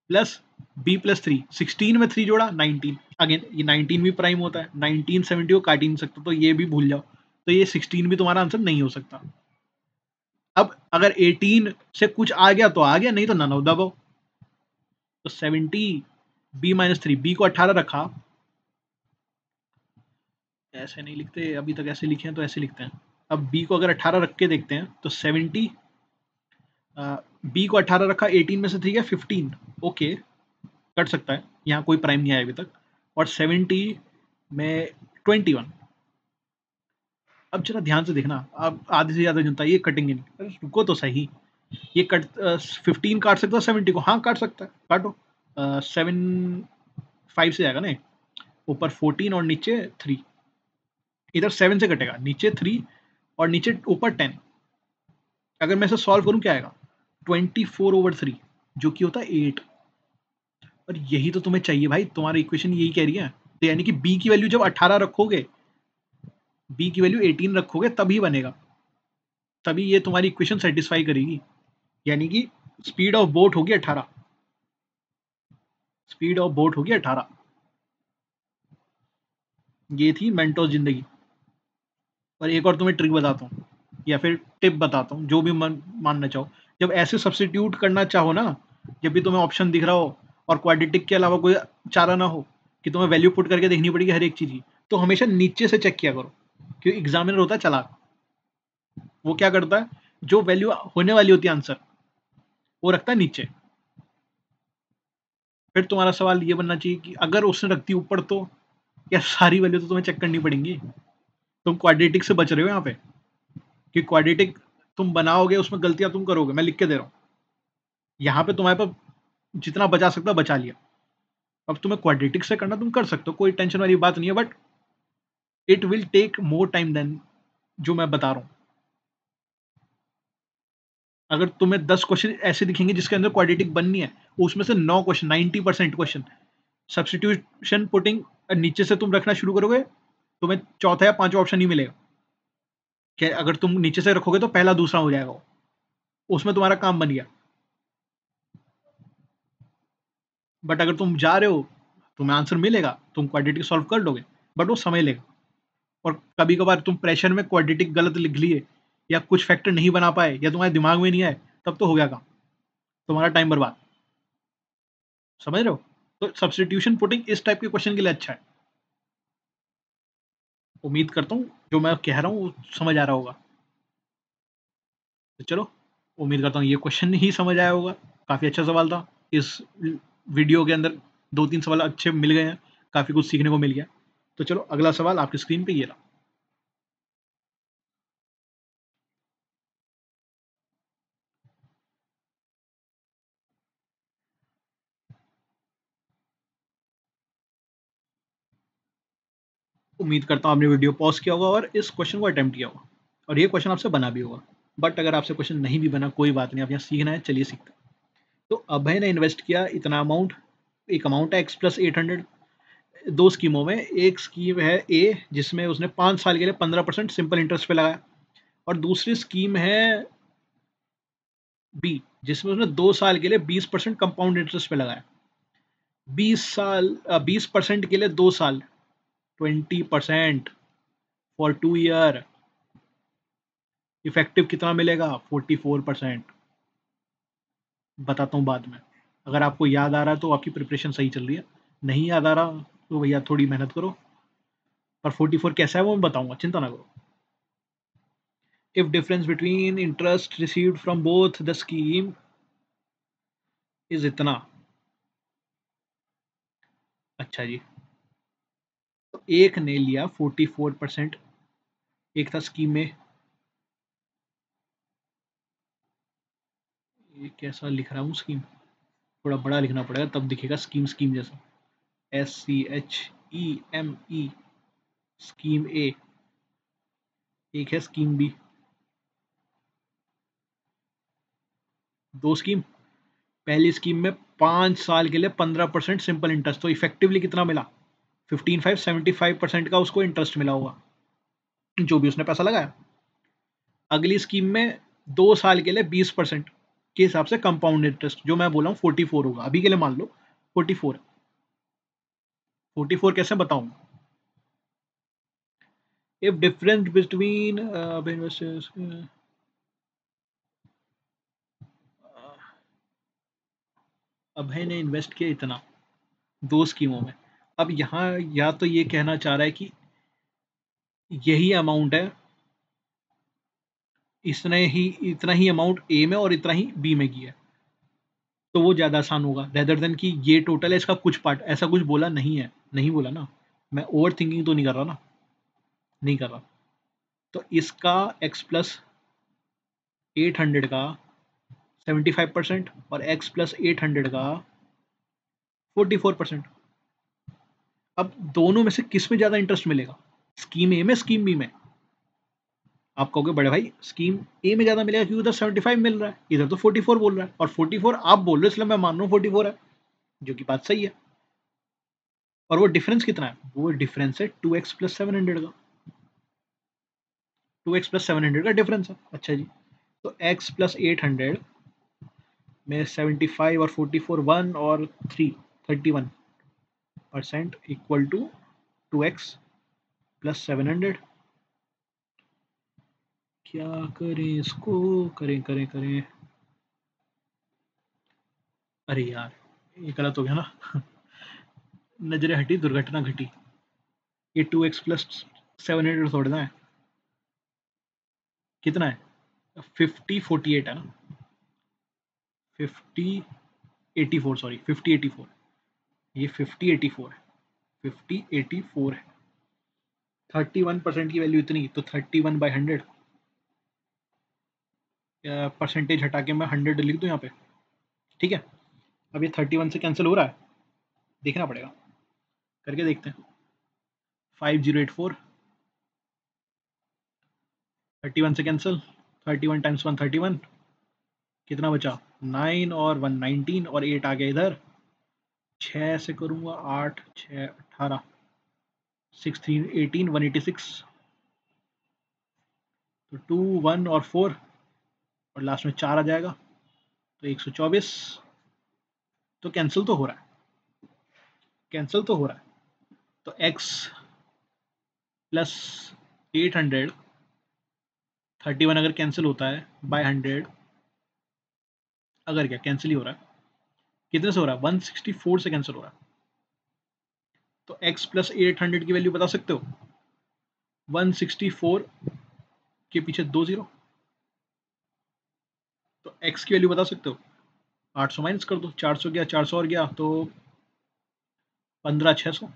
प्लस B+3, 16 में 3 जोड़ा 19, अगेन ये 19 भी प्राइम होता है, 19 70 को काट ही नहीं सकता, तो ये भी भूल जाओ, तो ये 16 भी तुम्हारा आंसर नहीं हो सकता। अब अगर 18 से कुछ आ गया तो आ गया, नहीं तो नन ऑफ द अबव। तो 70 B-3, बी को 18 रखा, ऐसे नहीं लिखते अभी तक, ऐसे लिखे हैं तो ऐसे लिखते हैं। अब बी को अगर 18 रख के देखते हैं तो 70, बी को 18 रखा, 18 में से 3 गया 15, ओके कट सकता है, यहाँ कोई प्राइम नहीं आया अभी तक, और 70 में 21, अब जरा ध्यान से देखना, अब आधे से ज़्यादा जनता ये कटेंगे नहीं, अरे रुको तो सही। ये कट 15 काट सकता है 70 को, हाँ काट सकता है, काटो। 7 5 से जाएगा ना, ऊपर 14 और नीचे 3, इधर 7 से कटेगा, नीचे 3 और नीचे ऊपर 10। अगर मैं इसे सॉल्व करूं क्या आएगा, 24/3, जो कि होता है 8। और यही तो तुम्हें चाहिए भाई, तुम्हारी इक्वेशन यही कह रही है। तो यानी कि बी की वैल्यू जब 18 रखोगे, बी की वैल्यू 18 रखोगे तभी बनेगा, तभी ये तुम्हारी इक्वेशन सेटिस्फाई करेगी। यानी कि स्पीड ऑफ बोट होगी 18, स्पीड ऑफ बोट होगी 18। ये थी मेंटोस जिंदगी। और एक और तुम्हें ट्रिक बताता हूँ, या फिर टिप बताता हूँ, जो भी मानना चाहो। जब ऐसे सब्स्टिट्यूट करना चाहो ना, जब भी तुम्हें ऑप्शन दिख रहा हो और क्वाड्रेटिक के अलावा कोई चारा ना हो कि तुम्हें वैल्यू पुट करके देखनी पड़ेगी हर एक चीज की, तो हमेशा नीचे से चेक किया करो, क्योंकि एग्जामिनर होता है चालाक। वो क्या करता है, जो वैल्यू होने वाली होती है आंसर, वो रखता है नीचे। फिर तुम्हारा सवाल ये बनना चाहिए कि अगर उसने रख दी ऊपर तो, या सारी वैल्यू तो तुम्हें चेक करनी पड़ेंगी। तुम क्वाड्रेटिक से बच रहे हो यहाँ पे, कि क्वाड्रेटिक तुम बनाओगे उसमें गलतियां तुम करोगे, मैं लिख के दे रहा हूँ। यहाँ पे तुम्हारे पास जितना बचा सकता बचा लिया। अब तुम्हें क्वाड्रेटिक से करना तुम कर सकते हो, कोई टेंशन वाली बात नहीं है, but it will take more time than जो मैं बता रहा हूँ। अगर तुम्हें 10 क्वेश्चन ऐसे दिखेंगे जिसके अंदर क्वाड्रेटिक बननी है, उसमें से 9 क्वेश्चन, 90% क्वेश्चन सब्सटीट्यूशन पुटिंग नीचे से तुम रखना शुरू करोगे, तुम्हें चौथा या पांचवा ऑप्शन नहीं मिलेगा। कि अगर तुम नीचे से रखोगे तो पहला दूसरा हो जाएगा, उसमें तुम्हारा काम बन गया। बट अगर तुम जा रहे हो, तुम्हें आंसर मिलेगा, तुम क्वाड्रेटिक सॉल्व कर लोगे, बट वो समय लेगा। और कभी कभार तुम प्रेशर में क्वाड्रेटिक गलत लिख लिए, या कुछ फैक्टर नहीं बना पाए, या तुम्हारे दिमाग में नहीं आए, तब तो हो गया काम, तुम्हारा टाइम बर्बाद। समझ रहे हो? तो सब्सटीट्यूशन पुटिंग इस टाइप के क्वेश्चन के लिए अच्छा है। उम्मीद करता हूँ जो मैं कह रहा हूँ समझ आ रहा होगा। तो चलो, उम्मीद करता हूँ ये क्वेश्चन ही समझ आया होगा। काफ़ी अच्छा सवाल था। इस वीडियो के अंदर 2-3 सवाल अच्छे मिल गए हैं, काफ़ी कुछ सीखने को मिल गया। तो चलो अगला सवाल आपकी स्क्रीन पे ये रहा। उम्मीद करता हूँ आपने वीडियो पॉज किया होगा और इस क्वेश्चन को अटेम्प्ट किया होगा, और ये क्वेश्चन आपसे बना भी होगा। बट अगर आपसे क्वेश्चन नहीं भी बना, कोई बात नहीं, आप यहाँ सीखना है, चलिए सीखते हैं। तो अभय ने इन्वेस्ट किया इतना अमाउंट, एक अमाउंट है एक्स प्लस 800, दो स्कीमों में। एक स्कीम है ए, जिसमें उसने 5 साल के लिए 15% सिंपल इंटरेस्ट पे लगाया, और दूसरी स्कीम है बी, जिसमें उसने 2 साल के लिए 20% कंपाउंड इंटरेस्ट पे लगाया। 20% के लिए 2 साल, 20% फॉर 2 ईयर, इफेक्टिव कितना मिलेगा, 44%। बताता हूँ बाद में। अगर आपको याद आ रहा है तो आपकी प्रिपरेशन सही चल रही है, नहीं याद आ रहा तो भैया थोड़ी मेहनत करो। पर 44 कैसा है वो मैं बताऊंगा, चिंता ना करो। If difference between interest received from both the scheme is इतना। अच्छा जी, तो एक ने लिया 44%, एक था स्कीम में, ये कैसा लिख रहा हूँ स्कीम, थोड़ा बड़ा लिखना पड़ेगा तब दिखेगा स्कीम, स्कीम जैसा, SCHEME, स्कीम ए। एक है स्कीम बी, दो स्कीम। पहली स्कीम में 5 साल के लिए 15% सिंपल इंटरेस्ट, तो इफेक्टिवली कितना मिला, 15.5, 75% का उसको इंटरेस्ट मिला होगा, जो भी उसने पैसा लगाया। अगली स्कीम में 2 साल के लिए 20% के हिसाब से कंपाउंड इंटरेस्ट, जो मैं बोला हूँ 44 होगा, अभी के लिए मान लो 44। 44 कैसे बताऊं, इफ डिफरेंस बिटवीन अभय ने इन्वेस्ट किया इतना, दो स्कीमों में। अब यहाँ या तो ये कहना चाह रहा है कि यही अमाउंट है, इतना ही अमाउंट ए में और इतना ही बी में किया है, तो वो ज़्यादा आसान होगा रेदर देन कि ये टोटल है इसका कुछ पार्ट, ऐसा कुछ बोला नहीं है, नहीं बोला ना। मैं ओवर थिंकिंग तो नहीं कर रहा ना, नहीं कर रहा। तो इसका x प्लस 800 का 75% और x प्लस 800 का 44%। अब दोनों में से किस में ज़्यादा इंटरेस्ट मिलेगा, स्कीम ए में स्कीम बी में? आप कहोगे बड़े भाई स्कीम ए में ज़्यादा मिलेगा क्योंकि उधर 75 मिल रहा है, इधर तो 44 बोल रहा है, और 44 आप बोल रहे हो इसलिए मैं मान रहा हूँ 44 है, जो कि बात सही है। और वो डिफरेंस कितना है? वो डिफरेंस है 2x प्लस 700 का, 2x प्लस 700 का डिफरेंस है। अच्छा जी, तो x प्लस 800 में 75 और 44 1 और 3 31% इक्वल टू 2x प्लस 700। क्या करें इसको, करें करें करें, अरे यार ये गलत हो गया ना नजरें हटी दुर्घटना घटी, ये 2x प्लस 700 थोड़ना है, कितना है 50 48 है ना, 50 84 सॉरी 50 84, ये 50 84 है, 50 84 है। 31% की वैल्यू इतनी, तो 31/100, परसेंटेज हटा के मैं 100 लिख दूं यहाँ पे, ठीक है। अब ये 31 से कैंसिल हो रहा है, देखना पड़ेगा, करके देखते हैं। 5084, 31 से कैंसिल, 31 टाइम्स 1 31, कितना बचा 9 और 1 19 और 8 आ गया इधर, 6 से करूँगा 8 6 18 6 3 18 186, तो 2 1 और 4 और लास्ट में 4 आ जाएगा, तो 124। तो कैंसिल तो हो रहा है, कैंसिल तो हो रहा है। तो x प्लस 800 31 अगर कैंसिल होता है बाय 100, अगर क्या कैंसिल ही हो रहा है, कितने से हो रहा है 164 से कैंसिल हो रहा है। तो x प्लस 800 की वैल्यू बता सकते हो, 164 के पीछे 2 0, तो x की वैल्यू बता सकते हो, 800 माइनस कर दो, 400 गया 400 और गया तो 15 600।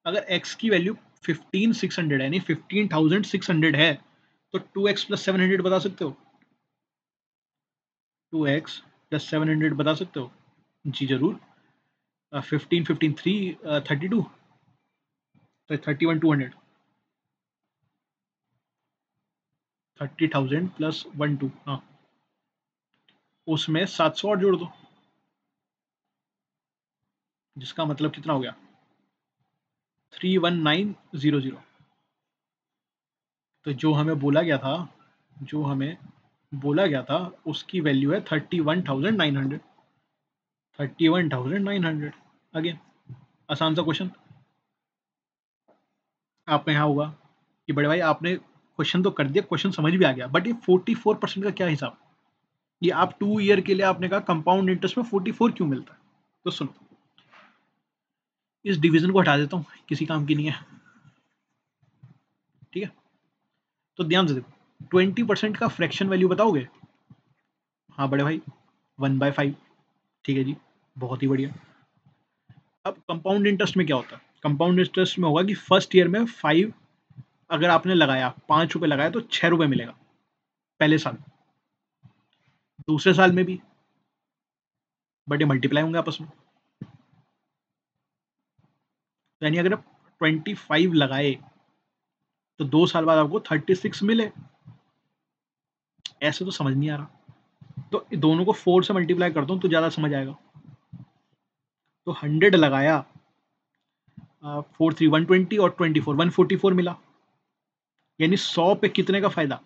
अगर x की वैल्यू 15600 है, यानी 15600 है, तो 2x प्लस 700 बता सकते हो, 2x प्लस 700 बता सकते हो? जी जरूर। 15 15 3 32, तो 31 200, 30,000 प्लस 1 2, हाँ उसमें 700 और जोड़ दो, जिसका मतलब कितना हो गया 31900। तो जो हमें बोला गया था, जो हमें बोला गया था उसकी वैल्यू है 31,900, 31,900। अगेन आसान सा क्वेश्चन। आपका यहाँ होगा कि बड़े भाई आपने क्वेश्चन तो कर दिया, क्वेश्चन समझ भी आ गया, बट ये 44% का क्या हिसाब, ये आप 2 ईयर के लिए आपने कहा कंपाउंड इंटरेस्ट में 44 क्यों मिलता है? तो सुनो, इस डिवीजन को हटा देता हूँ, किसी काम की नहीं है, ठीक है। तो ध्यान से देखो, 20% का फ्रैक्शन वैल्यू बताओगे? हाँ बड़े भाई 1/5, ठीक है जी, बहुत ही बढ़िया। अब कंपाउंड इंटरेस्ट में क्या होता है, कंपाउंड इंटरेस्ट में होगा कि फर्स्ट ईयर में 5 अगर आपने लगाया, 5 रुपए लगाया तो 6 रुपए मिलेगा पहले साल, दूसरे साल में भी, बट ये मल्टीप्लाई होंगे आपस में। यानी अगर आप 25 लगाए तो 2 साल बाद आपको 36 मिले, ऐसे तो समझ नहीं आ रहा, तो दोनों को 4 से मल्टीप्लाई करता हूँ तो ज़्यादा समझ आएगा। तो 100 लगाया, 4 3 120 और 24 144 मिला, यानी 100 पे कितने का फायदा,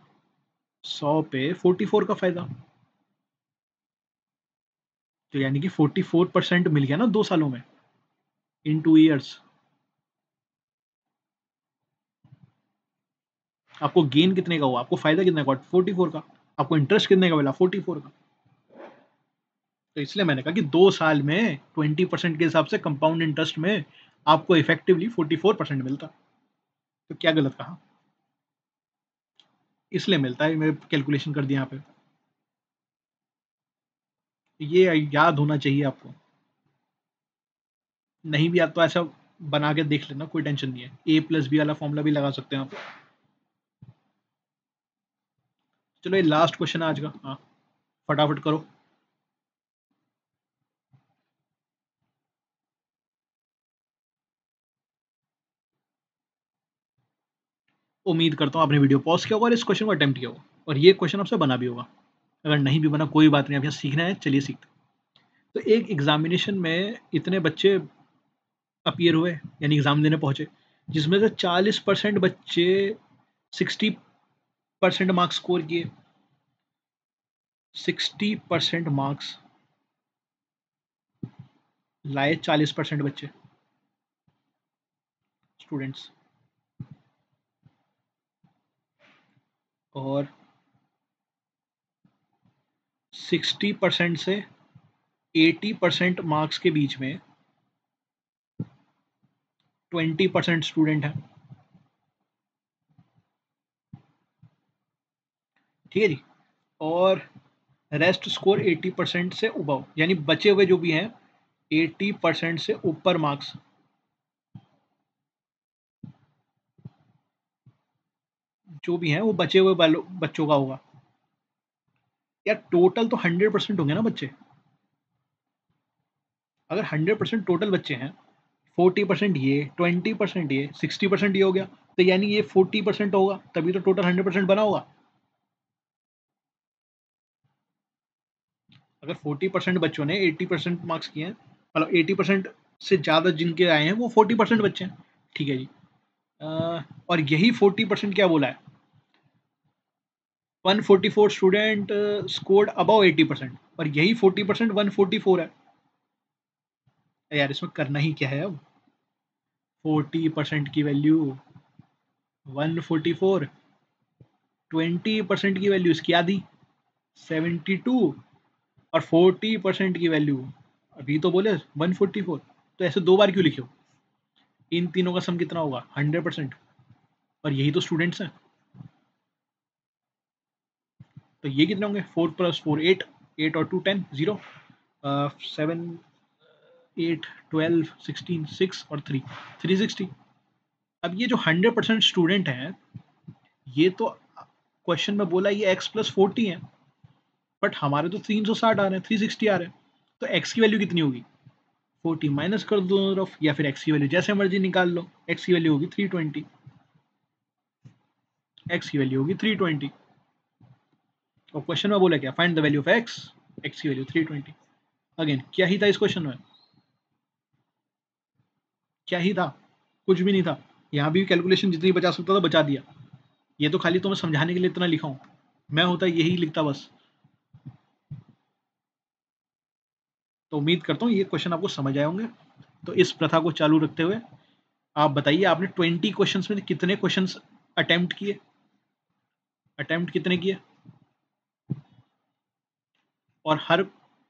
100 पे 44 का फायदा, तो यानी कि 44% मिल गया ना 2 सालों में, इन 2 ईयर्स। आपको गेन कितने का हुआ, आपको फायदा कितने का 44 का, आपको इंटरेस्ट कितने का मिला 44 का। तो इसलिए मैंने कहा कि 2 साल में 20% के हिसाब से कंपाउंड इंटरेस्ट में आपको इफेक्टिवली 44% मिलता। तो क्या गलत कहा, इसलिए मिलता है, मैं कैलकुलेशन कर दिया यहाँ पे, ये याद होना चाहिए आपको, नहीं भी याद तो ऐसा बना के देख लेना, कोई टेंशन नहीं है। A+B वाला फॉर्मूला भी लगा सकते हैं आप। चलो ये लास्ट क्वेश्चन है आज का, हाँ फटाफट करो। उम्मीद करता हूँ आपने वीडियो पॉज किया होगा और इस क्वेश्चन को अटेम्प्ट किया होगा, और ये क्वेश्चन आपसे बना भी होगा। अगर नहीं भी बना कोई बात नहीं, आप यहाँ सीखना है, चलिए सीखते हैं। तो एक एग्जामिनेशन में इतने बच्चे अपीयर हुए, यानी एग्जाम देने पहुंचे, जिसमें से 40% बच्चे 60% मार्क्स स्कोर किए। 60% मार्क्स लाए 40% बच्चे स्टूडेंट्स, और 60% से 80% मार्क्स के बीच में 20% स्टूडेंट हैं। ठीक है जी। और रेस्ट स्कोर 80% से अबव, यानी बचे हुए जो भी हैं 80% से ऊपर मार्क्स जो भी हैं वो बचे हुए बच्चों का होगा। यार टोटल तो 100% होंगे ना बच्चे। अगर 100% टोटल बच्चे हैं, 40% ये, 20% ये, 60% ये हो गया, तो यानी ये 40% होगा, तभी तो टोटल 100% बना होगा। अगर 40% बच्चों ने 80% मार्क्स किए हैं, मतलब 80% से ज़्यादा जिनके आए हैं वो 40% बच्चे हैं। ठीक है जी। और यही 40% क्या बोला है, 144 स्टूडेंट स्कोर्ड अबव 80%, और यही 40% 144 है। यार इसमें करना ही क्या है अब, 40% की वैल्यू 144, 20% की वैल्यू इसकी आधी 72, और 40% की वैल्यू अभी तो बोले 144, तो ऐसे दो बार क्यों लिखे हो। इन तीनों का सम कितना होगा, 100%, और यही तो स्टूडेंट्स हैं। तो ये कितने होंगे, 4+4 8, 8 और 2 10 0, 7 8 12 16 6 और 3 360। अब ये जो 100% स्टूडेंट हैं, ये तो क्वेश्चन में बोला ये x+40 है, बट हमारे तो 360 आ रहे हैं, 360 आ रहे हैं, तो x की वैल्यू कितनी होगी, 40 माइनस कर दो दोनों तरफ, या फिर x की वैल्यू जैसे मर्जी निकाल लो। x की वैल्यू होगी 320, x की वैल्यू होगी 320, और क्वेश्चन में बोला क्या, find the value of x, x की वैल्यू 320। अगेन क्या ही था इस क्वेश्चन में, क्या ही था, कुछ भी नहीं था। यहाँ भी कैलकुलेशन जितनी बचा सकता था बचा दिया, ये तो खाली तुम्हें समझाने के लिए इतना लिखा हूँ, मैं होता यही लिखता बस। तो उम्मीद करता हूँ ये क्वेश्चन आपको समझ आए होंगे। तो इस प्रथा को चालू रखते हुए आप बताइए, आपने 20 क्वेश्चंस में कितने क्वेश्चंस अटेम्प्ट किए, अटेम्प्ट कितने किए, और हर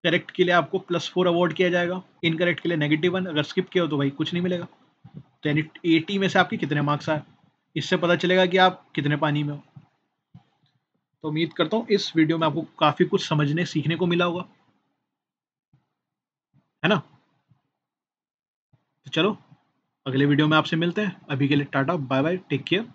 करेक्ट के लिए आपको +4 अवार्ड किया जाएगा, इनकरेक्ट के लिए -1, अगर स्किप किया हो तो भाई कुछ नहीं मिलेगा। तो यानी 80 में से आपके कितने मार्क्स आए, इससे पता चलेगा कि आप कितने पानी में हो। तो उम्मीद करता हूँ इस वीडियो में आपको काफ़ी कुछ समझने सीखने को मिला होगा, है ना। तो चलो अगले वीडियो में आपसे मिलते हैं, अभी के लिए tata bye bye, take care.